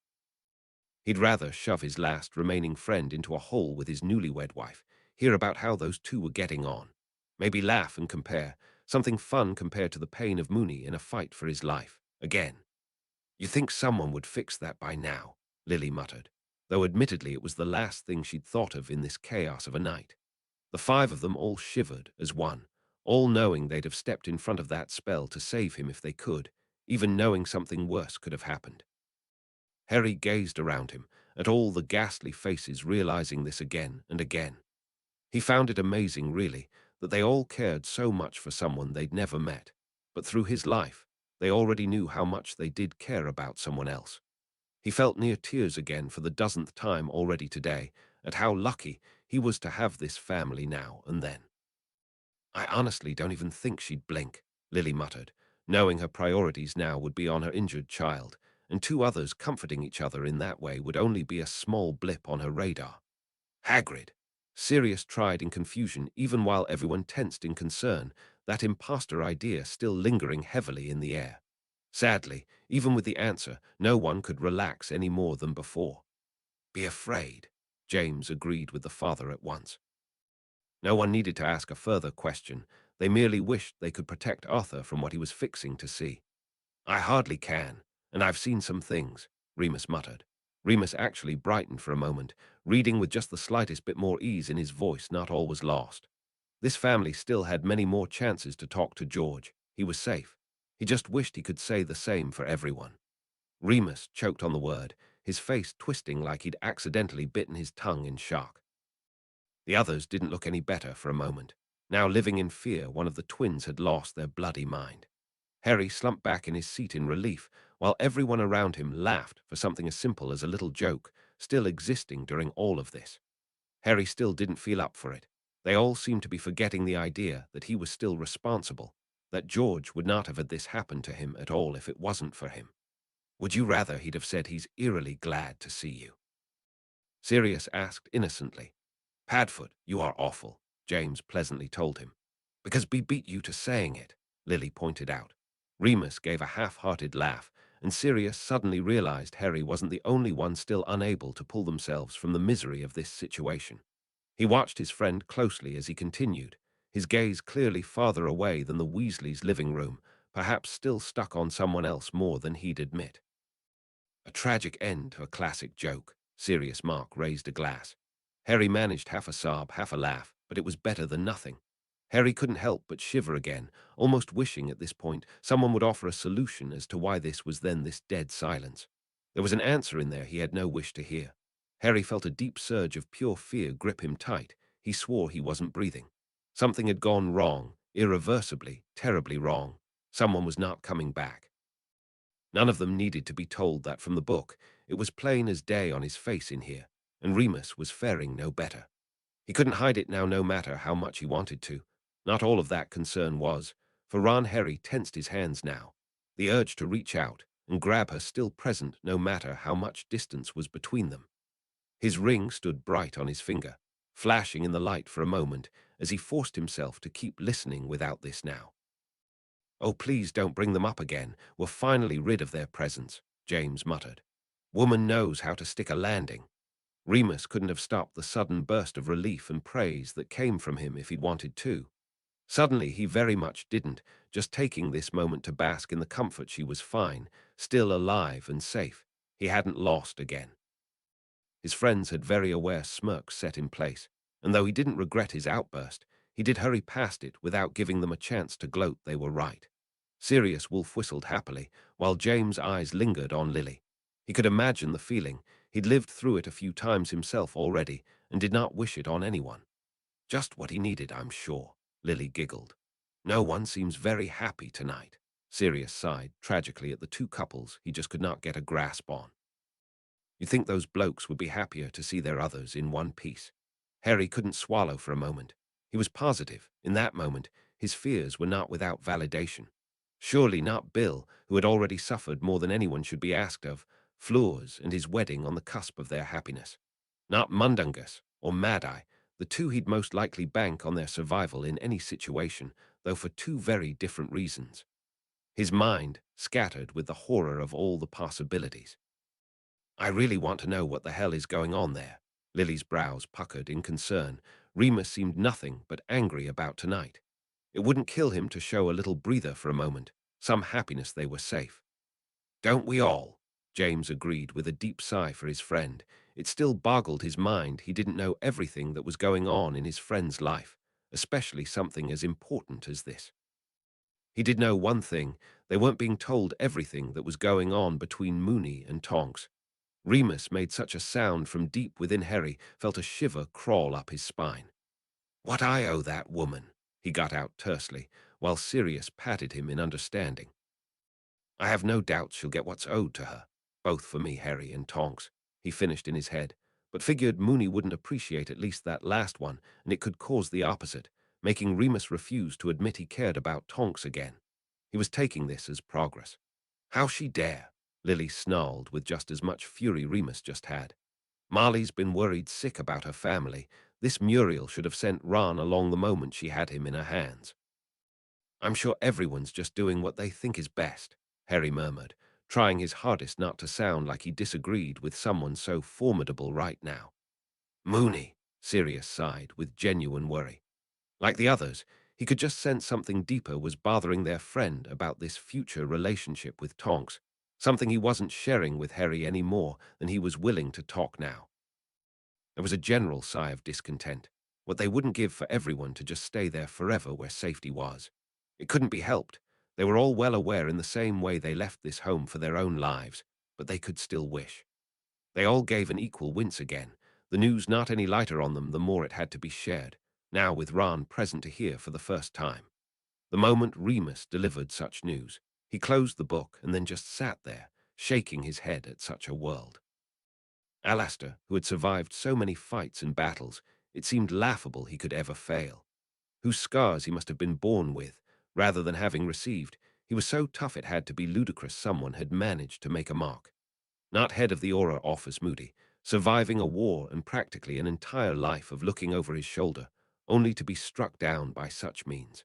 He'd rather shove his last remaining friend into a hole with his newlywed wife, hear about how those two were getting on. Maybe laugh and compare, something fun compared to the pain of Mooney in a fight for his life. Again. You think someone would fix that by now, Lily muttered, though admittedly it was the last thing she'd thought of in this chaos of a night. The five of them all shivered as one, all knowing they'd have stepped in front of that spell to save him if they could, even knowing something worse could have happened. Harry gazed around him, at all the ghastly faces, realizing this again and again. He found it amazing, really, that they all cared so much for someone they'd never met, but through his life, they already knew how much they did care about someone else. He felt near tears again for the dozenth time already today, at how lucky he was to have this family now and then. I honestly don't even think she'd blink, Lily muttered, knowing her priorities now would be on her injured child, and two others comforting each other in that way would only be a small blip on her radar. Hagrid! Sirius tried in confusion even while everyone tensed in concern, that imposter idea still lingering heavily in the air. Sadly, even with the answer, no one could relax any more than before. Be afraid, James agreed with the father at once. No one needed to ask a further question. They merely wished they could protect Arthur from what he was fixing to see. I hardly can, and I've seen some things, Remus muttered. Remus actually brightened for a moment, reading with just the slightest bit more ease in his voice. Not all was lost. This family still had many more chances to talk to George. He was safe. He just wished he could say the same for everyone. Remus choked on the word, his face twisting like he'd accidentally bitten his tongue in shock. The others didn't look any better for a moment. Now living in fear, one of the twins had lost their bloody mind. Harry slumped back in his seat in relief, while everyone around him laughed for something as simple as a little joke, still existing during all of this. Harry still didn't feel up for it. They all seemed to be forgetting the idea that he was still responsible, that George would not have had this happen to him at all if it wasn't for him. Would you rather he'd have said he's eerily glad to see you? Sirius asked innocently. Padfoot, you are awful, James pleasantly told him. Because we beat you to saying it, Lily pointed out. Remus gave a half-hearted laugh, and Sirius suddenly realized Harry wasn't the only one still unable to pull themselves from the misery of this situation. He watched his friend closely as he continued, his gaze clearly farther away than the Weasleys' living room, perhaps still stuck on someone else more than he'd admit. A tragic end to a classic joke. Sirius Mark raised a glass. Harry managed half a sob, half a laugh, but it was better than nothing. Harry couldn't help but shiver again, almost wishing at this point someone would offer a solution as to why this was then this dead silence. There was an answer in there he had no wish to hear. Harry felt a deep surge of pure fear grip him tight. He swore he wasn't breathing. Something had gone wrong, irreversibly, terribly wrong. Someone was not coming back. None of them needed to be told that from the book. It was plain as day on his face in here, and Remus was faring no better. He couldn't hide it now no matter how much he wanted to. Not all of that concern was, for Ron Harry tensed his hands now, the urge to reach out and grab her still present no matter how much distance was between them. His ring stood bright on his finger, flashing in the light for a moment as he forced himself to keep listening without this now. Oh, please don't bring them up again. We're finally rid of their presence, James muttered. Woman knows how to stick a landing. Remus couldn't have stopped the sudden burst of relief and praise that came from him if he'd wanted to. Suddenly he very much didn't, just taking this moment to bask in the comfort she was fine, still alive and safe. He hadn't lost again. His friends had very aware smirks set in place, and though he didn't regret his outburst, he did hurry past it without giving them a chance to gloat they were right. Sirius Wolf whistled happily, while James' eyes lingered on Lily. He could imagine the feeling. He'd lived through it a few times himself already, and did not wish it on anyone. Just what he needed, I'm sure, Lily giggled. No one seems very happy tonight. Sirius sighed tragically at the two couples he just could not get a grasp on. You'd think those blokes would be happier to see their others in one piece. Harry couldn't swallow for a moment. He was positive, in that moment, his fears were not without validation. Surely not Bill, who had already suffered more than anyone should be asked of, Fleurs and his wedding on the cusp of their happiness. Not Mundungus or Mad-Eye, The two he'd most likely bank on their survival in any situation, though for two very different reasons. His mind scattered with the horror of all the possibilities. I really want to know what the hell is going on there. Lily's brows puckered in concern. Remus seemed nothing but angry about tonight. It wouldn't kill him to show a little breather for a moment, some happiness they were safe. Don't we all? James agreed with a deep sigh for his friend. It still boggled his mind he didn't know everything that was going on in his friend's life, especially something as important as this. He did know one thing: they weren't being told everything that was going on between Moony and Tonks. Remus made such a sound from deep within Harry felt a shiver crawl up his spine. What I owe that woman, he got out tersely, while Sirius patted him in understanding. I have no doubt she'll get what's owed to her, both for me, Harry, and Tonks, he finished in his head, but figured Moony wouldn't appreciate at least that last one, and it could cause the opposite, making Remus refuse to admit he cared about Tonks again. He was taking this as progress. How she dare? Lily snarled with just as much fury Remus just had. Marley's been worried sick about her family. This Muriel should have sent Ron along the moment she had him in her hands. I'm sure everyone's just doing what they think is best, Harry murmured, trying his hardest not to sound like he disagreed with someone so formidable right now. Moony, Sirius sighed with genuine worry. Like the others, he could just sense something deeper was bothering their friend about this future relationship with Tonks, something he wasn't sharing with Harry any more than he was willing to talk now. There was a general sigh of discontent, what they wouldn't give for everyone to just stay there forever where safety was. It couldn't be helped. They were all well aware in the same way they left this home for their own lives, but they could still wish. They all gave an equal wince again, the news not any lighter on them the more it had to be shared, now with Ron present to hear for the first time. The moment Remus delivered such news, he closed the book and then just sat there, shaking his head at such a world. Alastair, who had survived so many fights and battles, it seemed laughable he could ever fail. Whose scars he must have been born with, rather than having received, he was so tough it had to be ludicrous someone had managed to make a mark. Not head of the Aura Office Moody, surviving a war and practically an entire life of looking over his shoulder, only to be struck down by such means.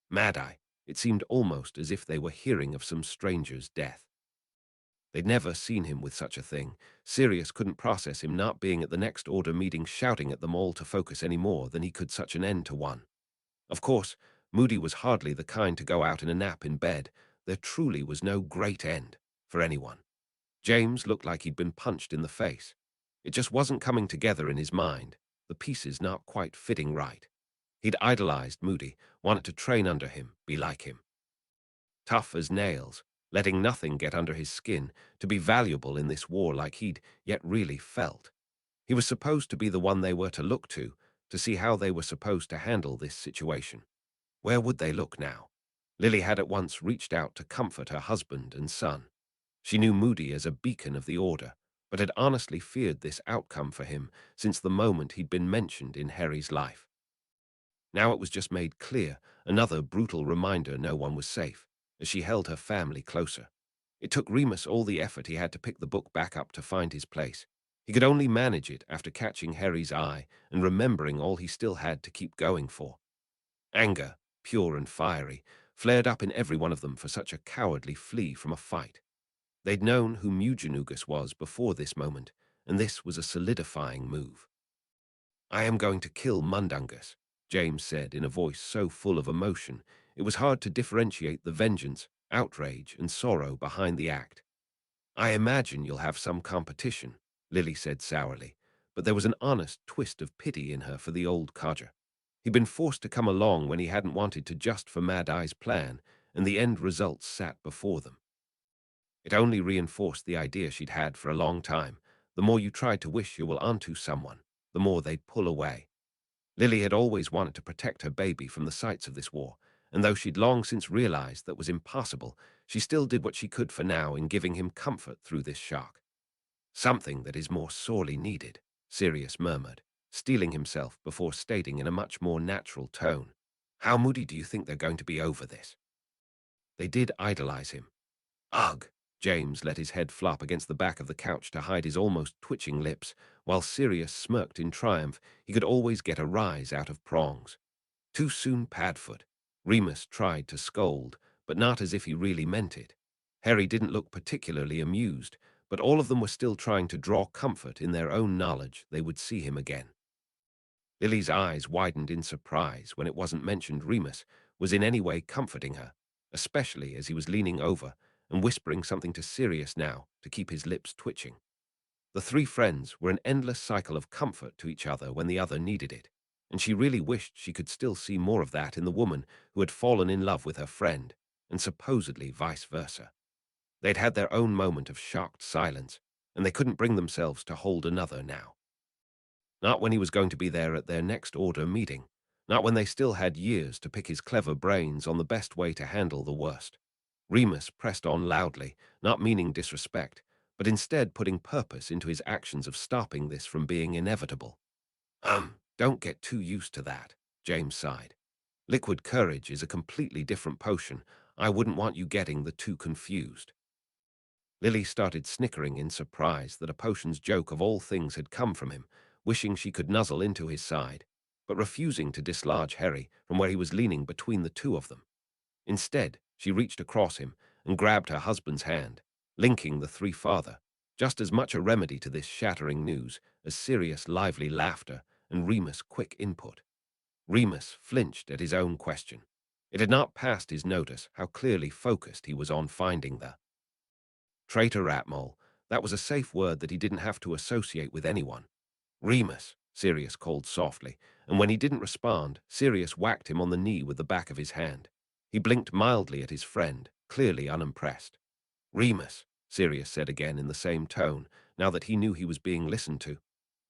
Mad-Eye, it seemed almost as if they were hearing of some stranger's death. They'd never seen him with such a thing. Sirius couldn't process him not being at the next order meeting shouting at them all to focus any more than he could such an end to one. Of course, Moody was hardly the kind to go out in a nap in bed. There truly was no great end for anyone. James looked like he'd been punched in the face. It just wasn't coming together in his mind, the pieces not quite fitting right. He'd idolized Moody, wanted to train under him, be like him. Tough as nails, letting nothing get under his skin, to be valuable in this war like he'd yet really felt. He was supposed to be the one they were to look to see how they were supposed to handle this situation. Where would they look now? Lily had at once reached out to comfort her husband and son. She knew Moody as a beacon of the order, but had honestly feared this outcome for him since the moment he'd been mentioned in Harry's life. Now it was just made clear, another brutal reminder no one was safe, as she held her family closer. It took Remus all the effort he had to pick the book back up to find his place. He could only manage it after catching Harry's eye and remembering all he still had to keep going for. Anger, pure and fiery, flared up in every one of them for such a cowardly flee from a fight. They'd known who Mugenugus was before this moment, and this was a solidifying move. I am going to kill Mundungus, James said in a voice so full of emotion, it was hard to differentiate the vengeance, outrage, and sorrow behind the act. I imagine you'll have some competition, Lily said sourly, but there was an honest twist of pity in her for the old codger. He'd been forced to come along when he hadn't wanted to just for Mad-Eye's plan, and the end results sat before them. It only reinforced the idea she'd had for a long time. The more you tried to wish you were onto someone, the more they'd pull away. Lily had always wanted to protect her baby from the sights of this war, and though she'd long since realized that was impossible, she still did what she could for now in giving him comfort through this shock. Something that is more sorely needed, Sirius murmured, steeling himself before stating in a much more natural tone. How moody do you think they're going to be over this? They did idolize him. Ugh, James let his head flop against the back of the couch to hide his almost twitching lips, while Sirius smirked in triumph. He could always get a rise out of prongs. Too soon, Padfoot. Remus tried to scold, but not as if he really meant it. Harry didn't look particularly amused, but all of them were still trying to draw comfort in their own knowledge they would see him again. Lily's eyes widened in surprise when it wasn't mentioned Remus was in any way comforting her, especially as he was leaning over and whispering something to Sirius now to keep his lips twitching. The three friends were an endless cycle of comfort to each other when the other needed it, and she really wished she could still see more of that in the woman who had fallen in love with her friend, and supposedly vice versa. They'd had their own moment of shocked silence, and they couldn't bring themselves to hold another now. Not when he was going to be there at their next order meeting, not when they still had years to pick his clever brains on the best way to handle the worst. Remus pressed on loudly, not meaning disrespect, but instead putting purpose into his actions of stopping this from being inevitable. Don't get too used to that, James sighed. Liquid courage is a completely different potion. I wouldn't want you getting the two confused. Lily started snickering in surprise that a potion's joke of all things had come from him, wishing she could nuzzle into his side, but refusing to dislodge Harry from where he was leaning between the two of them. Instead, she reached across him and grabbed her husband's hand, linking the three farther, just as much a remedy to this shattering news as Sirius' lively laughter and Remus' quick input. Remus flinched at his own question. It had not passed his notice how clearly focused he was on finding the traitor Ratmole. That was a safe word that he didn't have to associate with anyone. Remus, Sirius called softly, and when he didn't respond, Sirius whacked him on the knee with the back of his hand. He blinked mildly at his friend, clearly unimpressed. Remus, Sirius said again in the same tone, now that he knew he was being listened to.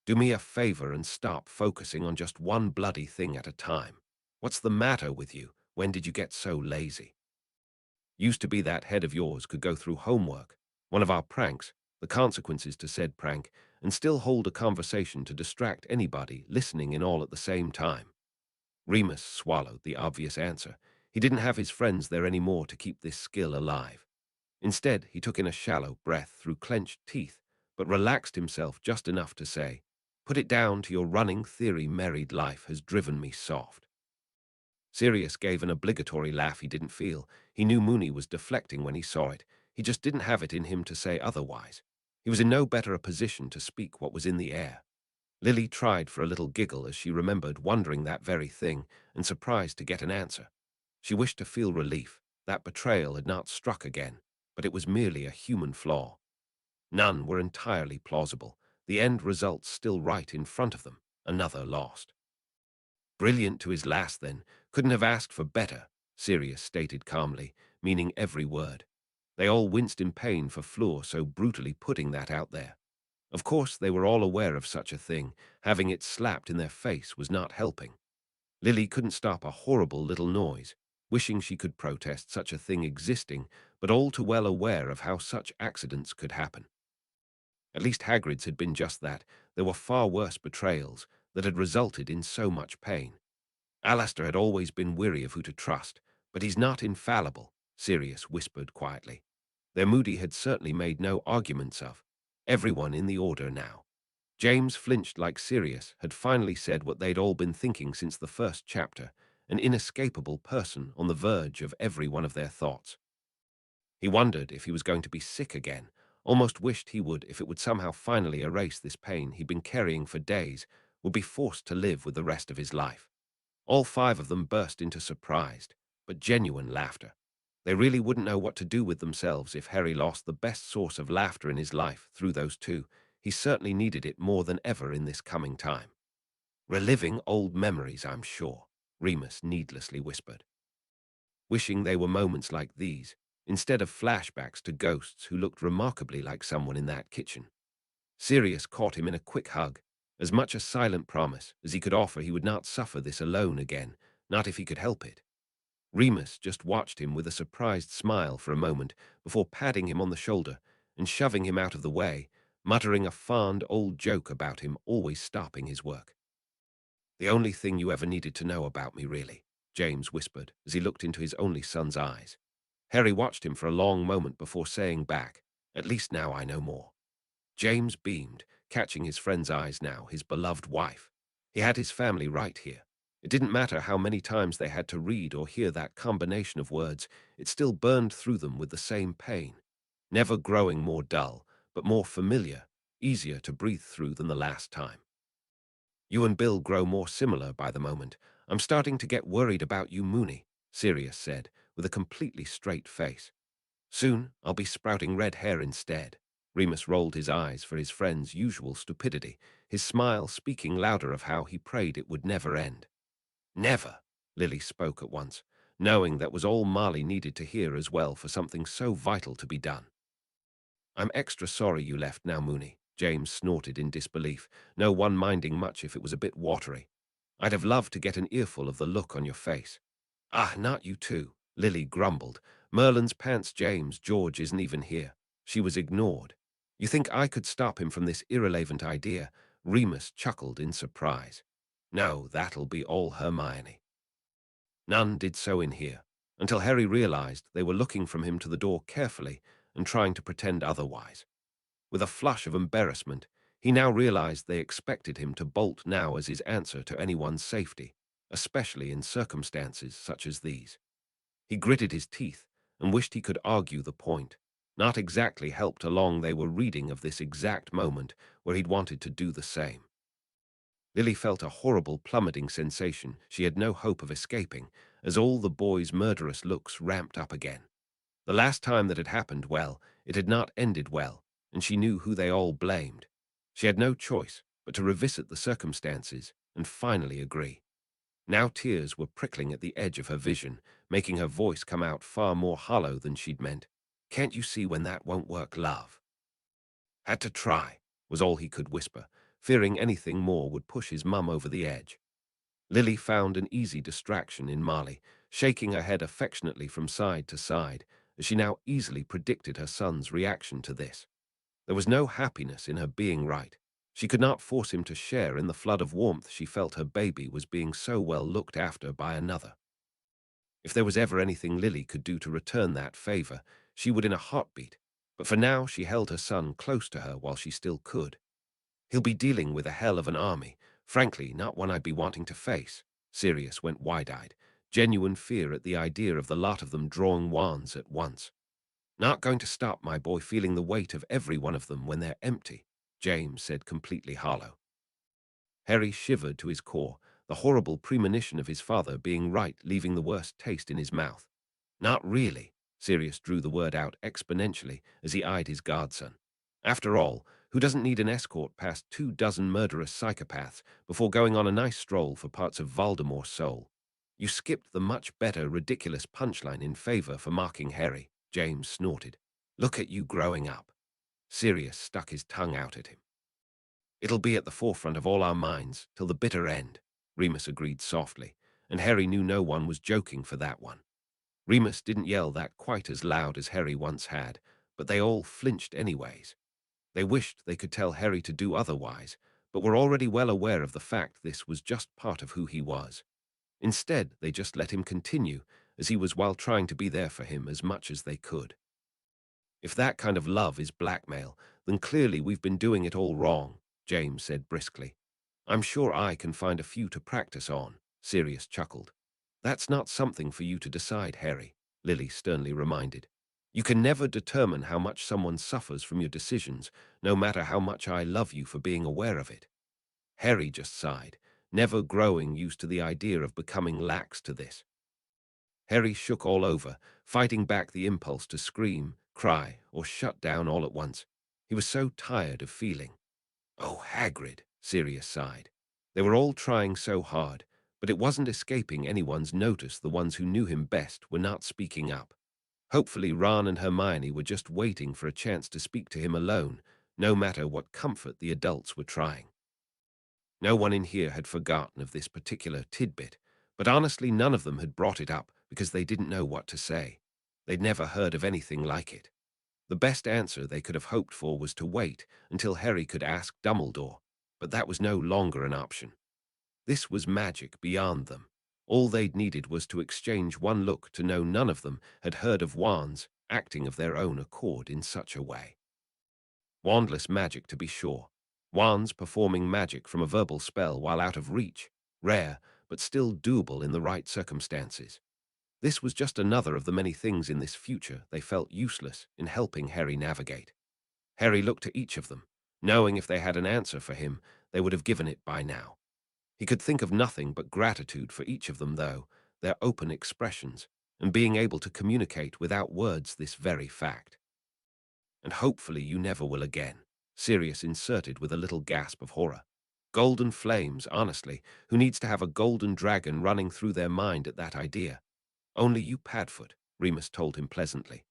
Do me a favor and stop focusing on just one bloody thing at a time. What's the matter with you? When did you get so lazy? Used to be that head of yours could go through homework, one of our pranks, the consequences to said prank, and still hold a conversation to distract anybody listening in all at the same time. Remus swallowed the obvious answer. He didn't have his friends there anymore to keep this skill alive. Instead, he took in a shallow breath through clenched teeth, but relaxed himself just enough to say, "Put it down to your running theory married life has driven me soft." Sirius gave an obligatory laugh he didn't feel. He knew Mooney was deflecting when he saw it. He just didn't have it in him to say otherwise. He was in no better a position to speak what was in the air. Lily tried for a little giggle as she remembered wondering that very thing and surprised to get an answer. She wished to feel relief. That betrayal had not struck again, but it was merely a human flaw. None were entirely plausible. The end results still right in front of them. Another lost. Brilliant to his last, then. Couldn't have asked for better, Sirius stated calmly, meaning every word. They all winced in pain for Fleur so brutally putting that out there. Of course, they were all aware of such a thing. Having it slapped in their face was not helping. Lily couldn't stop a horrible little noise, wishing she could protest such a thing existing, but all too well aware of how such accidents could happen. At least Hagrid's had been just that. There were far worse betrayals that had resulted in so much pain. Alastair had always been weary of who to trust, but he's not infallible, Sirius whispered quietly. Their Moody had certainly made no arguments of. Everyone in the order now. James flinched like Sirius had finally said what they'd all been thinking since the first chapter, an inescapable person on the verge of every one of their thoughts. He wondered if he was going to be sick again, almost wished he would if it would somehow finally erase this pain he'd been carrying for days, would be forced to live with the rest of his life. All five of them burst into surprised, but genuine laughter. They really wouldn't know what to do with themselves if Harry lost the best source of laughter in his life through those two. He certainly needed it more than ever in this coming time. Reliving old memories, I'm sure, Remus needlessly whispered. Wishing they were moments like these, instead of flashbacks to ghosts who looked remarkably like someone in that kitchen. Sirius caught him in a quick hug, as much a silent promise as he could offer he would not suffer this alone again, not if he could help it. Remus just watched him with a surprised smile for a moment before patting him on the shoulder and shoving him out of the way, muttering a fond old joke about him always stopping his work. "The only thing you ever needed to know about me, really," James whispered as he looked into his only son's eyes. Harry watched him for a long moment before saying back, At least now I know more. James beamed, catching his friend's eyes now, his beloved wife. He had his family right here. It didn't matter how many times they had to read or hear that combination of words, it still burned through them with the same pain. Never growing more dull, but more familiar, easier to breathe through than the last time. You and Bill grow more similar by the moment. I'm starting to get worried about you, Mooney, Sirius said, with a completely straight face. Soon I'll be sprouting red hair instead. Remus rolled his eyes for his friend's usual stupidity, his smile speaking louder of how he prayed it would never end. Never, Lily spoke at once, knowing that was all Marley needed to hear as well for something so vital to be done. I'm extra sorry you left now, Mooney, James snorted in disbelief, no one minding much if it was a bit watery. I'd have loved to get an earful of the look on your face. Ah, not you too, Lily grumbled. Merlin's pants, James, George isn't even here. She was ignored. You think I could stop him from this irrelevant idea? Remus chuckled in surprise. No, that'll be all Hermione. None did so in here, until Harry realized they were looking from him to the door carefully and trying to pretend otherwise. With a flush of embarrassment, he now realized they expected him to bolt now as his answer to anyone's safety, especially in circumstances such as these. He gritted his teeth and wished he could argue the point, not exactly helped along they were reading of this exact moment where he'd wanted to do the same. Lily felt a horrible plummeting sensation she had no hope of escaping as all the boys' murderous looks ramped up again. The last time that had happened, well, it had not ended well, and she knew who they all blamed. She had no choice but to revisit the circumstances and finally agree. Now tears were prickling at the edge of her vision, making her voice come out far more hollow than she'd meant. Can't you see when that won't work, love? Had to try, was all he could whisper, fearing anything more would push his mum over the edge. Lily found an easy distraction in Marley, shaking her head affectionately from side to side, as she now easily predicted her son's reaction to this. There was no happiness in her being right. She could not force him to share in the flood of warmth she felt her baby was being so well looked after by another. If there was ever anything Lily could do to return that favor, she would in a heartbeat, but for now she held her son close to her while she still could. He'll be dealing with a hell of an army, frankly not one I'd be wanting to face. Sirius went wide-eyed, genuine fear at the idea of the lot of them drawing wands at once. Not going to stop my boy feeling the weight of every one of them when they're empty, James said completely hollow. Harry shivered to his core, the horrible premonition of his father being right leaving the worst taste in his mouth. Not really, Sirius drew the word out exponentially as he eyed his godson. After all, who doesn't need an escort past 24 murderous psychopaths before going on a nice stroll for parts of Voldemort's soul? You skipped the much better ridiculous punchline in favor for mocking Harry, James snorted. Look at you growing up. Sirius stuck his tongue out at him. It'll be at the forefront of all our minds till the bitter end, Remus agreed softly, and Harry knew no one was joking for that one. Remus didn't yell that quite as loud as Harry once had, but they all flinched anyways. They wished they could tell Harry to do otherwise, but were already well aware of the fact this was just part of who he was. Instead, they just let him continue, as he was while trying to be there for him as much as they could. If that kind of love is blackmail, then clearly we've been doing it all wrong, James said briskly. I'm sure I can find a few to practice on, Sirius chuckled. That's not something for you to decide, Harry, Lily sternly reminded. You can never determine how much someone suffers from your decisions, no matter how much I love you for being aware of it. Harry just sighed, never growing used to the idea of becoming lax to this. Harry shook all over, fighting back the impulse to scream, cry, or shut down all at once. He was so tired of feeling. Oh, Hagrid, Sirius sighed. They were all trying so hard, but it wasn't escaping anyone's notice the ones who knew him best were not speaking up. Hopefully Ron and Hermione were just waiting for a chance to speak to him alone, no matter what comfort the adults were trying. No one in here had forgotten of this particular tidbit, but honestly none of them had brought it up because they didn't know what to say. They'd never heard of anything like it. The best answer they could have hoped for was to wait until Harry could ask Dumbledore, but that was no longer an option. This was magic beyond them. All they'd needed was to exchange one look to know none of them had heard of wands acting of their own accord in such a way. Wandless magic, to be sure. Wands performing magic from a verbal spell while out of reach. Rare, but still doable in the right circumstances. This was just another of the many things in this future they felt useless in helping Harry navigate. Harry looked at each of them, knowing if they had an answer for him, they would have given it by now. He could think of nothing but gratitude for each of them, though, their open expressions, and being able to communicate without words this very fact. And hopefully you never will again, Sirius inserted with a little gasp of horror. Golden flames, honestly, who needs to have a golden dragon running through their mind at that idea? Only you, Padfoot, Remus told him pleasantly.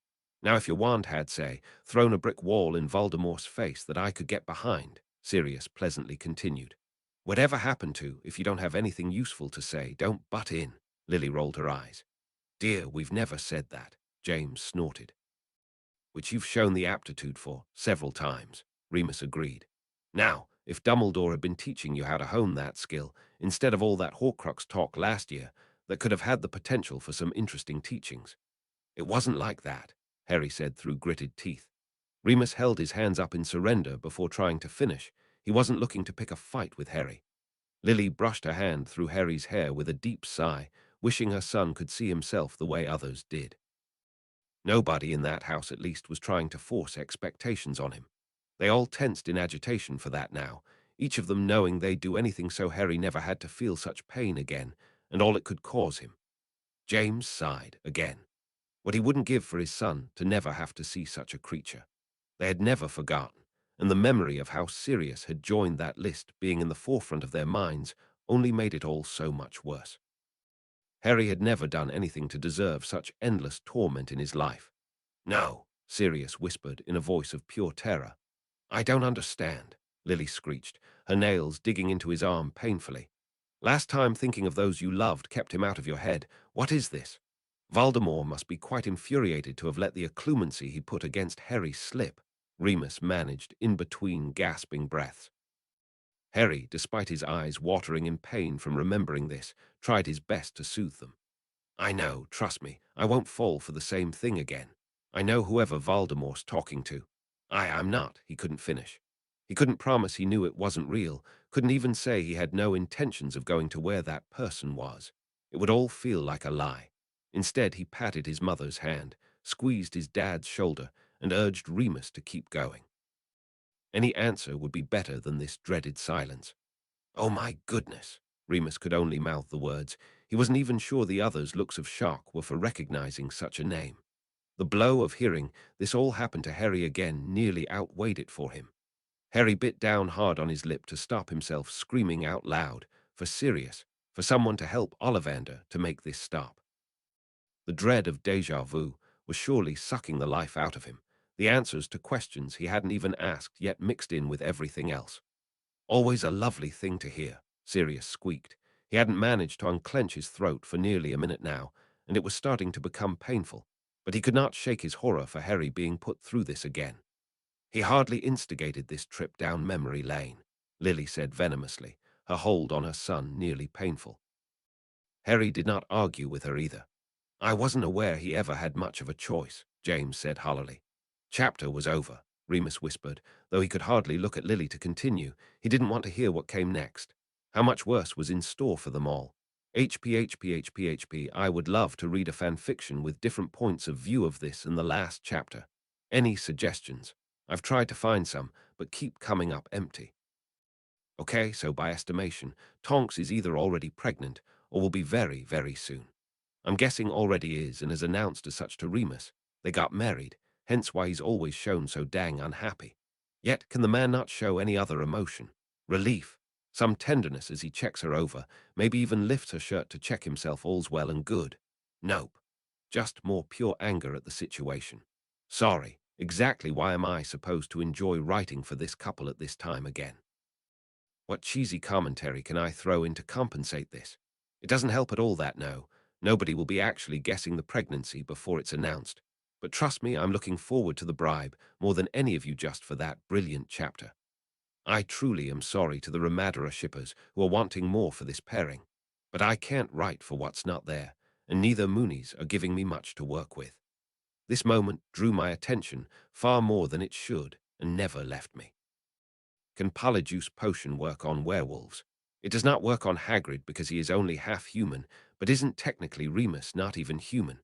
Now if your wand had, say, thrown a brick wall in Voldemort's face that I could get behind, Sirius pleasantly continued. Whatever happened to, if you don't have anything useful to say, don't butt in, Lily rolled her eyes. Dear, we've never said that, James snorted. Which you've shown the aptitude for, several times, Remus agreed. Now, if Dumbledore had been teaching you how to hone that skill, instead of all that Horcrux talk last year, that could have had the potential for some interesting teachings. It wasn't like that, Harry said through gritted teeth. Remus held his hands up in surrender before trying to finish. He wasn't looking to pick a fight with Harry. Lily brushed her hand through Harry's hair with a deep sigh, wishing her son could see himself the way others did. Nobody in that house at least was trying to force expectations on him. They all tensed in agitation for that now, each of them knowing they'd do anything so Harry never had to feel such pain again, and all it could cause him. James sighed again. What he wouldn't give for his son to never have to see such a creature. They had never forgotten, and the memory of how Sirius had joined that list being in the forefront of their minds only made it all so much worse. Harry had never done anything to deserve such endless torment in his life. No, Sirius whispered in a voice of pure terror. I don't understand, Lily screeched, her nails digging into his arm painfully. Last time thinking of those you loved kept him out of your head. What is this? Voldemort must be quite infuriated to have let the occlumency he put against Harry slip, Remus managed in between gasping breaths. Harry, despite his eyes watering in pain from remembering this, tried his best to soothe them. I know, trust me, I won't fall for the same thing again. I know whoever Voldemort's talking to. I'm not, he couldn't finish. He couldn't promise he knew it wasn't real, couldn't even say he had no intentions of going to where that person was. It would all feel like a lie. Instead, he patted his mother's hand, squeezed his dad's shoulder, and urged Remus to keep going. Any answer would be better than this dreaded silence. Oh my goodness! Remus could only mouth the words. He wasn't even sure the others' looks of shock were for recognizing such a name. The blow of hearing this all happen to Harry again nearly outweighed it for him. Harry bit down hard on his lip to stop himself screaming out loud, for Sirius, for someone to help Ollivander to make this stop. The dread of déjà vu was surely sucking the life out of him, the answers to questions he hadn't even asked yet mixed in with everything else. Always a lovely thing to hear, Sirius squeaked. He hadn't managed to unclench his throat for nearly a minute now, and it was starting to become painful, but he could not shake his horror for Harry being put through this again. He hardly instigated this trip down memory lane, Lily said venomously, her hold on her son nearly painful. Harry did not argue with her either. I wasn't aware he ever had much of a choice, James said hollowly. Chapter was over, Remus whispered, though he could hardly look at Lily to continue. He didn't want to hear what came next. How much worse was in store for them all. HP. I would love to read a fanfiction with different points of view of this in the last chapter. Any suggestions? I've tried to find some, but keep coming up empty. Okay, so by estimation, Tonks is either already pregnant or will be very, very soon. I'm guessing already is and has announced as such to Remus. They got married, hence why he's always shown so dang unhappy. Yet can the man not show any other emotion? Relief, some tenderness as he checks her over, maybe even lifts her shirt to check himself all's well and good. Nope. Just more pure anger at the situation. Sorry, exactly why am I supposed to enjoy writing for this couple at this time again? What cheesy commentary can I throw in to compensate this? It doesn't help at all that no. Nobody will be actually guessing the pregnancy before it's announced. But trust me, I'm looking forward to the bribe more than any of you just for that brilliant chapter. I truly am sorry to the Ramadara shippers who are wanting more for this pairing. But I can't write for what's not there, and neither Moonies are giving me much to work with. This moment drew my attention far more than it should, and never left me. Can Polyjuice potion work on werewolves? It does not work on Hagrid because he is only half human, but isn't technically Remus not even human.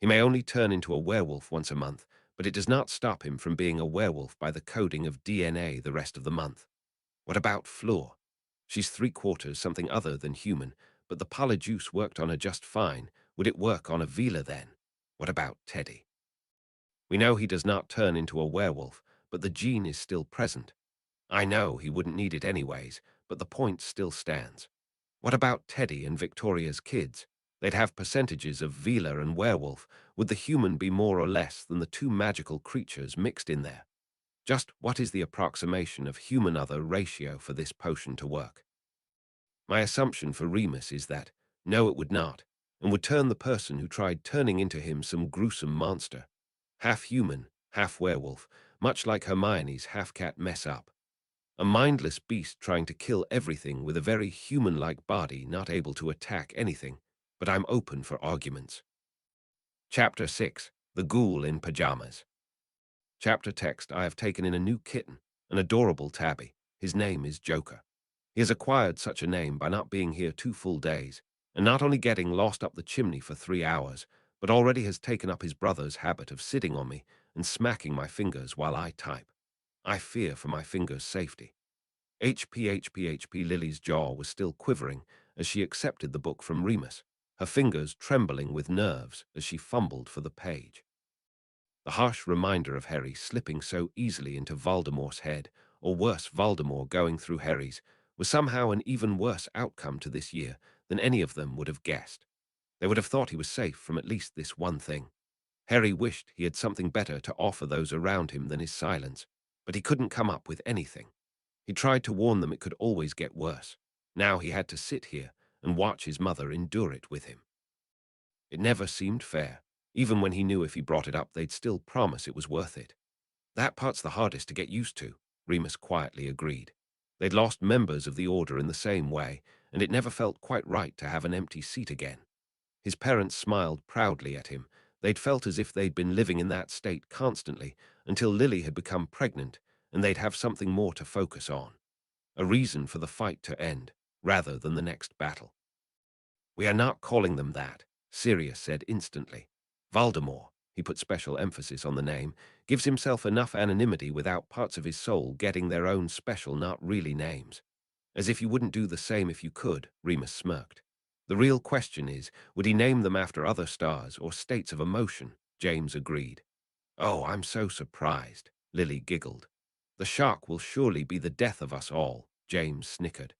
He may only turn into a werewolf once a month, but it does not stop him from being a werewolf by the coding of DNA the rest of the month. What about Fleur? She's 3/4 something other than human, but the Polyjuice worked on her just fine. Would it work on a Veela then? What about Teddy? We know he does not turn into a werewolf, but the gene is still present. I know he wouldn't need it anyways, but the point still stands. What about Teddy and Victoria's kids? They'd have percentages of Veela and werewolf. Would the human be more or less than the two magical creatures mixed in there? Just what is the approximation of human-other ratio for this potion to work? My assumption for Remus is that, no, it would not, and would turn the person who tried turning into him some gruesome monster. Half human, half werewolf, much like Hermione's half-cat mess-up. A mindless beast trying to kill everything with a very human-like body not able to attack anything, but I'm open for arguments. Chapter 6. The Ghoul in Pajamas. Chapter text: I have taken in a new kitten, an adorable tabby. His name is Joker. He has acquired such a name by not being here 2 full days, and not only getting lost up the chimney for 3 hours, but already has taken up his brother's habit of sitting on me and smacking my fingers while I type. I fear for my fingers' safety. HP Lily's jaw was still quivering as she accepted the book from Remus, her fingers trembling with nerves as she fumbled for the page. The harsh reminder of Harry slipping so easily into Voldemort's head, or worse, Voldemort going through Harry's, was somehow an even worse outcome to this year than any of them would have guessed. They would have thought he was safe from at least this one thing. Harry wished he had something better to offer those around him than his silence, but he couldn't come up with anything. He tried to warn them it could always get worse. Now he had to sit here and watch his mother endure it with him. It never seemed fair. Even when he knew if he brought it up, they'd still promise it was worth it. That part's the hardest to get used to, Remus quietly agreed. They'd lost members of the Order in the same way, and it never felt quite right to have an empty seat again. His parents smiled proudly at him. They'd felt as if they'd been living in that state constantly until Lily had become pregnant, and they'd have something more to focus on. A reason for the fight to end, rather than the next battle. We are not calling them that, Sirius said instantly. Voldemort, he put special emphasis on the name, gives himself enough anonymity without parts of his soul getting their own special, not really names. As if you wouldn't do the same if you could, Remus smirked. The real question is, would he name them after other stars or states of emotion? James agreed. Oh, I'm so surprised, Lily giggled. The shock will surely be the death of us all, James snickered.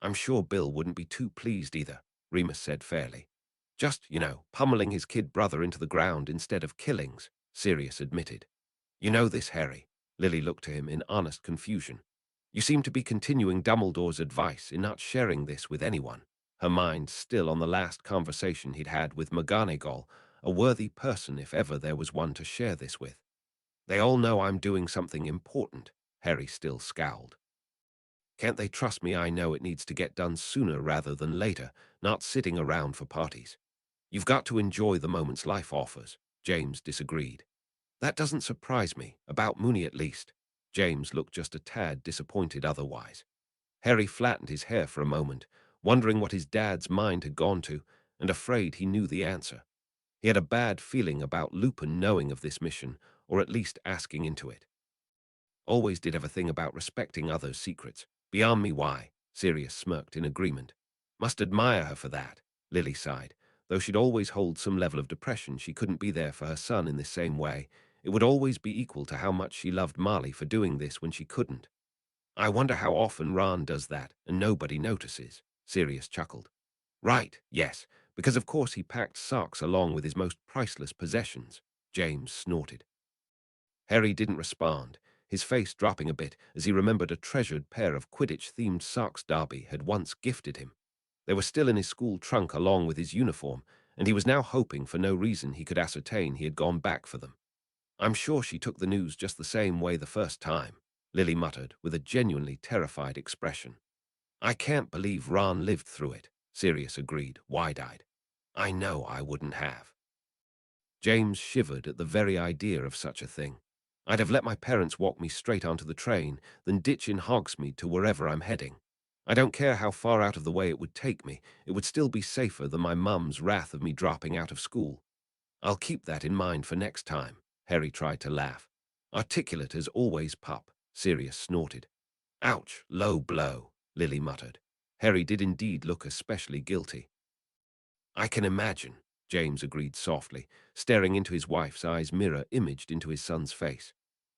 I'm sure Bill wouldn't be too pleased either, Remus said fairly. Just, pummeling his kid brother into the ground instead of killings, Sirius admitted. You know this, Harry. Lily looked to him in honest confusion. You seem to be continuing Dumbledore's advice in not sharing this with anyone, her mind still on the last conversation he'd had with McGonagall, a worthy person if ever there was one to share this with. They all know I'm doing something important, Harry still scowled. Can't they trust me? I know it needs to get done sooner rather than later, not sitting around for parties. You've got to enjoy the moments life offers, James disagreed. That doesn't surprise me, about Moony at least. James looked just a tad disappointed otherwise. Harry flattened his hair for a moment, wondering what his dad's mind had gone to, and afraid he knew the answer. He had a bad feeling about Lupin knowing of this mission, or at least asking into it. Always did have a thing about respecting others' secrets. Beyond me why, Sirius smirked in agreement. Must admire her for that, Lily sighed. Though she'd always hold some level of depression, she couldn't be there for her son in this same way. It would always be equal to how much she loved Marley for doing this when she couldn't. I wonder how often Ron does that, and nobody notices, Sirius chuckled. Right, yes, because of course he packed socks along with his most priceless possessions, James snorted. Harry didn't respond, his face dropping a bit as he remembered a treasured pair of Quidditch-themed socks Darby had once gifted him. They were still in his school trunk along with his uniform, and he was now hoping for no reason he could ascertain he had gone back for them. I'm sure she took the news just the same way the first time, Lily muttered with a genuinely terrified expression. I can't believe Ron lived through it, Sirius agreed, wide-eyed. I know I wouldn't have. James shivered at the very idea of such a thing. I'd have let my parents walk me straight onto the train, then ditch in Hogsmeade to wherever I'm heading. I don't care how far out of the way it would take me, it would still be safer than my mum's wrath of me dropping out of school. I'll keep that in mind for next time. Harry tried to laugh. Articulate as always, pup, Sirius snorted. Ouch, low blow, Lily muttered. Harry did indeed look especially guilty. I can imagine, James agreed softly, staring into his wife's eyes mirror imaged into his son's face.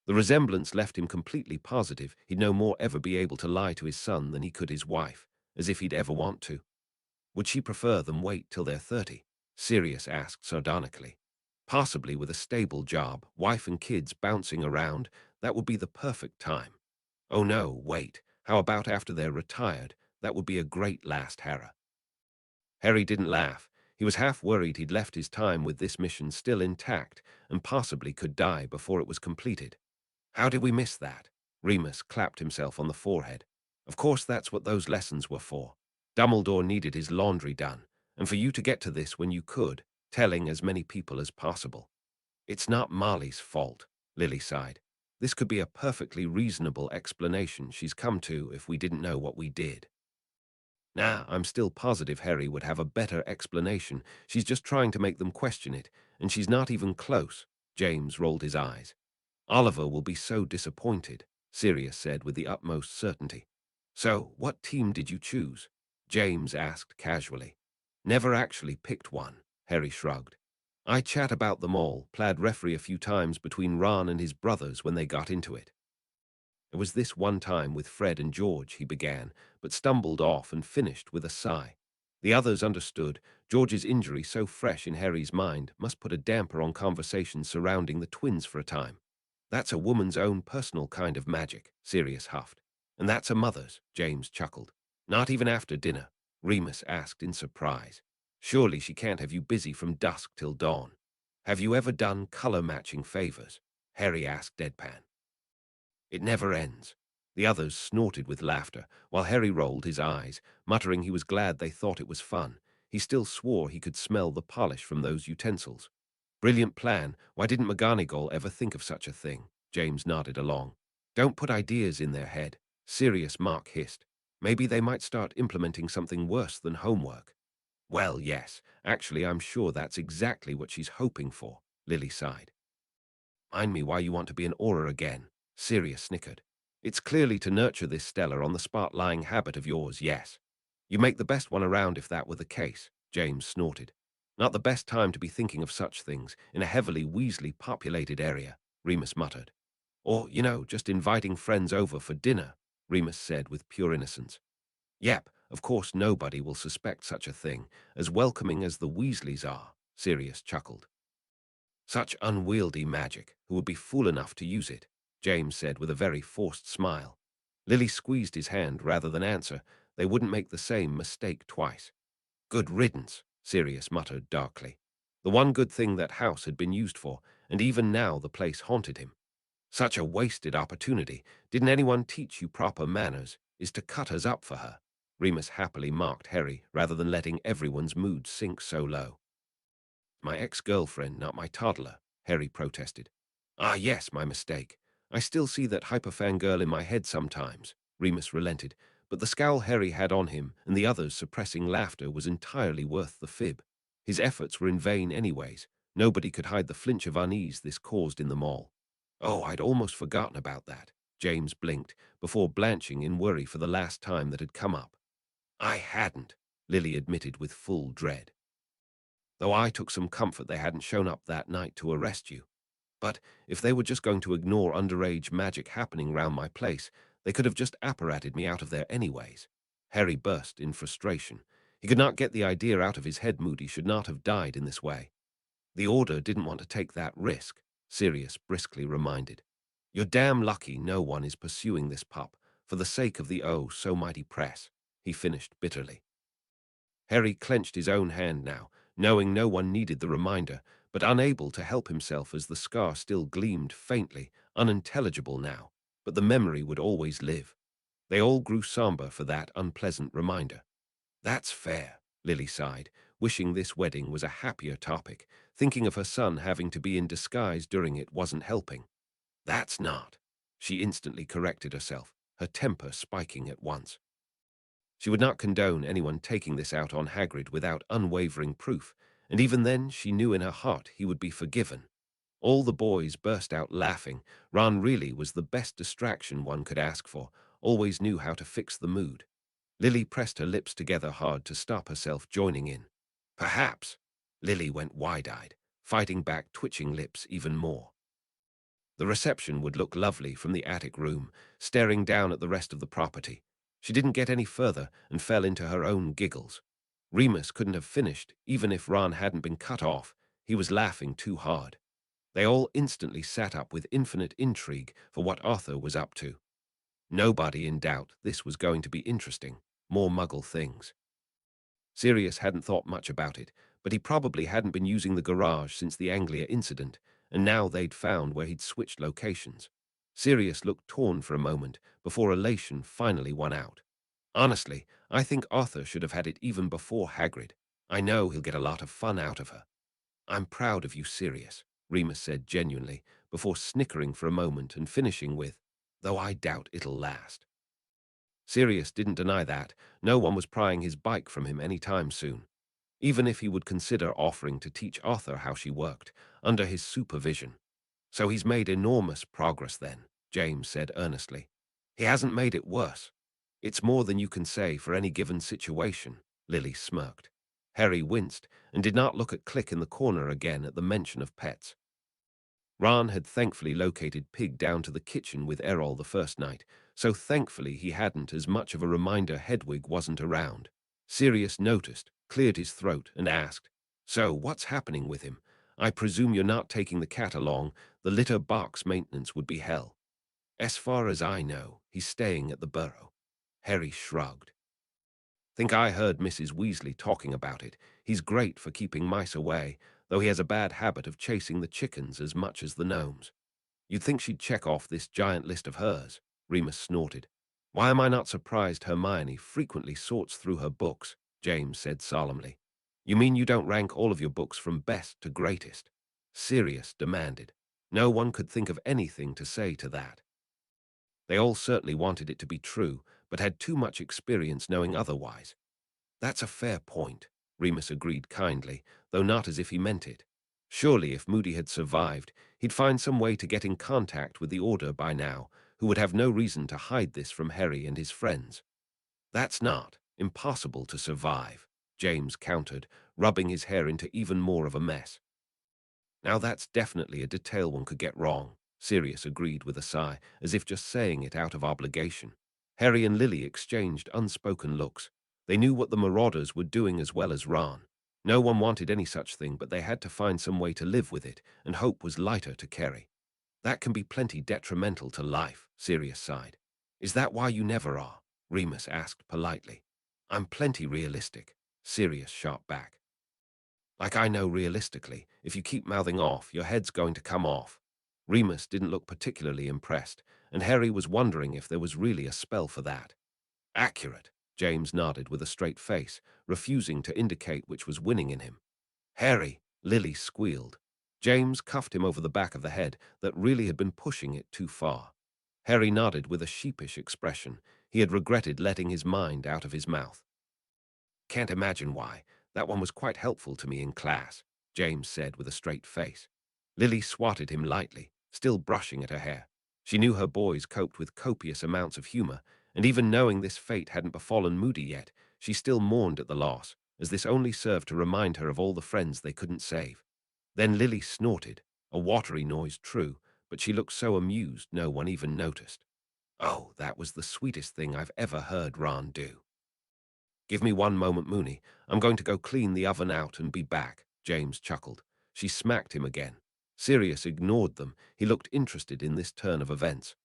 The resemblance left him completely positive he'd no more ever be able to lie to his son than he could his wife, as if he'd ever want to. Would she prefer them wait till they're 30? Sirius asked sardonically. Possibly with a stable job, wife and kids bouncing around, that would be the perfect time. Oh no, wait, how about after they're retired? That would be a great last hara. Harry didn't laugh. He was half worried he'd left his time with this mission still intact and possibly could die before it was completed. How did we miss that? Remus clapped himself on the forehead. Of course that's what those lessons were for. Dumbledore needed his laundry done, and for you to get to this when you could, telling as many people as possible. It's not Molly's fault, Lily sighed. This could be a perfectly reasonable explanation she's come to if we didn't know what we did. Nah, I'm still positive Harry would have a better explanation. She's just trying to make them question it, and she's not even close. James rolled his eyes. Oliver will be so disappointed, Sirius said with the utmost certainty. So, what team did you choose? James asked casually. Never actually picked one, Harry shrugged. I chat about them all, played referee a few times between Ron and his brothers when they got into it. It was this one time with Fred and George, he began, but stumbled off and finished with a sigh. The others understood. George's injury, so fresh in Harry's mind, must put a damper on conversations surrounding the twins for a time. That's a woman's own personal kind of magic, Sirius huffed. And that's a mother's, James chuckled. Not even after dinner, Remus asked in surprise. Surely she can't have you busy from dusk till dawn. Have you ever done color-matching favors? Harry asked deadpan. It never ends. The others snorted with laughter, while Harry rolled his eyes, muttering he was glad they thought it was fun. He still swore he could smell the polish from those utensils. Brilliant plan. Why didn't McGonagall ever think of such a thing? James nodded along. Don't put ideas in their head. Sirius Mark hissed. Maybe they might start implementing something worse than homework. Well, yes. Actually, I'm sure that's exactly what she's hoping for, Lily sighed. Mind me why you want to be an Auror again, Sirius snickered. It's clearly to nurture this stellar on-the-spot lying habit of yours, yes. You make the best one around if that were the case, James snorted. Not the best time to be thinking of such things in a heavily Weasley-populated area, Remus muttered. Or, just inviting friends over for dinner, Remus said with pure innocence. Yep, of course nobody will suspect such a thing, as welcoming as the Weasleys are, Sirius chuckled. Such unwieldy magic, who would be fool enough to use it, James said with a very forced smile. Lily squeezed his hand rather than answer. They wouldn't make the same mistake twice. Good riddance, Sirius muttered darkly. The one good thing that house had been used for, and even now the place haunted him. Such a wasted opportunity. Didn't anyone teach you proper manners? Is to cut us up for her. Remus happily mocked Harry, rather than letting everyone's mood sink so low. My ex-girlfriend, not my toddler, Harry protested. Ah, yes, my mistake. I still see that hyper-fangirl in my head sometimes, Remus relented, but the scowl Harry had on him and the others suppressing laughter was entirely worth the fib. His efforts were in vain anyways. Nobody could hide the flinch of unease this caused in them all. Oh, I'd almost forgotten about that, James blinked, before blanching in worry for the last time that had come up. I hadn't, Lily admitted with full dread. Though I took some comfort they hadn't shown up that night to arrest you. But if they were just going to ignore underage magic happening round my place, they could have just apparated me out of there anyways. Harry burst in frustration. He could not get the idea out of his head Moody should not have died in this way. The Order didn't want to take that risk, Sirius briskly reminded. You're damn lucky no one is pursuing this pup, for the sake of the oh so mighty press, he finished bitterly. Harry clenched his own hand now, knowing no one needed the reminder, but unable to help himself as the scar still gleamed faintly, unintelligible now, but the memory would always live. They all grew somber for that unpleasant reminder. That's fair, Lily sighed, wishing this wedding was a happier topic. Thinking of her son having to be in disguise during it wasn't helping. That's not. She instantly corrected herself, her temper spiking at once. She would not condone anyone taking this out on Hagrid without unwavering proof, and even then she knew in her heart he would be forgiven. All the boys burst out laughing. Ron really was the best distraction one could ask for, always knew how to fix the mood. Lily pressed her lips together hard to stop herself joining in. Perhaps. Lily went wide-eyed, fighting back twitching lips even more. The reception would look lovely from the attic room, staring down at the rest of the property. She didn't get any further and fell into her own giggles. Remus couldn't have finished, even if Ron hadn't been cut off. He was laughing too hard. They all instantly sat up with infinite intrigue for what Arthur was up to. Nobody in doubt this was going to be interesting. More Muggle things. Sirius hadn't thought much about it, but he probably hadn't been using the garage since the Anglia incident, and now they'd found where he'd switched locations. Sirius looked torn for a moment before elation finally won out. Honestly, I think Arthur should have had it even before Hagrid. I know he'll get a lot of fun out of her. I'm proud of you, Sirius, Remus said genuinely, before snickering for a moment and finishing with, though I doubt it'll last. Sirius didn't deny that. No one was prying his bike from him any time soon. Even if he would consider offering to teach Arthur how she worked, under his supervision. So he's made enormous progress then, James said earnestly. He hasn't made it worse. It's more than you can say for any given situation, Lily smirked. Harry winced and did not look at Click in the corner again at the mention of pets. Ron had thankfully located Pig down to the kitchen with Errol the first night, so thankfully he hadn't as much of a reminder Hedwig wasn't around. Sirius noticed, cleared his throat, and asked, "So, what's happening with him? I presume you're not taking the cat along. The litter box maintenance would be hell." "As far as I know, he's staying at the Burrow." Harry shrugged. "Think I heard Mrs. Weasley talking about it. He's great for keeping mice away, though he has a bad habit of chasing the chickens as much as the gnomes." "You'd think she'd check off this giant list of hers," Remus snorted. "Why am I not surprised Hermione frequently sorts through her books?" James said solemnly. "You mean you don't rank all of your books from best to greatest?" Sirius demanded. No one could think of anything to say to that. They all certainly wanted it to be true, but had too much experience knowing otherwise. "That's a fair point," Remus agreed kindly, though not as if he meant it. Surely if Moody had survived, he'd find some way to get in contact with the Order by now, who would have no reason to hide this from Harry and his friends. "That's not impossible to survive," James countered, rubbing his hair into even more of a mess. "Now that's definitely a detail one could get wrong," Sirius agreed with a sigh, as if just saying it out of obligation. Harry and Lily exchanged unspoken looks. They knew what the Marauders were doing as well as Ron. No one wanted any such thing, but they had to find some way to live with it, and hope was lighter to carry. "That can be plenty detrimental to life," Sirius sighed. "Is that why you never are?" Remus asked politely. "I'm plenty realistic," Sirius shot back. "Like I know realistically, if you keep mouthing off, your head's going to come off." Remus didn't look particularly impressed, and Harry was wondering if there was really a spell for that. "Accurate," James nodded with a straight face, refusing to indicate which was winning in him. "Harry," Lily squealed. James cuffed him over the back of the head that really had been pushing it too far. Harry nodded with a sheepish expression. He had regretted letting his mind out of his mouth. "Can't imagine why. That one was quite helpful to me in class," James said with a straight face. Lily swatted him lightly, still brushing at her hair. She knew her boys coped with copious amounts of humor, and even knowing this fate hadn't befallen Moody yet, she still mourned at the loss, as this only served to remind her of all the friends they couldn't save. Then Lily snorted, a watery noise true, but she looked so amused no one even noticed. "Oh, that was the sweetest thing I've ever heard Ron do." "Give me one moment, Mooney. I'm going to go clean the oven out and be back," James chuckled. She smacked him again. Sirius ignored them. He looked interested in this turn of events.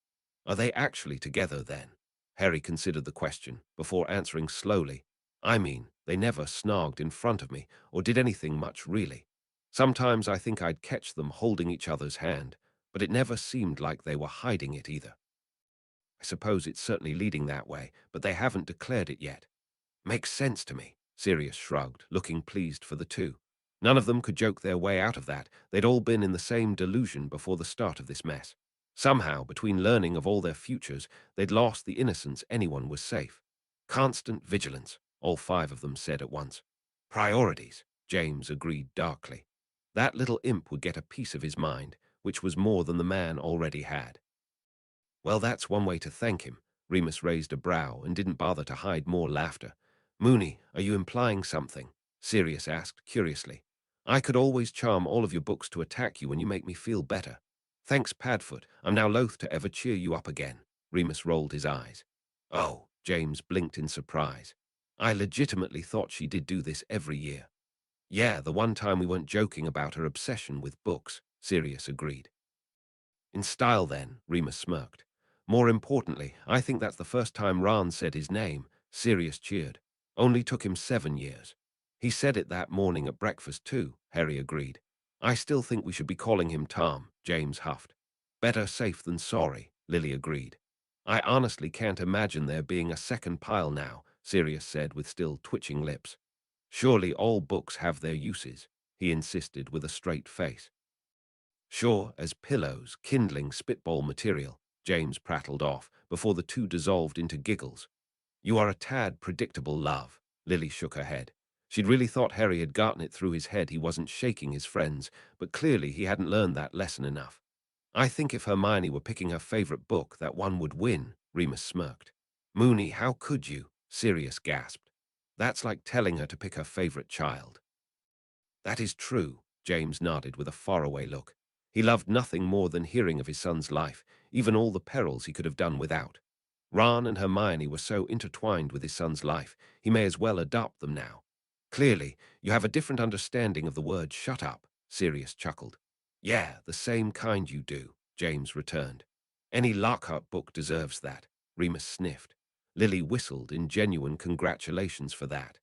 "Are they actually together, then?" Harry considered the question, before answering slowly. "I mean, they never snogged in front of me, or did anything much really. Sometimes I think I'd catch them holding each other's hand, but it never seemed like they were hiding it either. I suppose it's certainly leading that way, but they haven't declared it yet." "Makes sense to me," Sirius shrugged, looking pleased for the two. None of them could joke their way out of that. They'd all been in the same delusion before the start of this mess. Somehow, between learning of all their futures, they'd lost the innocence anyone was safe. Constant vigilance, all five of them said at once. Priorities, James agreed darkly. That little imp would get a piece of his mind, which was more than the man already had. Well, that's one way to thank him. Remus raised a brow and didn't bother to hide more laughter. Moony, are you implying something? Sirius asked curiously. I could always charm all of your books to attack you when you make me feel better. Thanks, Padfoot. I'm now loath to ever cheer you up again. Remus rolled his eyes. Oh, James blinked in surprise. I legitimately thought she did do this every year. Yeah, the one time we weren't joking about her obsession with books, Sirius agreed. In style, then, Remus smirked. More importantly, I think that's the first time Ron said his name, Sirius cheered. Only took him 7 years. He said it that morning at breakfast, too, Harry agreed. I still think we should be calling him Tom, James huffed. Better safe than sorry, Lily agreed. I honestly can't imagine there being a second pile now, Sirius said with still twitching lips. Surely all books have their uses, he insisted with a straight face. Sure as pillows, kindling spitball material, James prattled off, before the two dissolved into giggles. You are a tad predictable, love, Lily shook her head. She'd really thought Harry had gotten it through his head he wasn't shaking his friends, but clearly he hadn't learned that lesson enough. I think if Hermione were picking her favorite book, that one would win, Remus smirked. Moony, how could you? Sirius gasped. That's like telling her to pick her favorite child. That is true, James nodded with a faraway look. He loved nothing more than hearing of his son's life, even all the perils he could have done without. Ron and Hermione were so intertwined with his son's life, he may as well adopt them now. Clearly, you have a different understanding of the word shut up, Sirius chuckled. Yeah, the same kind you do, James returned. Any Lockhart book deserves that, Remus sniffed. Lily whistled in genuine congratulations for that.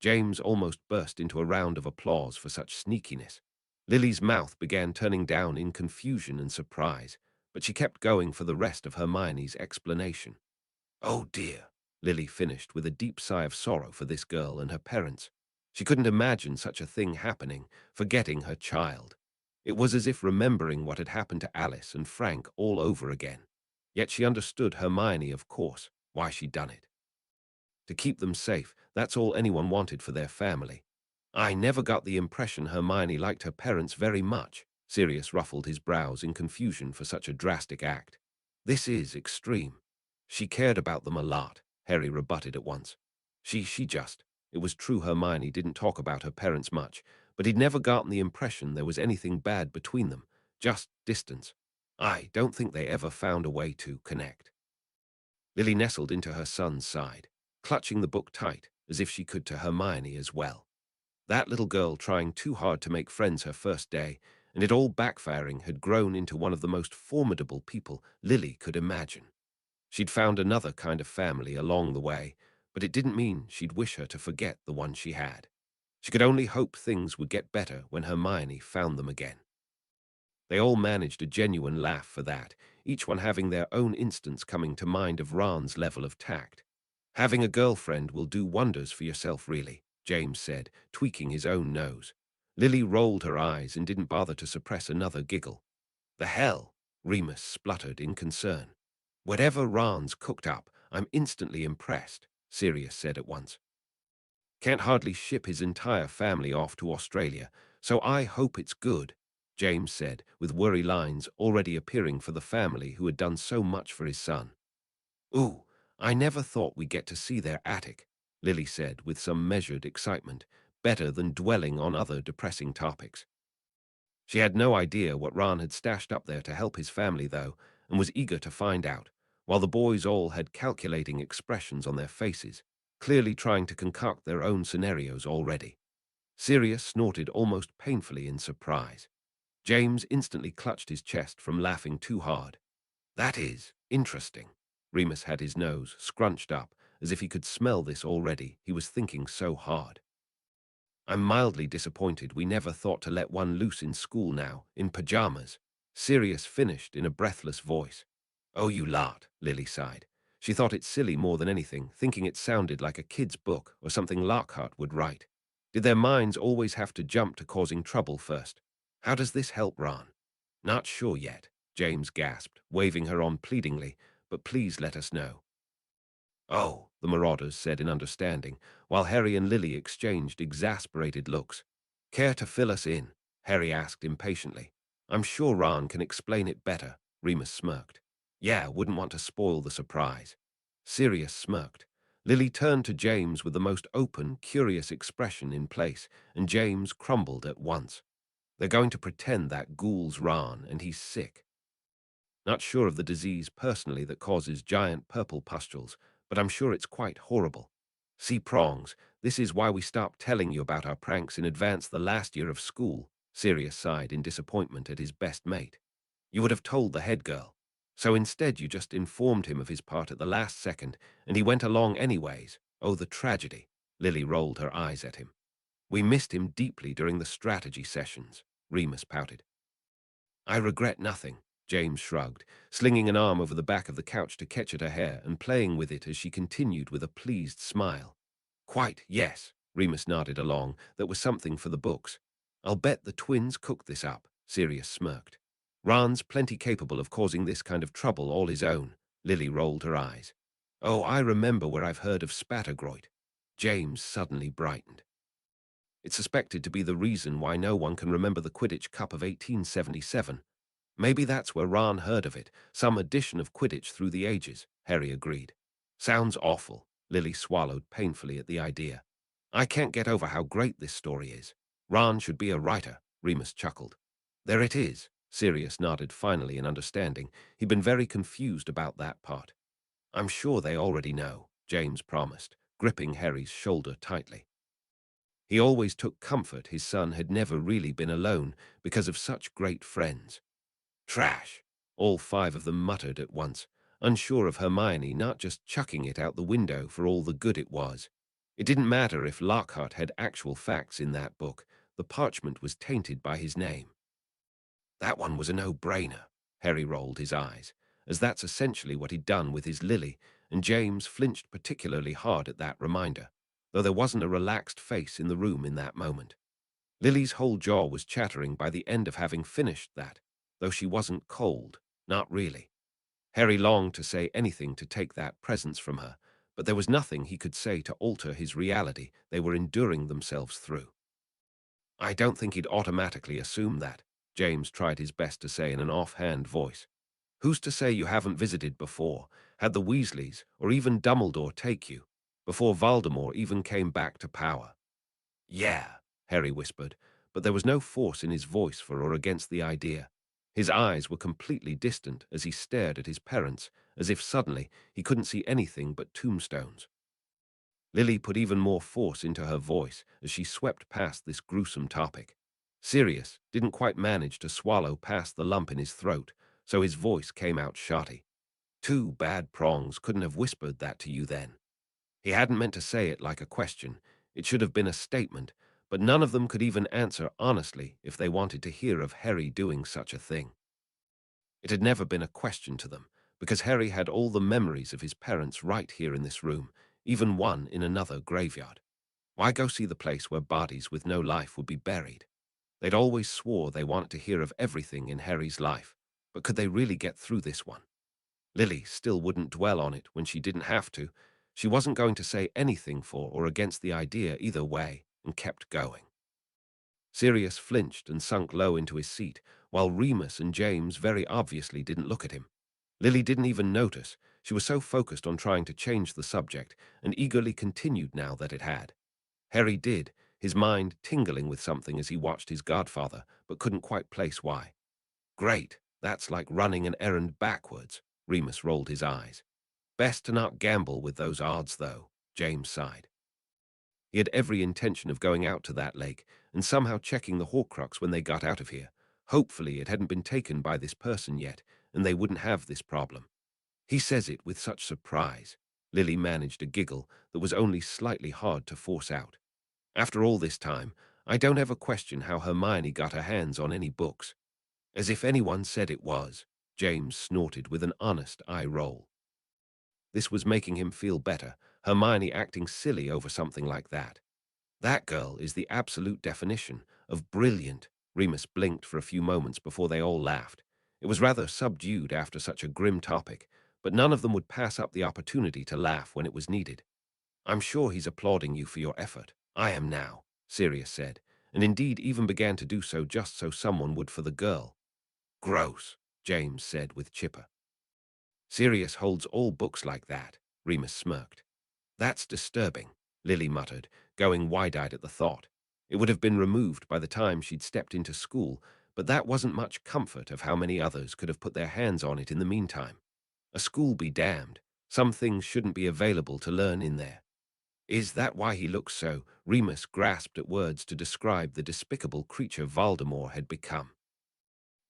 James almost burst into a round of applause for such sneakiness. Lily's mouth began turning down in confusion and surprise, but she kept going for the rest of Hermione's explanation. Oh dear, Lily finished with a deep sigh of sorrow for this girl and her parents. She couldn't imagine such a thing happening, forgetting her child. It was as if remembering what had happened to Alice and Frank all over again. Yet she understood Hermione, of course, why she'd done it. To keep them safe, that's all anyone wanted for their family. I never got the impression Hermione liked her parents very much. Sirius ruffled his brows in confusion for such a drastic act. This is extreme. She cared about them a lot, Harry rebutted at once. She just. It was true Hermione didn't talk about her parents much, but he'd never gotten the impression there was anything bad between them, just distance. I don't think they ever found a way to connect. Lily nestled into her son's side, clutching the book tight, as if she could to Hermione as well. That little girl trying too hard to make friends her first day, and it all backfiring, had grown into one of the most formidable people Lily could imagine. She'd found another kind of family along the way, but it didn't mean she'd wish her to forget the one she had. She could only hope things would get better when Hermione found them again. They all managed a genuine laugh for that, each one having their own instance coming to mind of Ron's level of tact. Having a girlfriend will do wonders for yourself, really, James said, tweaking his own nose. Lily rolled her eyes and didn't bother to suppress another giggle. The hell, Remus spluttered in concern. Whatever Ron's cooked up, I'm instantly impressed, Sirius said at once. Can't hardly ship his entire family off to Australia, so I hope it's good, James said, with worry lines already appearing for the family who had done so much for his son. Ooh, I never thought we'd get to see their attic, Lily said with some measured excitement, better than dwelling on other depressing topics. She had no idea what Ron had stashed up there to help his family, though, and was eager to find out, while the boys all had calculating expressions on their faces, clearly trying to concoct their own scenarios already. Sirius snorted almost painfully in surprise. James instantly clutched his chest from laughing too hard. That is interesting. Remus had his nose scrunched up, as if he could smell this already. He was thinking so hard. I'm mildly disappointed we never thought to let one loose in school now, in pajamas. Sirius finished in a breathless voice. Oh, you lot, Lily sighed. She thought it silly more than anything, thinking it sounded like a kid's book or something Lockhart would write. Did their minds always have to jump to causing trouble first? How does this help Ron? Not sure yet, James gasped, waving her on pleadingly, but please let us know. Oh, the marauders said in understanding, while Harry and Lily exchanged exasperated looks. Care to fill us in? Harry asked impatiently. I'm sure Ron can explain it better, Remus smirked. Yeah, wouldn't want to spoil the surprise. Sirius smirked. Lily turned to James with the most open, curious expression in place, and James crumbled at once. They're going to pretend that ghoul's Ron and he's sick. Not sure of the disease personally that causes giant purple pustules, but I'm sure it's quite horrible. See, Prongs, this is why we stopped telling you about our pranks in advance the last year of school, Sirius sighed in disappointment at his best mate. You would have told the head girl. So instead you just informed him of his part at the last second, and he went along anyways. Oh, the tragedy. Lily rolled her eyes at him. We missed him deeply during the strategy sessions, Remus pouted. I regret nothing, James shrugged, slinging an arm over the back of the couch to catch at her hair and playing with it as she continued with a pleased smile. Quite, yes, Remus nodded along. That was something for the books. I'll bet the twins cooked this up, Sirius smirked. Ron's plenty capable of causing this kind of trouble all his own. Lily rolled her eyes. Oh, I remember where I've heard of Spattergroit. James suddenly brightened. It's suspected to be the reason why no one can remember the Quidditch Cup of 1877. Maybe that's where Ron heard of it, some edition of Quidditch through the ages, Harry agreed. Sounds awful, Lily swallowed painfully at the idea. I can't get over how great this story is. Ron should be a writer, Remus chuckled. There it is, Sirius nodded finally in understanding. He'd been very confused about that part. I'm sure they already know, James promised, gripping Harry's shoulder tightly. He always took comfort his son had never really been alone because of such great friends. Trash! All five of them muttered at once, unsure of Hermione not just chucking it out the window for all the good it was. It didn't matter if Lockhart had actual facts in that book. The parchment was tainted by his name. That one was a no-brainer, Harry rolled his eyes, as that's essentially what he'd done with his Lily, and James flinched particularly hard at that reminder, though there wasn't a relaxed face in the room in that moment. Lily's whole jaw was chattering by the end of having finished that, though she wasn't cold, not really. Harry longed to say anything to take that presence from her, but there was nothing he could say to alter his reality they were enduring themselves through. I don't think he'd automatically assume that, James tried his best to say in an offhand voice. Who's to say you haven't visited before, had the Weasleys or even Dumbledore take you, before Voldemort even came back to power? Yeah, Harry whispered, but there was no force in his voice for or against the idea. His eyes were completely distant as he stared at his parents, as if suddenly he couldn't see anything but tombstones. Lily put even more force into her voice as she swept past this gruesome topic. Sirius didn't quite manage to swallow past the lump in his throat, so his voice came out shotty. Two bad Prongs couldn't have whispered that to you then. He hadn't meant to say it like a question. It should have been a statement, but none of them could even answer honestly if they wanted to hear of Harry doing such a thing. It had never been a question to them, because Harry had all the memories of his parents right here in this room, even one in another graveyard. Why go see the place where bodies with no life would be buried? They'd always swore they wanted to hear of everything in Harry's life, but could they really get through this one? Lily still wouldn't dwell on it when she didn't have to. She wasn't going to say anything for or against the idea either way, and kept going. Sirius flinched and sunk low into his seat, while Remus and James very obviously didn't look at him. Lily didn't even notice. She was so focused on trying to change the subject, and eagerly continued now that it had. Harry did, his mind tingling with something as he watched his godfather, but couldn't quite place why. Great, that's like running an errand backwards, Remus rolled his eyes. Best to not gamble with those odds, though, James sighed. He had every intention of going out to that lake and somehow checking the Horcrux when they got out of here. Hopefully it hadn't been taken by this person yet, and they wouldn't have this problem. He says it with such surprise. Lily managed a giggle that was only slightly hard to force out. After all this time, I don't ever question how Hermione got her hands on any books. As if anyone said it was, James snorted with an honest eye roll. This was making him feel better, Hermione acting silly over something like that. That girl is the absolute definition of brilliant. Remus blinked for a few moments before they all laughed. It was rather subdued after such a grim topic, but none of them would pass up the opportunity to laugh when it was needed. I'm sure he's applauding you for your effort. I am now, Sirius said, and indeed even began to do so just so someone would for the girl. Gross, James said with chipper. Sirius holds all books like that, Remus smirked. That's disturbing, Lily muttered, going wide-eyed at the thought. It would have been removed by the time she'd stepped into school, but that wasn't much comfort of how many others could have put their hands on it in the meantime. A school be damned. Some things shouldn't be available to learn in there. Is that why he looks so? Remus grasped at words to describe the despicable creature Voldemort had become.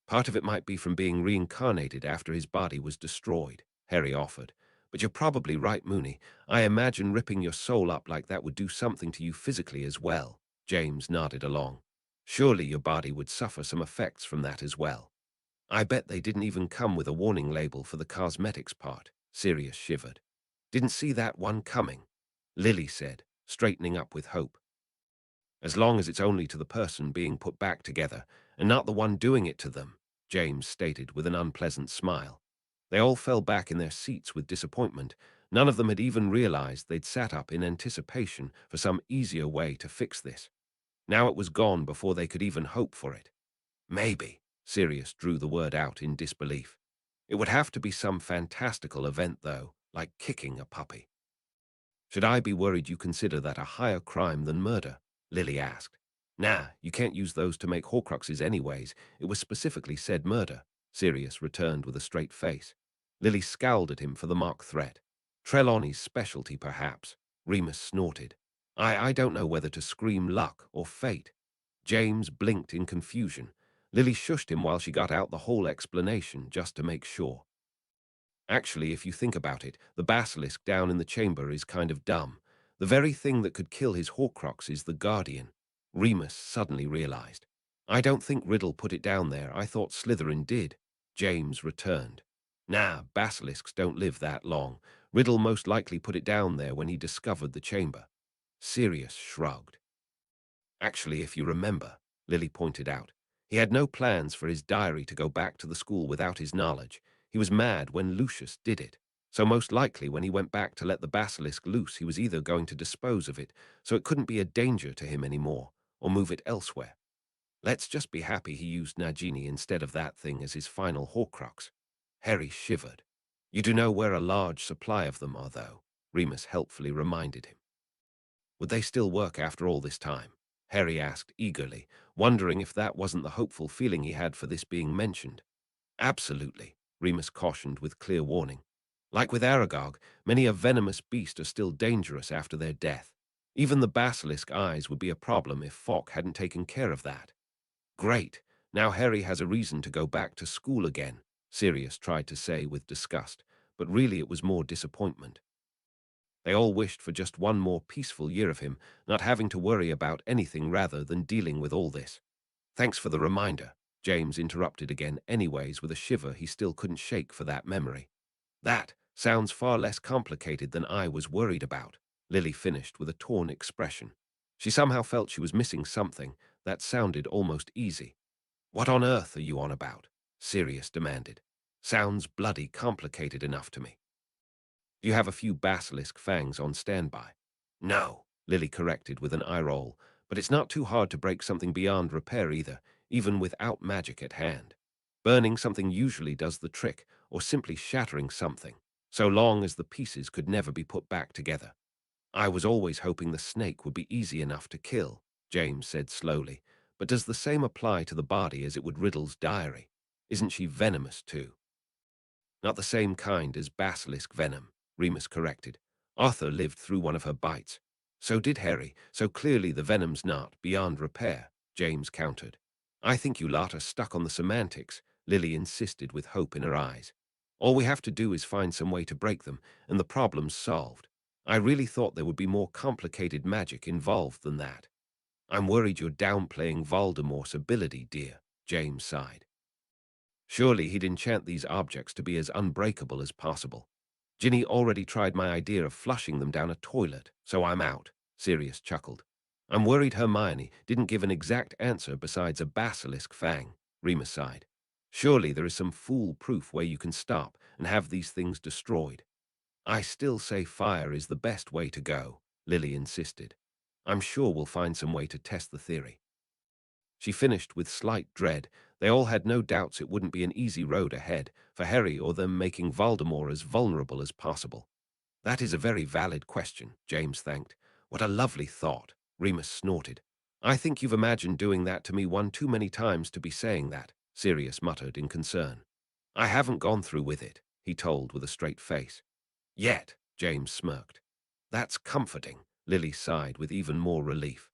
Part of it might be from being reincarnated after his body was destroyed, Harry offered. But you're probably right, Moony. I imagine ripping your soul up like that would do something to you physically as well. James nodded along. Surely your body would suffer some effects from that as well. I bet they didn't even come with a warning label for the cosmetics part, Sirius shivered. Didn't see that one coming, Lily said, straightening up with hope. As long as it's only to the person being put back together, and not the one doing it to them, James stated with an unpleasant smile. They all fell back in their seats with disappointment. None of them had even realized they'd sat up in anticipation for some easier way to fix this. Now it was gone before they could even hope for it. Maybe, Sirius drew the word out in disbelief. It would have to be some fantastical event, though, like kicking a puppy. Should I be worried you consider that a higher crime than murder? Lily asked. Nah, you can't use those to make Horcruxes anyways. It was specifically said murder, Sirius returned with a straight face. Lily scowled at him for the mock threat. Trelawney's specialty, perhaps, Remus snorted. I don't know whether to scream luck or fate. James blinked in confusion. Lily shushed him while she got out the whole explanation just to make sure. Actually, if you think about it, the basilisk down in the chamber is kind of dumb. The very thing that could kill his Horcrux is the Guardian. Remus suddenly realized. I don't think Riddle put it down there. I thought Slytherin did. James returned. Nah, basilisks don't live that long. Riddle most likely put it down there when he discovered the chamber. Sirius shrugged. Actually, if you remember, Lily pointed out, he had no plans for his diary to go back to the school without his knowledge. He was mad when Lucius did it. So most likely when he went back to let the basilisk loose, he was either going to dispose of it, so it couldn't be a danger to him anymore, or move it elsewhere. Let's just be happy he used Nagini instead of that thing as his final Horcrux. Harry shivered. You do know where a large supply of them are, though, Remus helpfully reminded him. Would they still work after all this time? Harry asked eagerly, wondering if that wasn't the hopeful feeling he had for this being mentioned. Absolutely, Remus cautioned with clear warning. Like with Aragog, many a venomous beast are still dangerous after their death. Even the basilisk eyes would be a problem if Fawkes hadn't taken care of that. Great, now Harry has a reason to go back to school again, Sirius tried to say with disgust, but really it was more disappointment. They all wished for just one more peaceful year of him, not having to worry about anything rather than dealing with all this. Thanks for the reminder, James interrupted again anyways with a shiver he still couldn't shake for that memory. That sounds far less complicated than I was worried about, Lily finished with a torn expression. She somehow felt she was missing something that sounded almost easy. What on earth are you on about? Sirius demanded. Sounds bloody complicated enough to me. You have a few basilisk fangs on standby. No, Lily corrected with an eye roll, but it's not too hard to break something beyond repair either, even without magic at hand. Burning something usually does the trick, or simply shattering something, so long as the pieces could never be put back together. I was always hoping the snake would be easy enough to kill, James said slowly, but does the same apply to the body as it would Riddle's diary? Isn't she venomous too? Not the same kind as basilisk venom, Remus corrected. Arthur lived through one of her bites. So did Harry, so clearly the venom's not beyond repair, James countered. I think you lot are stuck on the semantics, Lily insisted with hope in her eyes. All we have to do is find some way to break them, and the problem's solved. I really thought there would be more complicated magic involved than that. I'm worried you're downplaying Voldemort's ability, dear, James sighed. Surely he'd enchant these objects to be as unbreakable as possible. Ginny already tried my idea of flushing them down a toilet, so I'm out, Sirius chuckled. I'm worried Hermione didn't give an exact answer besides a basilisk fang, Remus sighed. Surely there is some foolproof way you can stop and have these things destroyed. I still say fire is the best way to go, Lily insisted. I'm sure we'll find some way to test the theory. She finished with slight dread. They all had no doubts it wouldn't be an easy road ahead for Harry or them making Voldemort as vulnerable as possible. That is a very valid question, James thanked. What a lovely thought, Remus snorted. I think you've imagined doing that to me one too many times to be saying that, Sirius muttered in concern. I haven't gone through with it, he told with a straight face. Yet, James smirked. That's comforting, Lily sighed with even more relief.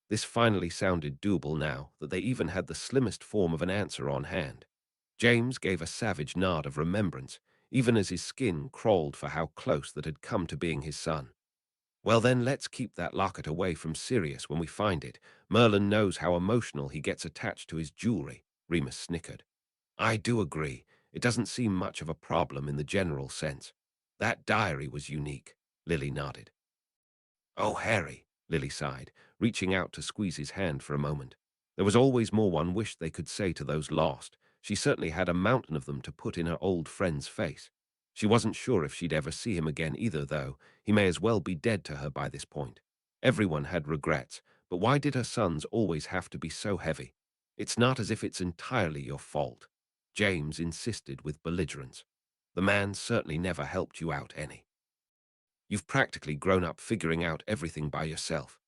This finally sounded doable now that they even had the slimmest form of an answer on hand. James gave a savage nod of remembrance, even as his skin crawled for how close that had come to being his son. Well then, let's keep that locket away from Sirius when we find it. Merlin knows how emotional he gets attached to his jewelry, Remus snickered. I do agree. It doesn't seem much of a problem in the general sense. That diary was unique, Lily nodded. Oh, Harry, Lily sighed, reaching out to squeeze his hand for a moment. There was always more one wished they could say to those lost. She certainly had a mountain of them to put in her old friend's face. She wasn't sure if she'd ever see him again either, though. He may as well be dead to her by this point. Everyone had regrets, but why did her sons always have to be so heavy? It's not as if it's entirely your fault, James insisted with belligerence. The man certainly never helped you out any. You've practically grown up figuring out everything by yourself.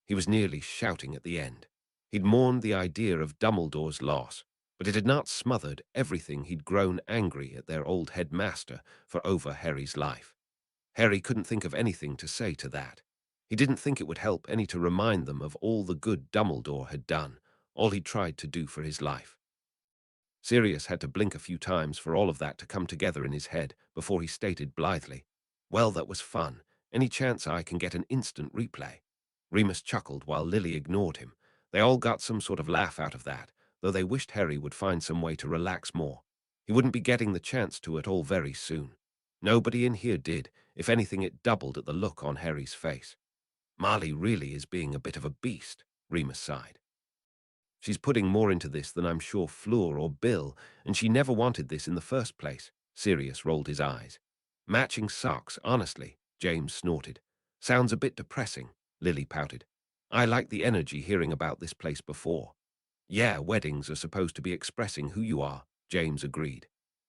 He was nearly shouting at the end. He'd mourned the idea of Dumbledore's loss, but it had not smothered everything he'd grown angry at their old headmaster for over Harry's life. Harry couldn't think of anything to say to that. He didn't think it would help any to remind them of all the good Dumbledore had done, all he'd tried to do for his life. Sirius had to blink a few times for all of that to come together in his head before he stated blithely, well, that was fun. Any chance I can get an instant replay? Remus chuckled while Lily ignored him. They all got some sort of laugh out of that, though they wished Harry would find some way to relax more. He wouldn't be getting the chance to at all very soon. Nobody in here did. If anything, it doubled at the look on Harry's face. Marley really is being a bit of a beast, Remus sighed. She's putting more into this than I'm sure Fleur or Bill, and she never wanted this in the first place. Sirius rolled his eyes. Matching socks, honestly, James snorted. Sounds a bit depressing, Lily pouted. I like the energy hearing about this place before. Yeah, weddings are supposed to be expressing who you are, James agreed.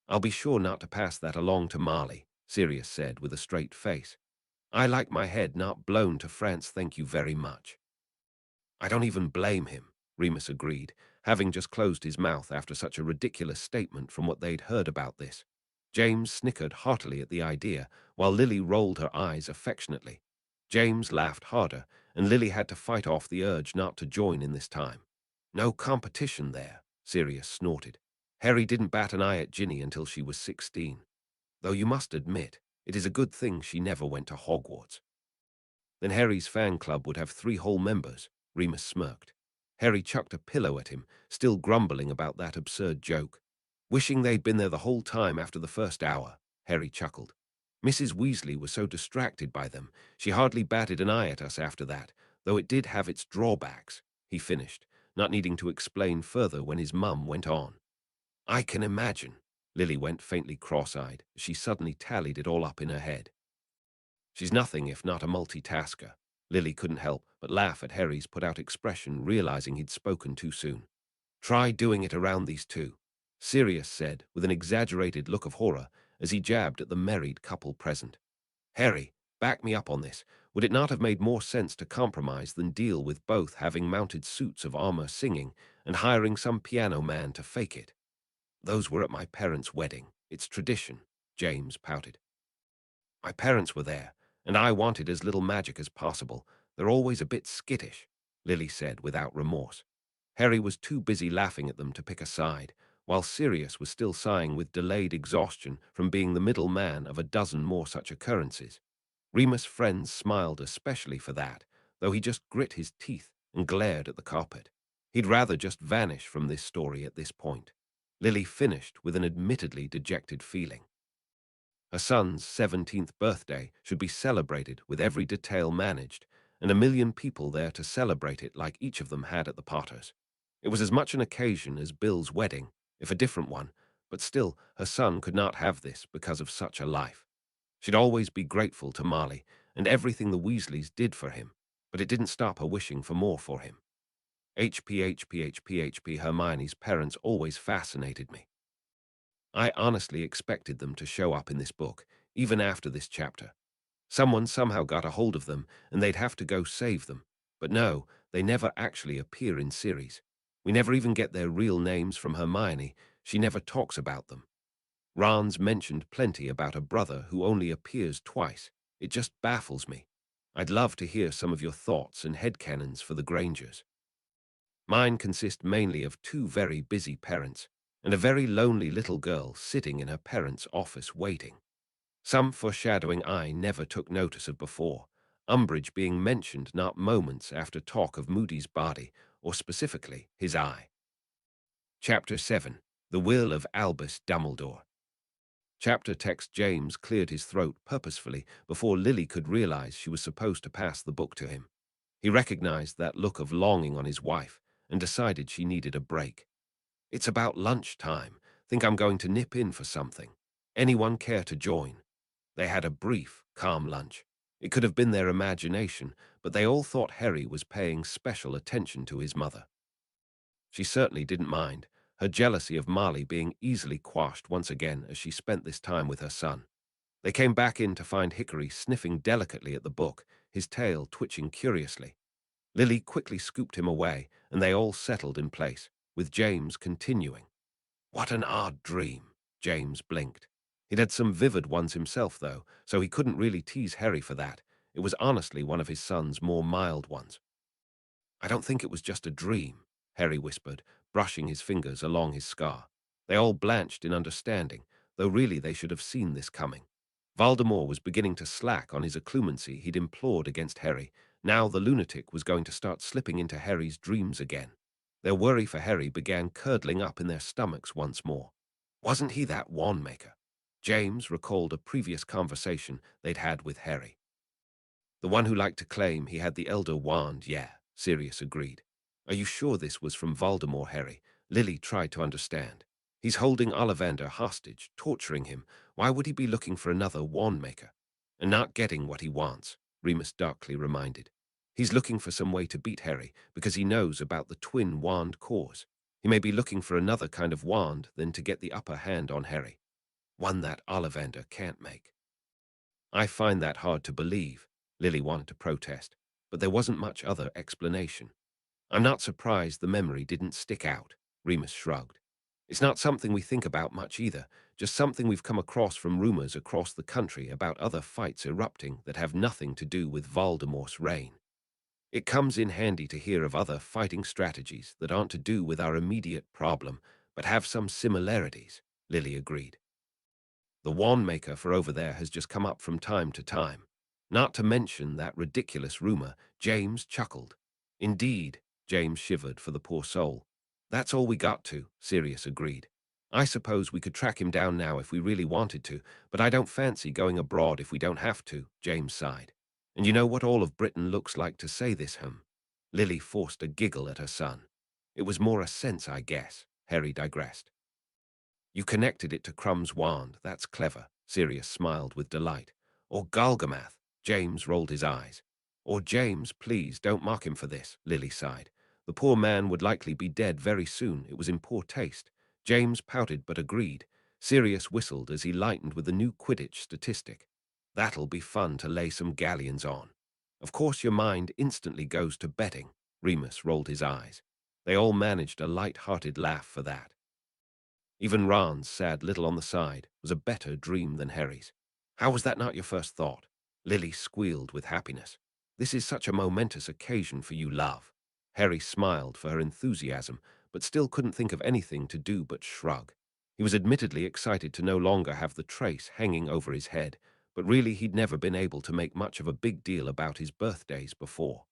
I'll be sure not to pass that along to Marley, Sirius said with a straight face. I like my head not blown to France, thank you very much. I don't even blame him, Remus agreed, having just closed his mouth after such a ridiculous statement from what they'd heard about this. James snickered heartily at the idea, while Lily rolled her eyes affectionately. James laughed harder, and Lily had to fight off the urge not to join in this time. No competition there, Sirius snorted. Harry didn't bat an eye at Ginny until she was 16. Though you must admit, it is a good thing she never went to Hogwarts. Then Harry's fan club would have 3 whole members, Remus smirked. Harry chucked a pillow at him, still grumbling about that absurd joke. Wishing they'd been there the whole time after the first hour, Harry chuckled. Mrs. Weasley was so distracted by them, she hardly batted an eye at us after that, though it did have its drawbacks, he finished, not needing to explain further when his mum went on. I can imagine, Lily went faintly cross-eyed as she suddenly tallied it all up in her head. She's nothing if not a multitasker. Lily couldn't help but laugh at Harry's put-out expression, realizing he'd spoken too soon. Try doing it around these two, Sirius said with an exaggerated look of horror as he jabbed at the married couple present. Harry, back me up on this. Would it not have made more sense to compromise than deal with both having mounted suits of armor singing and hiring some piano man to fake it? Those were at my parents' wedding. It's tradition, James pouted. My parents were there, and I wanted as little magic as possible. They're always a bit skittish, Lily said without remorse. Harry was too busy laughing at them to pick a side, while Sirius was still sighing with delayed exhaustion from being the middle man of a dozen more such occurrences. Remus' friends smiled especially for that, though he just grit his teeth and glared at the carpet. He'd rather just vanish from this story at this point. Lily finished with an admittedly dejected feeling. Her son's 17th birthday should be celebrated with every detail managed, and 1 million people there to celebrate it like each of them had at the Potters. It was as much an occasion as Bill's wedding, if a different one, but still, her son could not have this because of such a life. She'd always be grateful to Marley and everything the Weasleys did for him, but it didn't stop her wishing for more for him. HP, Hermione's parents always fascinated me. I honestly expected them to show up in this book, even after this chapter. Someone somehow got a hold of them, and they'd have to go save them. But no, they never actually appear in series. We never even get their real names from Hermione. She never talks about them. Ron's mentioned plenty about a brother who only appears twice. It just baffles me. I'd love to hear some of your thoughts and headcanons for the Grangers. Mine consist mainly of two very busy parents and a very lonely little girl sitting in her parents' office waiting. Some foreshadowing I never took notice of before, Umbridge being mentioned not moments after talk of Moody's body, or specifically his eye. Chapter 7. The Will of Albus Dumbledore. Chapter text. James cleared his throat purposefully before Lily could realize she was supposed to pass the book to him. He recognized that look of longing on his wife and decided she needed a break. It's about lunchtime. Think I'm going to nip in for something. Anyone care to join? They had a brief, calm lunch. It could have been their imagination, but they all thought Harry was paying special attention to his mother. She certainly didn't mind, her jealousy of Marley being easily quashed once again as she spent this time with her son. They came back in to find Hickory sniffing delicately at the book, his tail twitching curiously. Lily quickly scooped him away, and they all settled in place, with James continuing. What an odd dream, James blinked. He'd had some vivid ones himself, though, so he couldn't really tease Harry for that. It was honestly one of his son's more mild ones. I don't think it was just a dream, Harry whispered, brushing his fingers along his scar. They all blanched in understanding, though really they should have seen this coming. Voldemort was beginning to slack on his occlumency he'd implored against Harry. Now the lunatic was going to start slipping into Harry's dreams again. Their worry for Harry began curdling up in their stomachs once more. Wasn't he that wand-maker? James recalled a previous conversation they'd had with Harry. The one who liked to claim he had the Elder Wand, yeah, Sirius agreed. Are you sure this was from Voldemort, Harry? Lily tried to understand. He's holding Ollivander hostage, torturing him. Why would he be looking for another wand-maker? And not getting what he wants, Remus darkly reminded. He's looking for some way to beat Harry, because he knows about the twin wand cause. He may be looking for another kind of wand than to get the upper hand on Harry. One that Ollivander can't make. I find that hard to believe, Lily wanted to protest, but there wasn't much other explanation. I'm not surprised the memory didn't stick out, Remus shrugged. It's not something we think about much either, just something we've come across from rumors across the country about other fights erupting that have nothing to do with Voldemort's reign. It comes in handy to hear of other fighting strategies that aren't to do with our immediate problem, but have some similarities, Lily agreed. The wand maker for over there has just come up from time to time. Not to mention that ridiculous rumor, James chuckled. Indeed, James shivered for the poor soul. That's all we got to, Sirius agreed. I suppose we could track him down now if we really wanted to, but I don't fancy going abroad if we don't have to, James sighed. And you know what all of Britain looks like to say this, Lily forced a giggle at her son. It was more a sense, I guess, Harry digressed. You connected it to Crumb's wand, that's clever, Sirius smiled with delight. Or Galgamath, James rolled his eyes. Or James, please, don't mock him for this, Lily sighed. The poor man would likely be dead very soon, it was in poor taste. James pouted but agreed. Sirius whistled as he lightened with the new Quidditch statistic. That'll be fun to lay some galleons on. Of course your mind instantly goes to betting, Remus rolled his eyes. They all managed a light-hearted laugh for that. Even Ron's sad little on the side was a better dream than Harry's. How was that not your first thought? Lily squealed with happiness. This is such a momentous occasion for you, love. Harry smiled for her enthusiasm, but still couldn't think of anything to do but shrug. He was admittedly excited to no longer have the trace hanging over his head, but really he'd never been able to make much of a big deal about his birthdays before.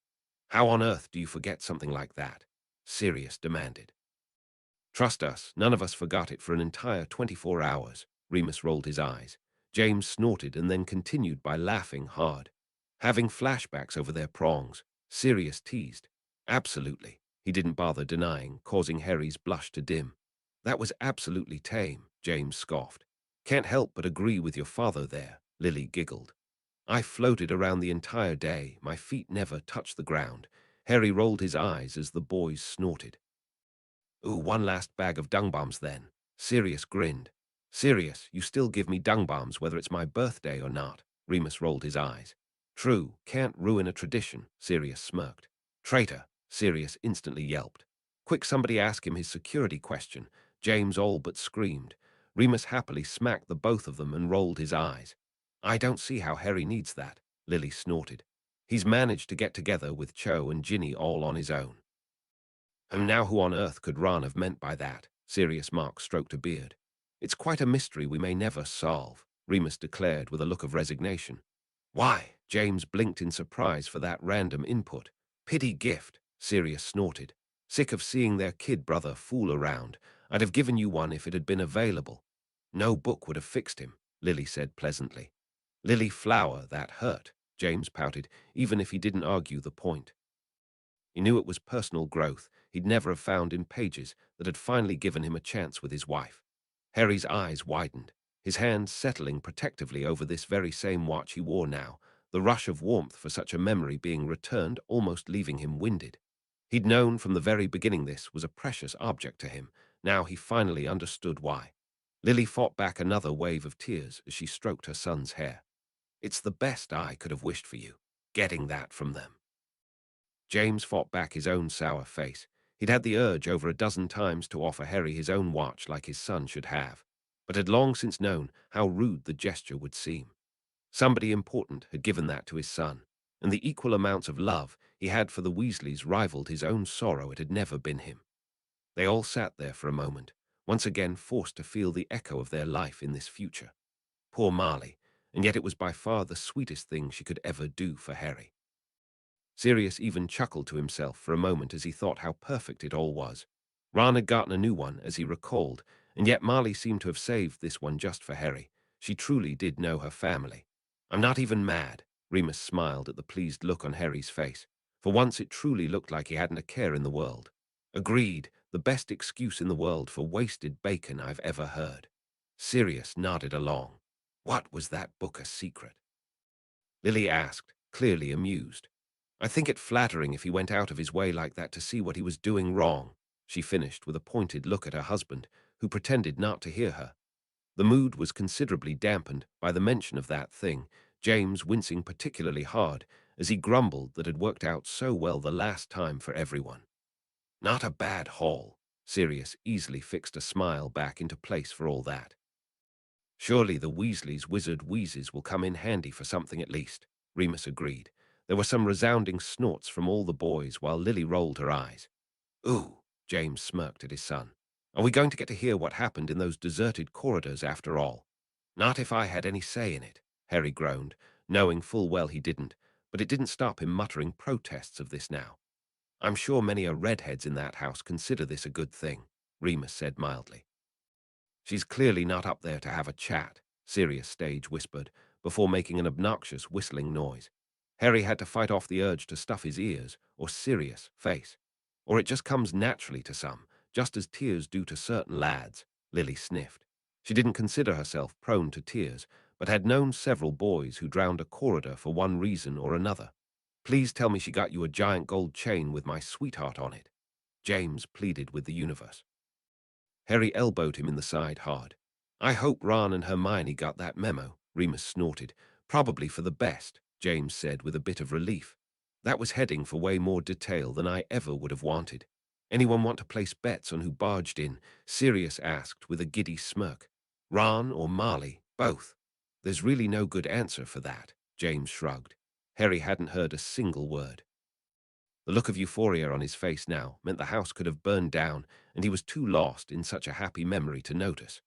How on earth do you forget something like that? Sirius demanded. Trust us, none of us forgot it for an entire 24 hours, Remus rolled his eyes. James snorted and then continued by laughing hard. Having flashbacks over their prongs, Sirius teased. Absolutely, he didn't bother denying, causing Harry's blush to dim. That was absolutely tame, James scoffed. Can't help but agree with your father there, Lily giggled. I floated around the entire day, my feet never touched the ground. Harry rolled his eyes as the boys snorted. Ooh, one last bag of dung bombs then. Sirius grinned. Sirius, you still give me dung bombs whether it's my birthday or not. Remus rolled his eyes. True, can't ruin a tradition, Sirius smirked. Traitor, Sirius instantly yelped. Quick, somebody ask him his security question. James all but screamed. Remus happily smacked the both of them and rolled his eyes. I don't see how Harry needs that, Lily snorted. He's managed to get together with Cho and Ginny all on his own. And now who on earth could Ron have meant by that? Sirius Mark stroked a beard. It's quite a mystery we may never solve, Remus declared with a look of resignation. Why? James blinked in surprise for that random input. Pity gift, Sirius snorted. Sick of seeing their kid brother fool around. I'd have given you one if it had been available. No book would have fixed him, Lily said pleasantly. Lily Flower, that hurt, James pouted, even if he didn't argue the point. He knew it was personal growth he'd never have found in pages that had finally given him a chance with his wife. Harry's eyes widened, his hands settling protectively over this very same watch he wore now, the rush of warmth for such a memory being returned almost leaving him winded. He'd known from the very beginning this was a precious object to him. Now he finally understood why. Lily fought back another wave of tears as she stroked her son's hair. It's the best I could have wished for you, getting that from them. James fought back his own sour face. He'd had the urge over a dozen times to offer Harry his own watch like his son should have, but had long since known how rude the gesture would seem. Somebody important had given that to his son, and the equal amounts of love he had for the Weasleys rivaled his own sorrow it had never been him. They all sat there for a moment, once again forced to feel the echo of their life in this future. Poor Marley, and yet it was by far the sweetest thing she could ever do for Harry. Sirius even chuckled to himself for a moment as he thought how perfect it all was. Ron had gotten a new one, as he recalled, and yet Marley seemed to have saved this one just for Harry. She truly did know her family. I'm not even mad, Remus smiled at the pleased look on Harry's face. For once it truly looked like he hadn't a care in the world. Agreed, the best excuse in the world for wasted bacon I've ever heard. Sirius nodded along. What was that book a secret? Lily asked, clearly amused. I think it flattering if he went out of his way like that to see what he was doing wrong, she finished with a pointed look at her husband, who pretended not to hear her. The mood was considerably dampened by the mention of that thing, James wincing particularly hard as he grumbled that had worked out so well the last time for everyone. Not a bad haul. Sirius easily fixed a smile back into place for all that. Surely the Weasleys' wizard wheezes will come in handy for something at least, Remus agreed. There were some resounding snorts from all the boys while Lily rolled her eyes. Ooh, James smirked at his son. Are we going to get to hear what happened in those deserted corridors after all? Not if I had any say in it, Harry groaned, knowing full well he didn't, but it didn't stop him muttering protests of this now. I'm sure many a redheads in that house consider this a good thing, Remus said mildly. She's clearly not up there to have a chat, Sirius Stage whispered, before making an obnoxious whistling noise. Harry had to fight off the urge to stuff his ears, or Sirius' face. Or it just comes naturally to some, just as tears do to certain lads, Lily sniffed. She didn't consider herself prone to tears, but had known several boys who drowned a corridor for one reason or another. Please tell me she got you a giant gold chain with my sweetheart on it, James pleaded with the universe. Harry elbowed him in the side hard. I hope Ron and Hermione got that memo, Remus snorted. Probably for the best, James said with a bit of relief. That was heading for way more detail than I ever would have wanted. Anyone want to place bets on who barged in? Sirius asked with a giddy smirk. Ron or Marley? Both. There's really no good answer for that, James shrugged. Harry hadn't heard a single word. The look of euphoria on his face now meant the house could have burned down, and he was too lost in such a happy memory to notice.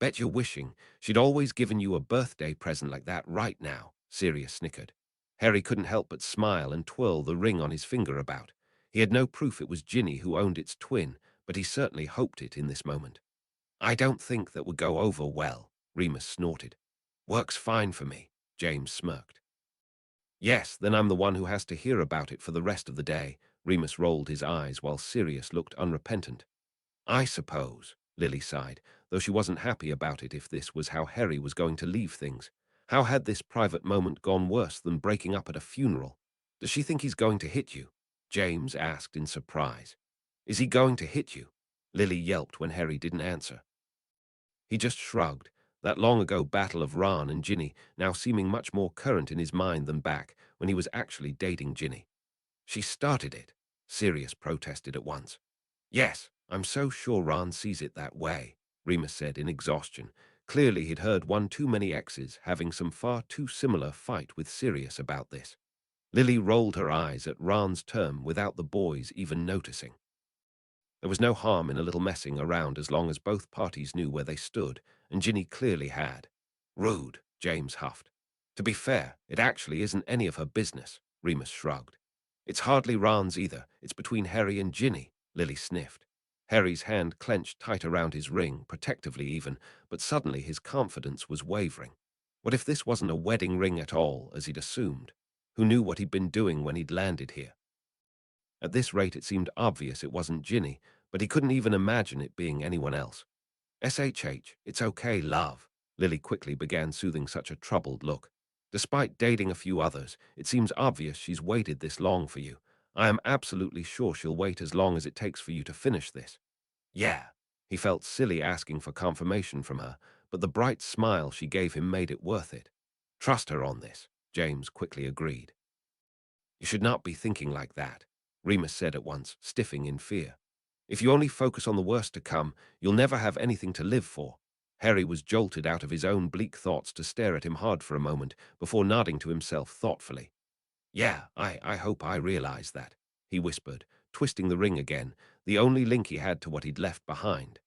Bet you're wishing she'd always given you a birthday present like that right now, Sirius snickered. Harry couldn't help but smile and twirl the ring on his finger about. He had no proof it was Ginny who owned its twin, but he certainly hoped it in this moment. I don't think that would go over well, Remus snorted. Works fine for me, James smirked. Yes, then I'm the one who has to hear about it for the rest of the day, Remus rolled his eyes while Sirius looked unrepentant. I suppose, Lily sighed, though she wasn't happy about it if this was how Harry was going to leave things. How had this private moment gone worse than breaking up at a funeral? Does she think he's going to hit you? James asked in surprise. Is he going to hit you? Lily yelped when Harry didn't answer. He just shrugged, that long-ago battle of Ron and Ginny now seeming much more current in his mind than back when he was actually dating Ginny. She started it, Sirius protested at once. Yes, I'm so sure Ron sees it that way, Remus said in exhaustion. Clearly he'd heard one too many exes having some far too similar fight with Sirius about this. Lily rolled her eyes at Ron's term without the boys even noticing. There was no harm in a little messing around as long as both parties knew where they stood, and Ginny clearly had. Rude, James huffed. To be fair, it actually isn't any of her business, Remus shrugged. It's hardly Ron's either. It's between Harry and Ginny, Lily sniffed. Harry's hand clenched tight around his ring, protectively even, but suddenly his confidence was wavering. What if this wasn't a wedding ring at all, as he'd assumed? Who knew what he'd been doing when he'd landed here? At this rate, it seemed obvious it wasn't Ginny, but he couldn't even imagine it being anyone else. SHH, it's okay, love. Lily quickly began soothing such a troubled look. Despite dating a few others, it seems obvious she's waited this long for you. I am absolutely sure she'll wait as long as it takes for you to finish this. Yeah. He felt silly asking for confirmation from her, but the bright smile she gave him made it worth it. Trust her on this, James quickly agreed. You should not be thinking like that, Remus said at once, stiffing in fear. If you only focus on the worst to come, you'll never have anything to live for. Harry was jolted out of his own bleak thoughts to stare at him hard for a moment before nodding to himself thoughtfully. Yeah, I hope I realize that, he whispered, twisting the ring again, the only link he had to what he'd left behind.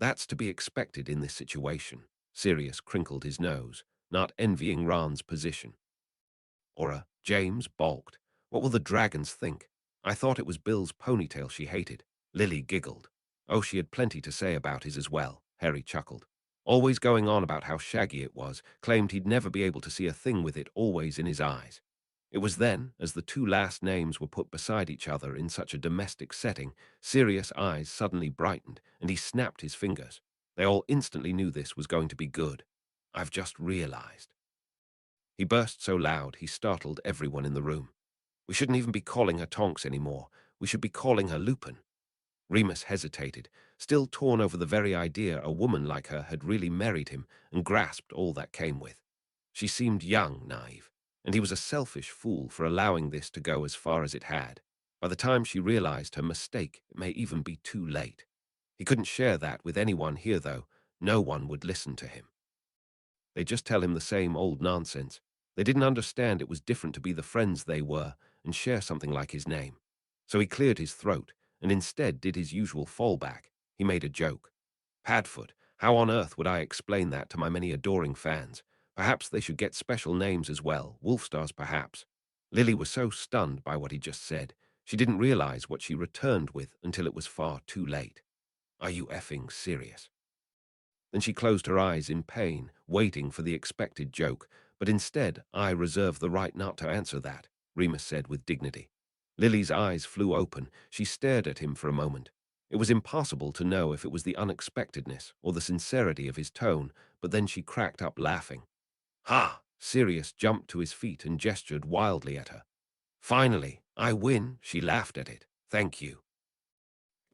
That's to be expected in this situation. Sirius crinkled his nose, not envying Ron's position. Aura, James balked. What will the dragons think? I thought it was Bill's ponytail she hated. Lily giggled. Oh, she had plenty to say about his as well, Harry chuckled. Always going on about how shaggy it was, claimed he'd never be able to see a thing with it always in his eyes. It was then, as the two last names were put beside each other in such a domestic setting, Sirius' eyes suddenly brightened, and he snapped his fingers. They all instantly knew this was going to be good. I've just realized. He burst so loud he startled everyone in the room. We shouldn't even be calling her Tonks anymore. We should be calling her Lupin. Remus hesitated, still torn over the very idea a woman like her had really married him and grasped all that came with. She seemed young, naive, and he was a selfish fool for allowing this to go as far as it had. By the time she realized her mistake, it may even be too late. He couldn't share that with anyone here, though. No one would listen to him. They'd just tell him the same old nonsense. They didn't understand it was different to be the friends they were and share something like his name. So he cleared his throat and instead did his usual fallback. He made a joke. Padfoot, how on earth would I explain that to my many adoring fans? Perhaps they should get special names as well, Wolfstars perhaps. Lily was so stunned by what he just said, she didn't realize what she returned with until it was far too late. Are you effing serious? Then she closed her eyes in pain, waiting for the expected joke, but instead, I reserve the right not to answer that, Remus said with dignity. Lily's eyes flew open. She stared at him for a moment. It was impossible to know if it was the unexpectedness or the sincerity of his tone, but then she cracked up laughing. Ha! Sirius jumped to his feet and gestured wildly at her. Finally, I win, she laughed at it. Thank you.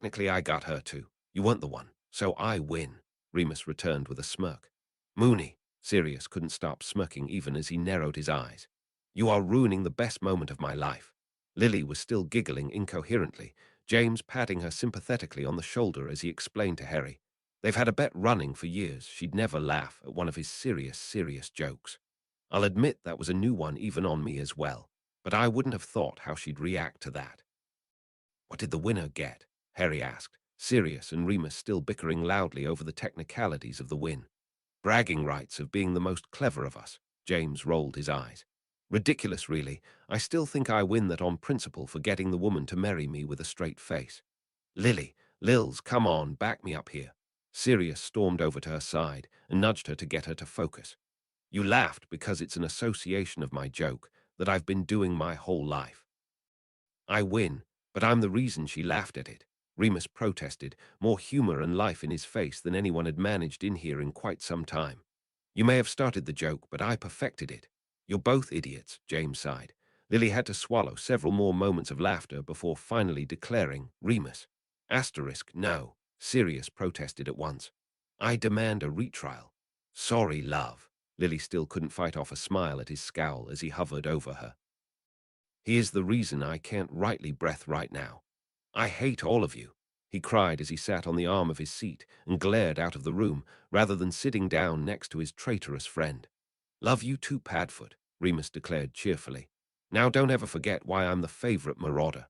Technically, I got her too. You weren't the one, so I win, Remus returned with a smirk. Mooney, Sirius couldn't stop smirking even as he narrowed his eyes. You are ruining the best moment of my life. Lily was still giggling incoherently, James patting her sympathetically on the shoulder as he explained to Harry. They've had a bet running for years she'd never laugh at one of his serious jokes. I'll admit that was a new one even on me as well, but I wouldn't have thought how she'd react to that. What did the winner get? Harry asked, Sirius and Remus still bickering loudly over the technicalities of the win. Bragging rights of being the most clever of us, James rolled his eyes. Ridiculous, really. I still think I win that on principle for getting the woman to marry me with a straight face. Lils, come on, back me up here. Sirius stormed over to her side and nudged her to get her to focus. You laughed because it's an association of my joke that I've been doing my whole life. I win, but I'm the reason she laughed at it, Remus protested, more humor and life in his face than anyone had managed in here in quite some time. You may have started the joke, but I perfected it. You're both idiots, James sighed. Lily had to swallow several more moments of laughter before finally declaring, Remus. Asterisk, no, Sirius protested at once. I demand a retrial. Sorry, love. Lily still couldn't fight off a smile at his scowl as he hovered over her. He is the reason I can't rightly breath right now. I hate all of you, he cried as he sat on the arm of his seat and glared out of the room rather than sitting down next to his traitorous friend. Love you too, Padfoot, Remus declared cheerfully. Now don't ever forget why I'm the favorite marauder.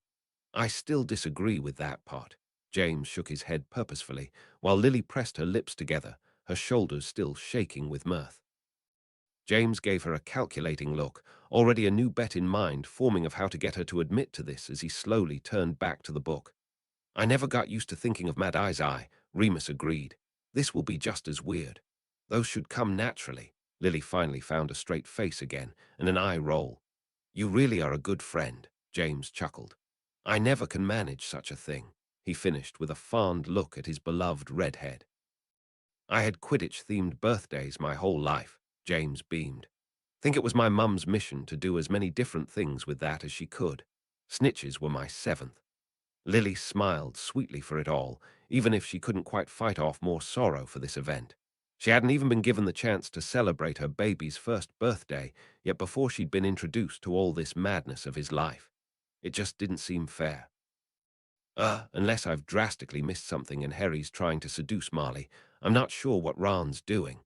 I still disagree with that part. James shook his head purposefully, while Lily pressed her lips together, her shoulders still shaking with mirth. James gave her a calculating look, already a new bet in mind forming of how to get her to admit to this as he slowly turned back to the book. I never got used to thinking of Mad Eye's eye, Remus agreed. This will be just as weird. Those should come naturally. Lily finally found a straight face again and an eye roll. You really are a good friend, James chuckled. I never can manage such a thing, he finished with a fond look at his beloved redhead. I had Quidditch-themed birthdays my whole life, James beamed. Think it was my mum's mission to do as many different things with that as she could. Snitches were my 7th. Lily smiled sweetly for it all, even if she couldn't quite fight off more sorrow for this event. She hadn't even been given the chance to celebrate her baby's first birthday, yet before she'd been introduced to all this madness of his life. It just didn't seem fair. Unless I've drastically missed something and Harry's trying to seduce Marley, I'm not sure what Ron's doing.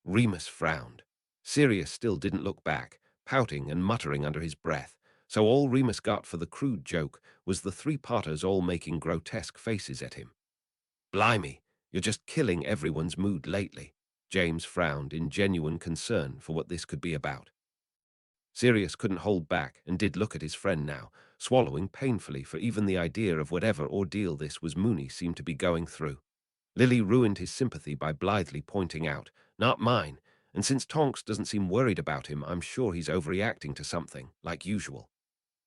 Remus frowned. Sirius still didn't look back, pouting and muttering under his breath, so all Remus got for the crude joke was the three Potters all making grotesque faces at him. Blimey, you're just killing everyone's mood lately. James frowned in genuine concern for what this could be about. Sirius couldn't hold back and did look at his friend now, swallowing painfully for even the idea of whatever ordeal this was Moony seemed to be going through. Lily ruined his sympathy by blithely pointing out, not mine, and since Tonks doesn't seem worried about him, I'm sure he's overreacting to something, like usual.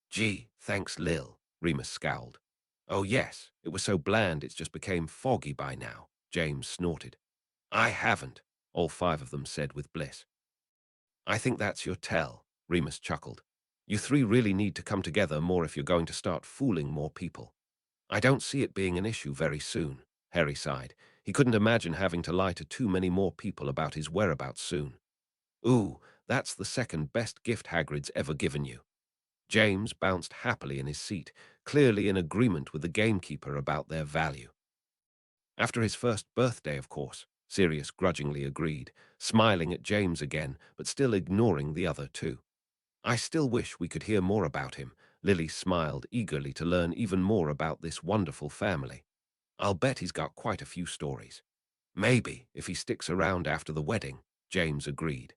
Gee, thanks, Lil, Remus scowled. Oh yes, it was so bland it's just became foggy by now, James snorted. I haven't, all 5 of them said with bliss. I think that's your tell, Remus chuckled. You 3 really need to come together more if you're going to start fooling more people. I don't see it being an issue very soon, Harry sighed. He couldn't imagine having to lie to too many more people about his whereabouts soon. Ooh, that's the second best gift Hagrid's ever given you. James bounced happily in his seat, clearly in agreement with the gamekeeper about their value. After his first birthday, of course, Sirius grudgingly agreed, smiling at James again, but still ignoring the other 2. I still wish we could hear more about him. Lily smiled eagerly to learn even more about this wonderful family. I'll bet he's got quite a few stories. Maybe, if he sticks around after the wedding, James agreed.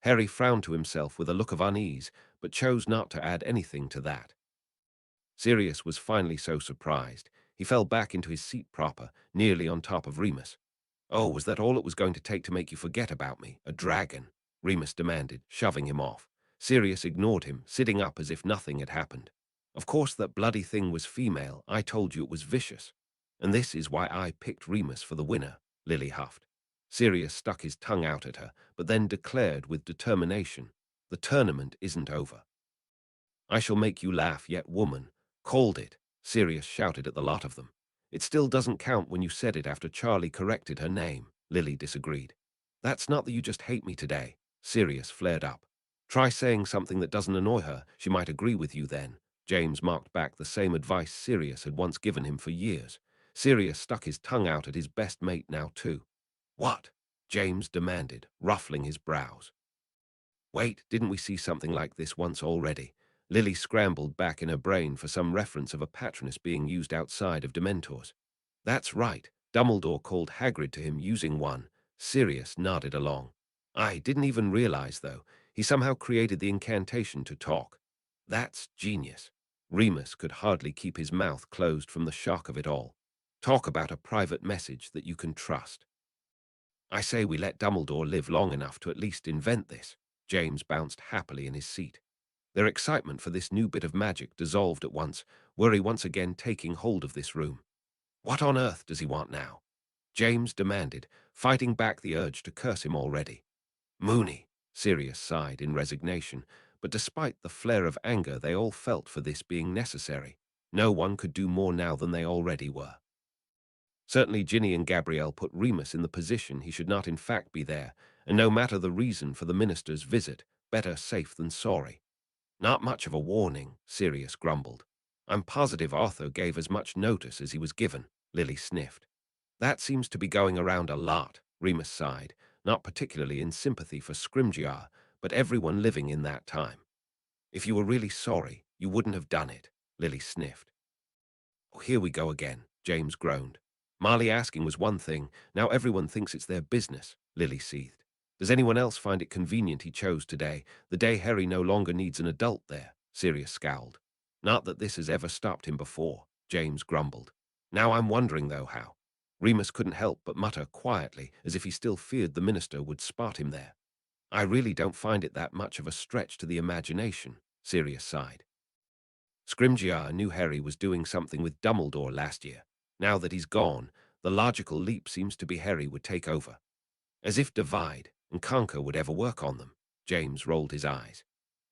Harry frowned to himself with a look of unease, but chose not to add anything to that. Sirius was finally so surprised, he fell back into his seat proper, nearly on top of Remus. Oh, was that all it was going to take to make you forget about me, a dragon? Remus demanded, shoving him off. Sirius ignored him, sitting up as if nothing had happened. Of course that bloody thing was female, I told you it was vicious. And this is why I picked Remus for the winner, Lily huffed. Sirius stuck his tongue out at her, but then declared with determination, the tournament isn't over. I shall make you laugh yet, woman. Called it, Sirius shouted at the lot of them. It still doesn't count when you said it after Charlie corrected her name, Lily disagreed. That's not that you just hate me today, Sirius flared up. Try saying something that doesn't annoy her, she might agree with you then. James marked back the same advice Sirius had once given him for years. Sirius stuck his tongue out at his best mate now too. What? James demanded, ruffling his brows. Wait, didn't we see something like this once already? Lily scrambled back in her brain for some reference of a Patronus being used outside of Dementors. That's right, Dumbledore called Hagrid to him using one. Sirius nodded along. I didn't even realize, though, he somehow created the incantation to talk. That's genius. Remus could hardly keep his mouth closed from the shock of it all. Talk about a private message that you can trust. I say we let Dumbledore live long enough to at least invent this. James bounced happily in his seat. Their excitement for this new bit of magic dissolved at once, worry once again taking hold of this room. What on earth does he want now? James demanded, fighting back the urge to curse him already. Mooney, Sirius sighed in resignation, but despite the flare of anger they all felt for this being necessary, no one could do more now than they already were. Certainly Ginny and Gabrielle put Remus in the position he should not in fact be there, and no matter the reason for the minister's visit, better safe than sorry. Not much of a warning, Sirius grumbled. I'm positive Arthur gave as much notice as he was given, Lily sniffed. That seems to be going around a lot, Remus sighed, not particularly in sympathy for Scrimgeour, but everyone living in that time. If you were really sorry, you wouldn't have done it, Lily sniffed. Oh, here we go again, James groaned. Marley asking was one thing, now everyone thinks it's their business, Lily seethed. Does anyone else find it convenient he chose today, the day Harry no longer needs an adult there? Sirius scowled. Not that this has ever stopped him before, James grumbled. Now I'm wondering, though, how. Remus couldn't help but mutter quietly, as if he still feared the minister would spot him there. I really don't find it that much of a stretch to the imagination, Sirius sighed. Scrimgeour knew Harry was doing something with Dumbledore last year. Now that he's gone, the logical leap seems to be Harry would take over. As if divide and conquer would ever work on them, James rolled his eyes.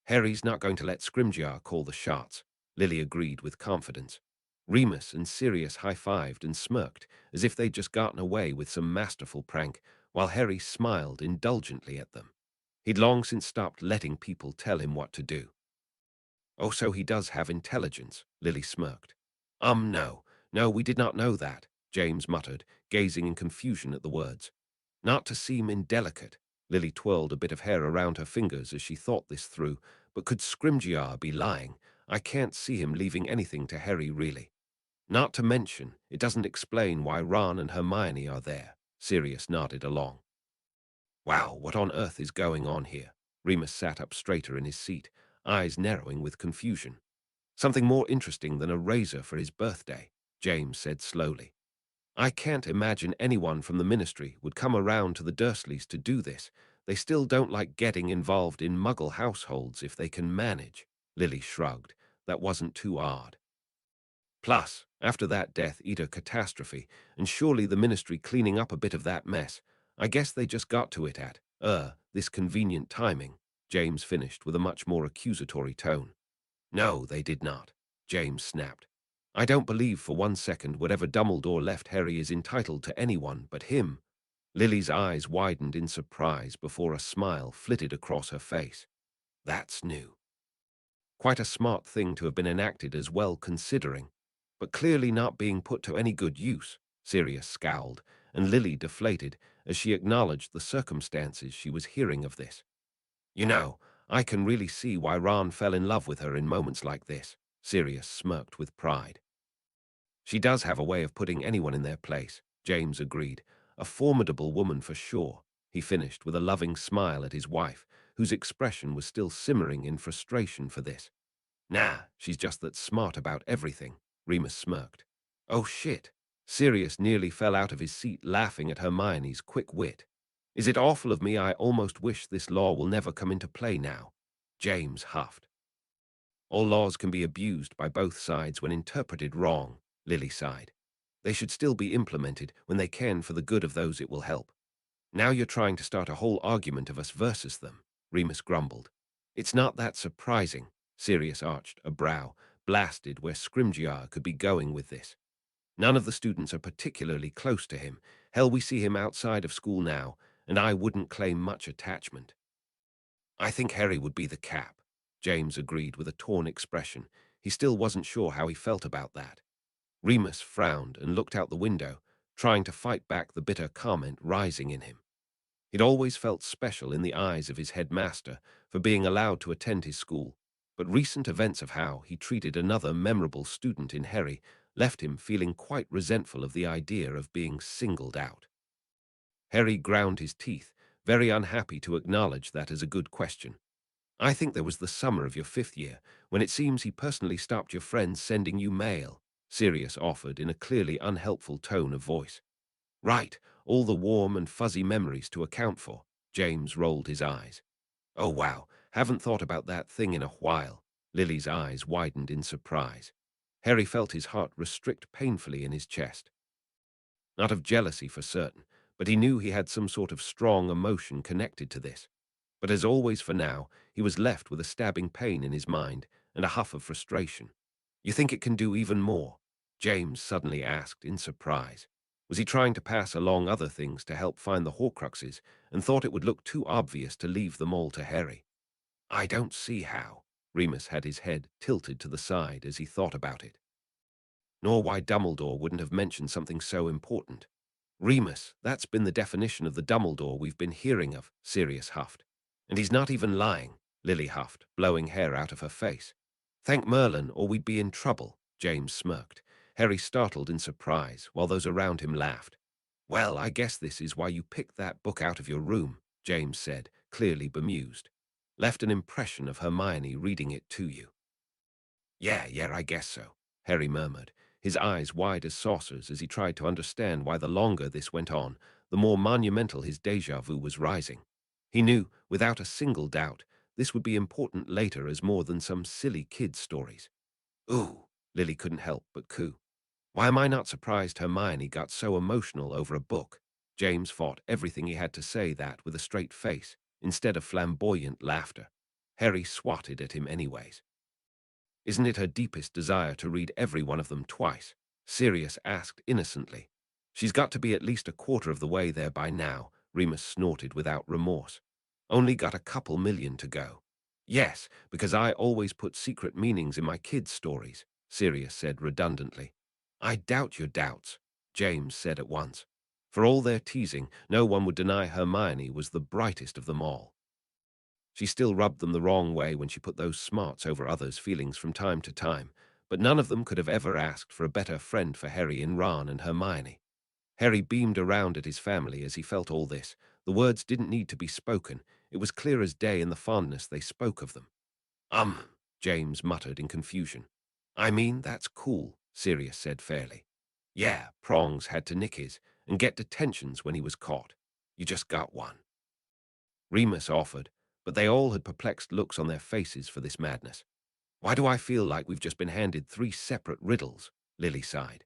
Harry's not going to let Scrimgeour call the shots, Lily agreed with confidence. Remus and Sirius high-fived and smirked, as if they'd just gotten away with some masterful prank, while Harry smiled indulgently at them. He'd long since stopped letting people tell him what to do. Oh, so he does have intelligence, Lily smirked. No, we did not know that, James muttered, gazing in confusion at the words. Not to seem indelicate, Lily twirled a bit of hair around her fingers as she thought this through, but could Scrimgeour be lying? I can't see him leaving anything to Harry, really. Not to mention, it doesn't explain why Ron and Hermione are there, Sirius nodded along. Wow, what on earth is going on here? Remus sat up straighter in his seat, eyes narrowing with confusion. Something more interesting than a razor for his birthday, James said slowly. I can't imagine anyone from the ministry would come around to the Dursleys to do this. They still don't like getting involved in Muggle households if they can manage. Lily shrugged. That wasn't too odd. Plus, after that Death Eater catastrophe, and surely the ministry cleaning up a bit of that mess, I guess they just got to it at, this convenient timing, James finished with a much more accusatory tone. No, they did not, James snapped. I don't believe for one second whatever Dumbledore left Harry is entitled to anyone but him. Lily's eyes widened in surprise before a smile flitted across her face. That's new. Quite a smart thing to have been enacted as well considering, but clearly not being put to any good use, Sirius scowled, and Lily deflated as she acknowledged the circumstances she was hearing of this. You know, I can really see why Ron fell in love with her in moments like this, Sirius smirked with pride. She does have a way of putting anyone in their place, James agreed. A formidable woman for sure, he finished with a loving smile at his wife, whose expression was still simmering in frustration for this. Nah, she's just that smart about everything, Remus smirked. Oh shit. Sirius nearly fell out of his seat laughing at Hermione's quick wit. Is it awful of me? I almost wish this law will never come into play now. James huffed. All laws can be abused by both sides when interpreted wrong, Lily sighed. They should still be implemented when they can for the good of those it will help. Now you're trying to start a whole argument of us versus them, Remus grumbled. It's not that surprising, Sirius arched a brow, blasted where Scrimgeour could be going with this. None of the students are particularly close to him. Hell, we see him outside of school now, and I wouldn't claim much attachment. I think Harry would be the cap, James agreed with a torn expression. He still wasn't sure how he felt about that. Remus frowned and looked out the window, trying to fight back the bitter comment rising in him. He'd always felt special in the eyes of his headmaster for being allowed to attend his school, but recent events of how he treated another memorable student in Harry left him feeling quite resentful of the idea of being singled out. Harry ground his teeth, very unhappy to acknowledge that as a good question. I think there was the summer of your 5th year, when it seems he personally stopped your friends sending you mail, Sirius offered in a clearly unhelpful tone of voice. Right, all the warm and fuzzy memories to account for, James rolled his eyes. Oh wow, haven't thought about that thing in a while, Lily's eyes widened in surprise. Harry felt his heart restrict painfully in his chest. Not of jealousy for certain, but he knew he had some sort of strong emotion connected to this. But as always for now, he was left with a stabbing pain in his mind and a huff of frustration. You think it can do even more? James suddenly asked in surprise. Was he trying to pass along other things to help find the Horcruxes and thought it would look too obvious to leave them all to Harry? I don't see how. Remus had his head tilted to the side as he thought about it. Nor why Dumbledore wouldn't have mentioned something so important. Remus, that's been the definition of the Dumbledore we've been hearing of, Sirius huffed. And he's not even lying, Lily huffed, blowing hair out of her face. Thank Merlin, or we'd be in trouble, James smirked. Harry startled in surprise, while those around him laughed. Well, I guess this is why you picked that book out of your room, James said, clearly bemused. Left an impression of Hermione reading it to you. Yeah, I guess so, Harry murmured, his eyes wide as saucers as he tried to understand why the longer this went on, the more monumental his déjà vu was rising. He knew, without a single doubt, this would be important later as more than some silly kid stories. Ooh, Lily couldn't help but coo. Why am I not surprised Hermione got so emotional over a book? James fought everything he had to say that with a straight face, instead of flamboyant laughter. Harry swatted at him anyways. Isn't it her deepest desire to read every one of them twice? Sirius asked innocently. She's got to be at least a quarter of the way there by now, Remus snorted without remorse. Only got a couple million to go. Yes, because I always put secret meanings in my kids' stories, Sirius said redundantly. I doubt your doubts, James said at once. For all their teasing, no one would deny Hermione was the brightest of them all. She still rubbed them the wrong way when she put those smarts over others' feelings from time to time, but none of them could have ever asked for a better friend for Harry in Ron and Hermione. Harry beamed around at his family as he felt all this. The words didn't need to be spoken. It was clear as day in the fondness they spoke of them. James muttered in confusion. I mean, that's cool, Sirius said fairly. Yeah, Prongs had to nick his and get detentions when he was caught. You just got one. Remus offered, but they all had perplexed looks on their faces for this madness. Why do I feel like we've just been handed 3 separate riddles? Lily sighed.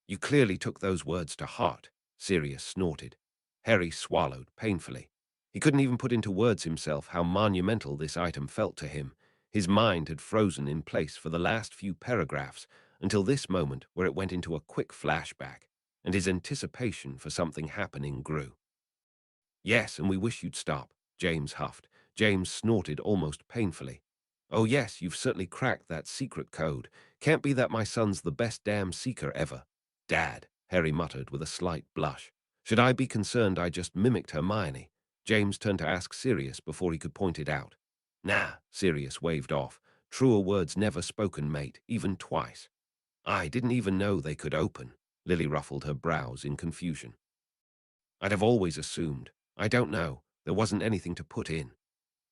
You clearly took those words to heart, Sirius snorted. Harry swallowed painfully. He couldn't even put into words himself how monumental this item felt to him. His mind had frozen in place for the last few paragraphs until this moment where it went into a quick flashback, and his anticipation for something happening grew. Yes, and we wish you'd stop, James huffed. James snorted almost painfully. Oh yes, you've certainly cracked that secret code. Can't be that my son's the best damn seeker ever. Dad, Harry muttered with a slight blush. Should I be concerned I just mimicked Hermione? James turned to ask Sirius before he could point it out. Nah, Sirius waved off. Truer words never spoken, mate, even twice. I didn't even know they could open. Lily ruffled her brows in confusion. I'd have always assumed. I don't know. There wasn't anything to put in.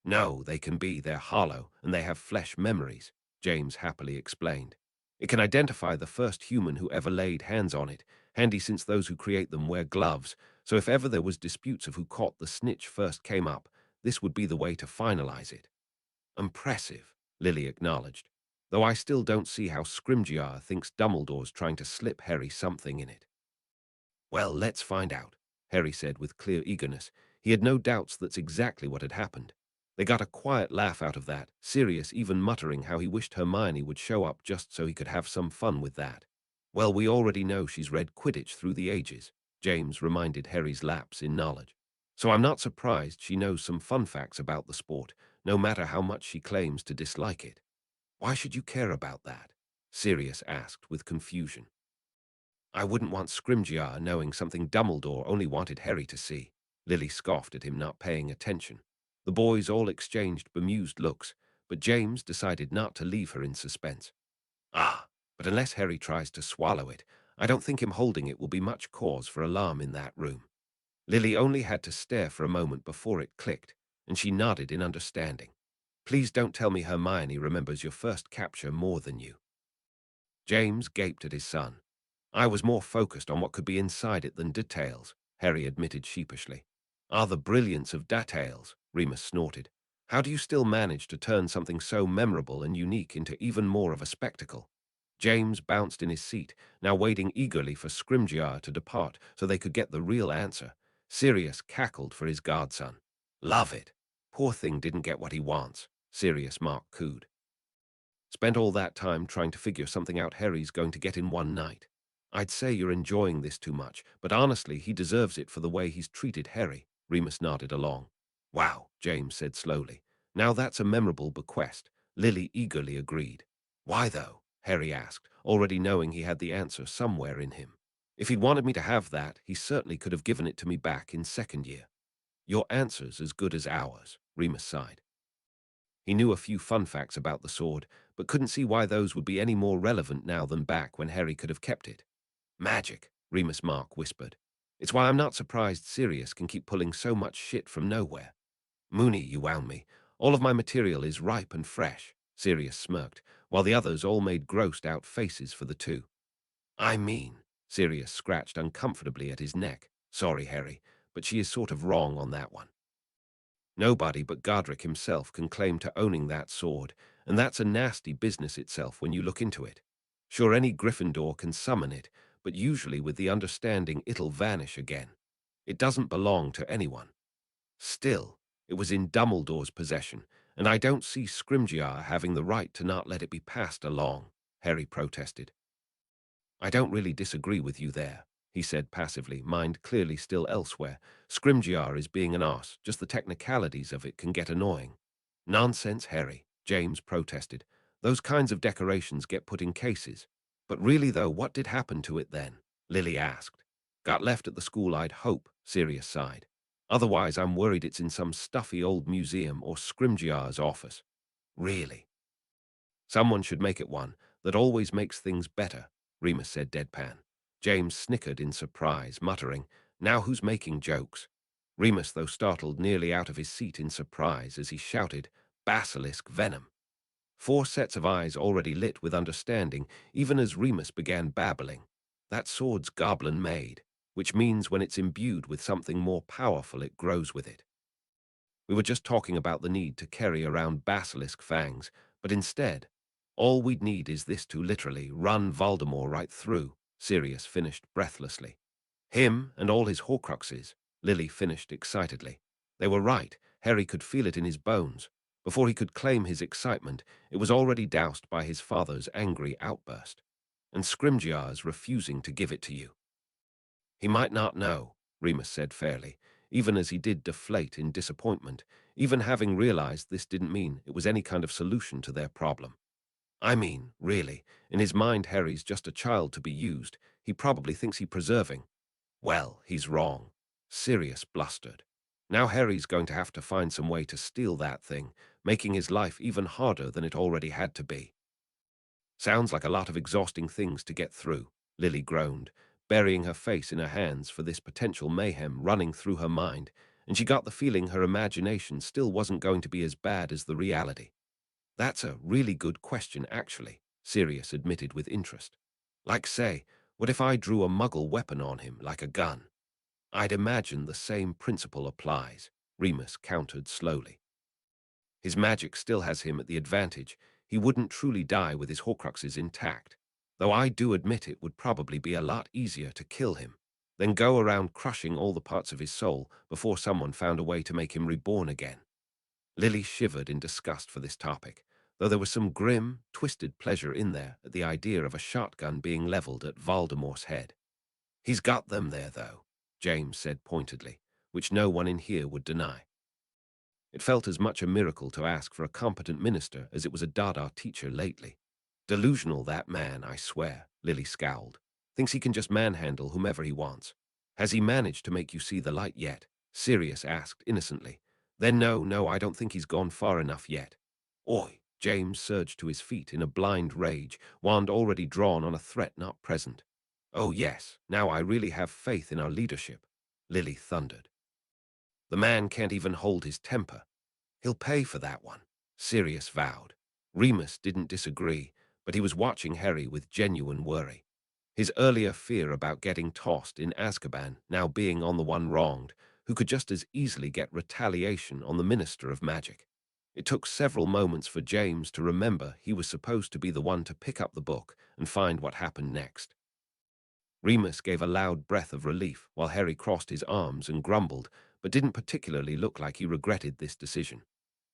No, they can be. They're hollow, and they have flesh memories, James happily explained. It can identify the first human who ever laid hands on it, handy since those who create them wear gloves, so if ever there was disputes of who caught the snitch first came up, this would be the way to finalize it. Impressive, Lily acknowledged, though I still don't see how Scrimgeour thinks Dumbledore's trying to slip Harry something in it. Well, let's find out, Harry said with clear eagerness. He had no doubts that's exactly what had happened. They got a quiet laugh out of that, Sirius even muttering how he wished Hermione would show up just so he could have some fun with that. Well, we already know she's read Quidditch through the ages, James reminded Harry's lapse in knowledge. So I'm not surprised she knows some fun facts about the sport, no matter how much she claims to dislike it. Why should you care about that? Sirius asked with confusion. I wouldn't want Scrimgeour knowing something Dumbledore only wanted Harry to see. Lily scoffed at him not paying attention. The boys all exchanged bemused looks, but James decided not to leave her in suspense. But unless Harry tries to swallow it, I don't think him holding it will be much cause for alarm in that room. Lily only had to stare for a moment before it clicked, and she nodded in understanding. Please don't tell me Hermione remembers your first capture more than you. James gaped at his son. I was more focused on what could be inside it than details, Harry admitted sheepishly. The brilliance of details, Remus snorted. How do you still manage to turn something so memorable and unique into even more of a spectacle? James bounced in his seat, now waiting eagerly for Scrimgeour to depart so they could get the real answer. Sirius cackled for his godson. Love it. Poor thing didn't get what he wants, Sirius Mark cooed. Spent all that time trying to figure something out Harry's going to get in one night. I'd say you're enjoying this too much, but honestly, he deserves it for the way he's treated Harry, Remus nodded along. Wow, James said slowly. Now that's a memorable bequest. Lily eagerly agreed. Why though? Harry asked, already knowing he had the answer somewhere in him. If he'd wanted me to have that, he certainly could have given it to me back in second year. Your answer's as good as ours, Remus sighed. He knew a few fun facts about the sword, but couldn't see why those would be any more relevant now than back when Harry could have kept it. Magic, Remus Mark whispered. It's why I'm not surprised Sirius can keep pulling so much shit from nowhere. Moony, you wound me. All of my material is ripe and fresh, Sirius smirked, while the others all made grossed-out faces for the two. I mean, Sirius scratched uncomfortably at his neck. Sorry, Harry, but she is sort of wrong on that one. Nobody but Godric himself can claim to owning that sword, and that's a nasty business itself when you look into it. Sure, any Gryffindor can summon it, but usually with the understanding it'll vanish again. It doesn't belong to anyone. Still, it was in Dumbledore's possession, and I don't see Scrimgeour having the right to not let it be passed along, Harry protested. I don't really disagree with you there, he said passively, mind clearly still elsewhere. Scrimgeour is being an arse, just the technicalities of it can get annoying. Nonsense, Harry, James protested. Those kinds of decorations get put in cases. But really though, what did happen to it then? Lily asked. Got left at the school, I'd hope, Sirius sighed. Otherwise, I'm worried it's in some stuffy old museum or Scrimgeour's office. Really? Someone should make it one that always makes things better, Remus said deadpan. James snickered in surprise, muttering, Now who's making jokes? Remus, though startled nearly out of his seat in surprise as he shouted, Basilisk venom. 4 sets of eyes already lit with understanding, even as Remus began babbling. That sword's goblin-made, which means when it's imbued with something more powerful it grows with it. We were just talking about the need to carry around basilisk fangs, but instead, all we'd need is this to literally run Voldemort right through, Sirius finished breathlessly. Him and all his Horcruxes, Lily finished excitedly. They were right, Harry could feel it in his bones. Before he could claim his excitement, it was already doused by his father's angry outburst. And Scrimgeour's refusing to give it to you. He might not know, Remus said fairly, even as he did deflate in disappointment, even having realized this didn't mean it was any kind of solution to their problem. I mean, really, in his mind Harry's just a child to be used. He probably thinks he's preserving. Well, he's wrong. Sirius blustered. Now Harry's going to have to find some way to steal that thing, making his life even harder than it already had to be. Sounds like a lot of exhausting things to get through, Lily groaned, burying her face in her hands for this potential mayhem running through her mind, and she got the feeling her imagination still wasn't going to be as bad as the reality. That's a really good question, actually, Sirius admitted with interest. Like, say, what if I drew a muggle weapon on him, like a gun? I'd imagine the same principle applies, Remus countered slowly. His magic still has him at the advantage. He wouldn't truly die with his Horcruxes intact, though I do admit it would probably be a lot easier to kill him than go around crushing all the parts of his soul before someone found a way to make him reborn again. Lily shivered in disgust for this topic, though there was some grim, twisted pleasure in there at the idea of a shotgun being leveled at Voldemort's head. He's got them there, though, James said pointedly, which no one in here would deny. It felt as much a miracle to ask for a competent minister as it was a Dada teacher lately. Delusional, that man, I swear, Lily scowled. Thinks he can just manhandle whomever he wants. Has he managed to make you see the light yet? Sirius asked innocently. Then no, I don't think he's gone far enough yet. Oi! James surged to his feet in a blind rage, wand already drawn on a threat not present. Oh yes, now I really have faith in our leadership, Lily thundered. The man can't even hold his temper. He'll pay for that one, Sirius vowed. Remus didn't disagree, but he was watching Harry with genuine worry. His earlier fear about getting tossed in Azkaban now being on the one wronged, who could just as easily get retaliation on the Minister of Magic. It took several moments for James to remember he was supposed to be the one to pick up the book and find what happened next. Remus gave a loud breath of relief while Harry crossed his arms and grumbled, but didn't particularly look like he regretted this decision.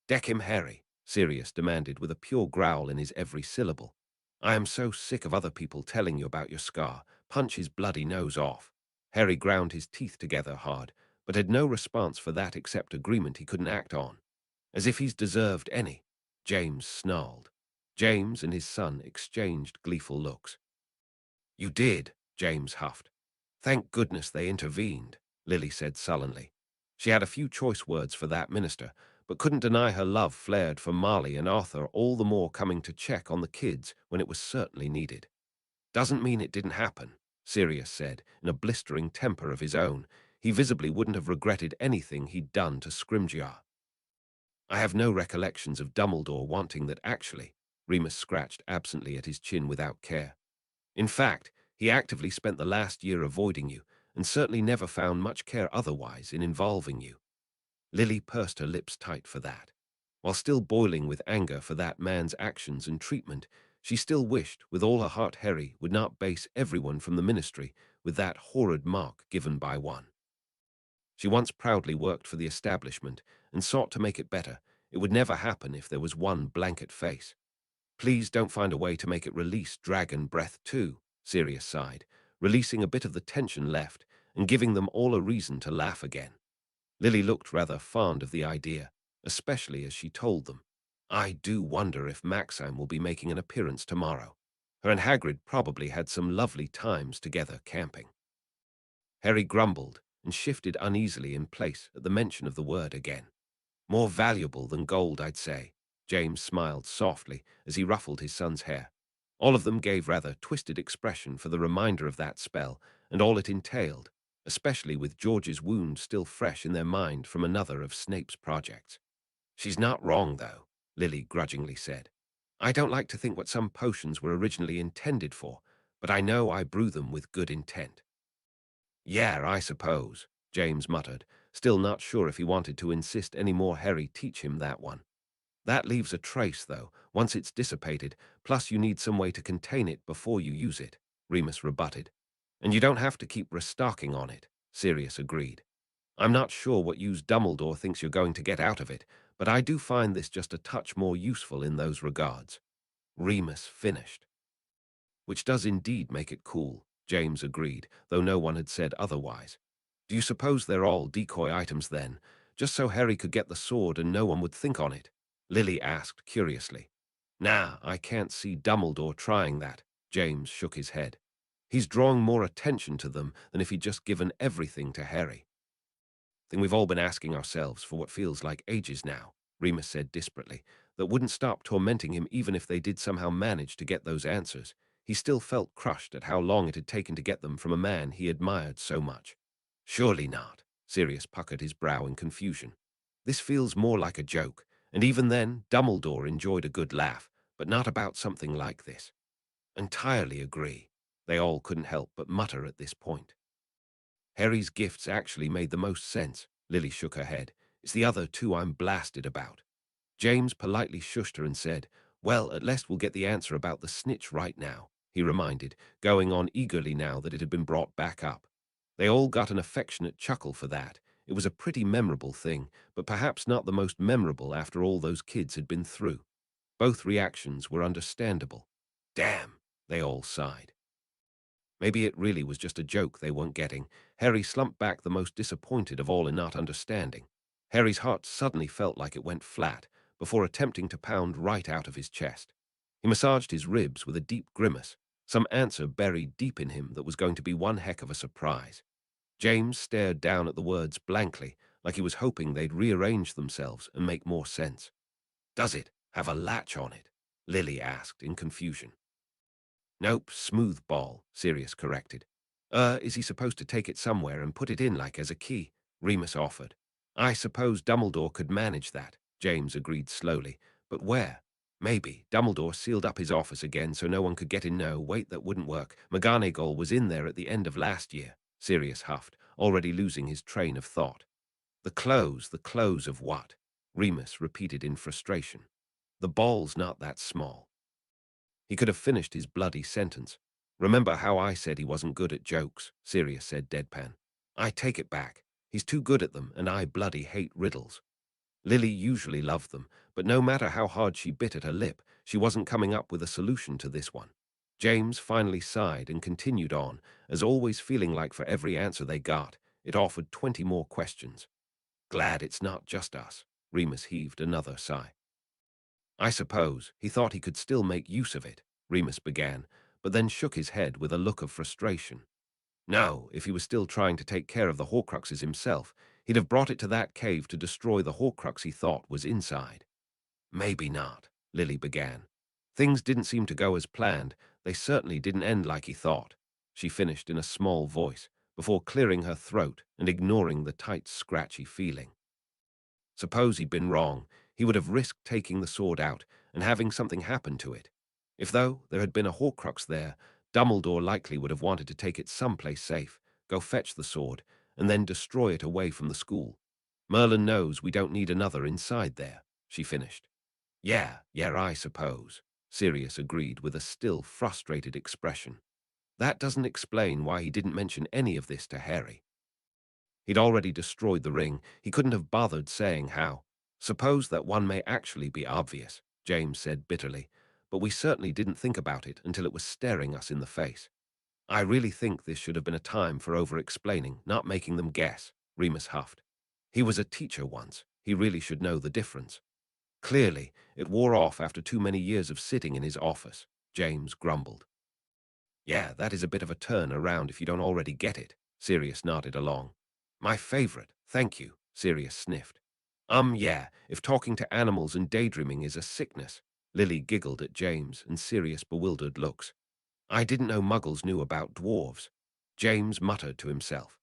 "Deck him, Harry," Sirius demanded with a pure growl in his every syllable. "I am so sick of other people telling you about your scar. Punch his bloody nose off." Harry ground his teeth together hard, but had no response for that except agreement he couldn't act on. "As if he's deserved any," James snarled. James and his son exchanged gleeful looks. "You did," James huffed. "Thank goodness they intervened," Lily said sullenly. She had a few choice words for that minister, but couldn't deny her love flared for Marley and Arthur, all the more coming to check on the kids when it was certainly needed. "Doesn't mean it didn't happen," Sirius said, in a blistering temper of his own. He visibly wouldn't have regretted anything he'd done to Scrimgeour. "I have no recollections of Dumbledore wanting that actually," Remus scratched absently at his chin without care. "In fact, he actively spent the last year avoiding you, and certainly never found much care otherwise in involving you." Lily pursed her lips tight for that. While still boiling with anger for that man's actions and treatment, she still wished with all her heart Harry would not base everyone from the ministry with that horrid mark given by one. She once proudly worked for the establishment and sought to make it better. It would never happen if there was one blanket face. "Please don't find a way to make it release dragon breath too," Sirius sighed, releasing a bit of the tension left and giving them all a reason to laugh again. Lily looked rather fond of the idea, especially as she told them, "I do wonder if Maxime will be making an appearance tomorrow. Her and Hagrid probably had some lovely times together camping." Harry grumbled and shifted uneasily in place at the mention of the word again. "More valuable than gold, I'd say." James smiled softly as he ruffled his son's hair. All of them gave rather twisted expression for the reminder of that spell and all it entailed, especially with George's wound still fresh in their mind from another of Snape's projects. "She's not wrong, though," Lily grudgingly said. "I don't like to think what some potions were originally intended for, but I know I brew them with good intent." "Yeah, I suppose," James muttered, still not sure if he wanted to insist any more Harry teach him that one. "That leaves a trace, though, once it's dissipated, plus you need some way to contain it before you use it," Remus rebutted. "And you don't have to keep restocking on it," Sirius agreed. "I'm not sure what use Dumbledore thinks you're going to get out of it, but I do find this just a touch more useful in those regards." Remus finished. "Which does indeed make it cool," James agreed, though no one had said otherwise. "Do you suppose they're all decoy items then, just so Harry could get the sword and no one would think on it?" Lily asked curiously. "Nah, I can't see Dumbledore trying that," James shook his head. "He's drawing more attention to them than if he'd just given everything to Harry." "Thing we've all been asking ourselves for what feels like ages now," Remus said desperately, that wouldn't stop tormenting him even if they did somehow manage to get those answers. He still felt crushed at how long it had taken to get them from a man he admired so much. "Surely not," Sirius puckered his brow in confusion. "This feels more like a joke, and even then, Dumbledore enjoyed a good laugh, but not about something like this." "Entirely agree," they all couldn't help but mutter at this point. "Harry's gifts actually made the most sense," Lily shook her head. "It's the other two I'm blasted about." James politely shushed her and said, "Well, at least we'll get the answer about the snitch right now," he reminded, going on eagerly now that it had been brought back up. They all got an affectionate chuckle for that. It was a pretty memorable thing, but perhaps not the most memorable after all those kids had been through. Both reactions were understandable. "Damn," they all sighed. Maybe it really was just a joke they weren't getting. Harry slumped back the most disappointed of all in not understanding. Harry's heart suddenly felt like it went flat before attempting to pound right out of his chest. He massaged his ribs with a deep grimace, some answer buried deep in him that was going to be one heck of a surprise. James stared down at the words blankly, like he was hoping they'd rearrange themselves and make more sense. "Does it have a latch on it?" Lily asked in confusion. "Nope, smooth ball," Sirius corrected. Is he supposed to take it somewhere and put it in like as a key?" Remus offered. "I suppose Dumbledore could manage that," James agreed slowly. "But where? Maybe Dumbledore sealed up his office again so no one could get in. No, wait, that wouldn't work. McGonagall was in there at the end of last year," Sirius huffed, already losing his train of thought. The clothes of what?" Remus repeated in frustration. The ball's not that small. He could have finished his bloody sentence. Remember how I said he wasn't good at jokes, Sirius said deadpan. I take it back. He's too good at them, and I bloody hate riddles. Lily usually loved them, but no matter how hard she bit at her lip, she wasn't coming up with a solution to this one. James finally sighed and continued on, as always feeling like for every answer they got, it offered 20 more questions. Glad it's not just us. Remus heaved another sigh. I suppose he thought he could still make use of it, Remus began, but then shook his head with a look of frustration. No, if he was still trying to take care of the Horcruxes himself, he'd have brought it to that cave to destroy the Horcrux he thought was inside. Maybe not, Lily began. Things didn't seem to go as planned. They certainly didn't end like he thought, she finished in a small voice, before clearing her throat and ignoring the tight, scratchy feeling. Suppose he'd been wrong, he would have risked taking the sword out and having something happen to it. If, though, there had been a Horcrux there, Dumbledore likely would have wanted to take it someplace safe, go fetch the sword, and then destroy it away from the school. Merlin knows we don't need another inside there, she finished. Yeah, I suppose, Sirius agreed with a still frustrated expression. That doesn't explain why he didn't mention any of this to Harry. He'd already destroyed the ring. He couldn't have bothered saying how. Suppose that one may actually be obvious, James said bitterly, but we certainly didn't think about it until it was staring us in the face. I really think this should have been a time for over-explaining, not making them guess, Remus huffed. He was a teacher once. He really should know the difference. Clearly, it wore off after too many years of sitting in his office, James grumbled. Yeah, that is a bit of a turn around if you don't already get it, Sirius nodded along. My favorite, thank you, Sirius sniffed. Yeah, if talking to animals and daydreaming is a sickness. Lily giggled at James and Sirius bewildered looks. I didn't know muggles knew about dwarves. James muttered to himself.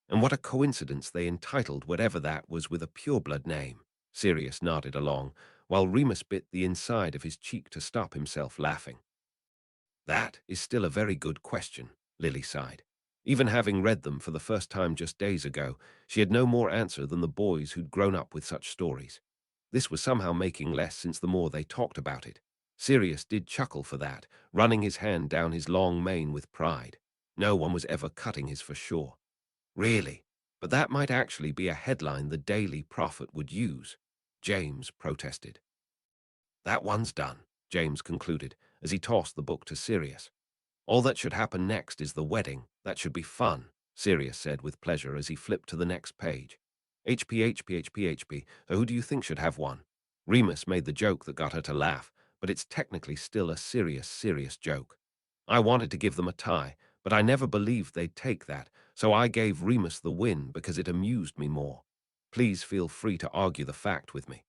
And what a coincidence they entitled whatever that was with a pureblood name. Sirius nodded along, while Remus bit the inside of his cheek to stop himself laughing. That is still a very good question, Lily sighed. Even having read them for the first time just days ago, she had no more answer than the boys who'd grown up with such stories. This was somehow making less since the more they talked about it. Sirius did chuckle for that, running his hand down his long mane with pride. No one was ever cutting his for sure. Really? But that might actually be a headline the Daily Prophet would use, James protested. That one's done, James concluded, as he tossed the book to Sirius. All that should happen next is the wedding. That should be fun, Sirius said with pleasure as he flipped to the next page. HP. So who do you think should have one? Remus made the joke that got her to laugh, but it's technically still a serious joke. I wanted to give them a tie, but I never believed they'd take that, so I gave Remus the win because it amused me more. Please feel free to argue the fact with me.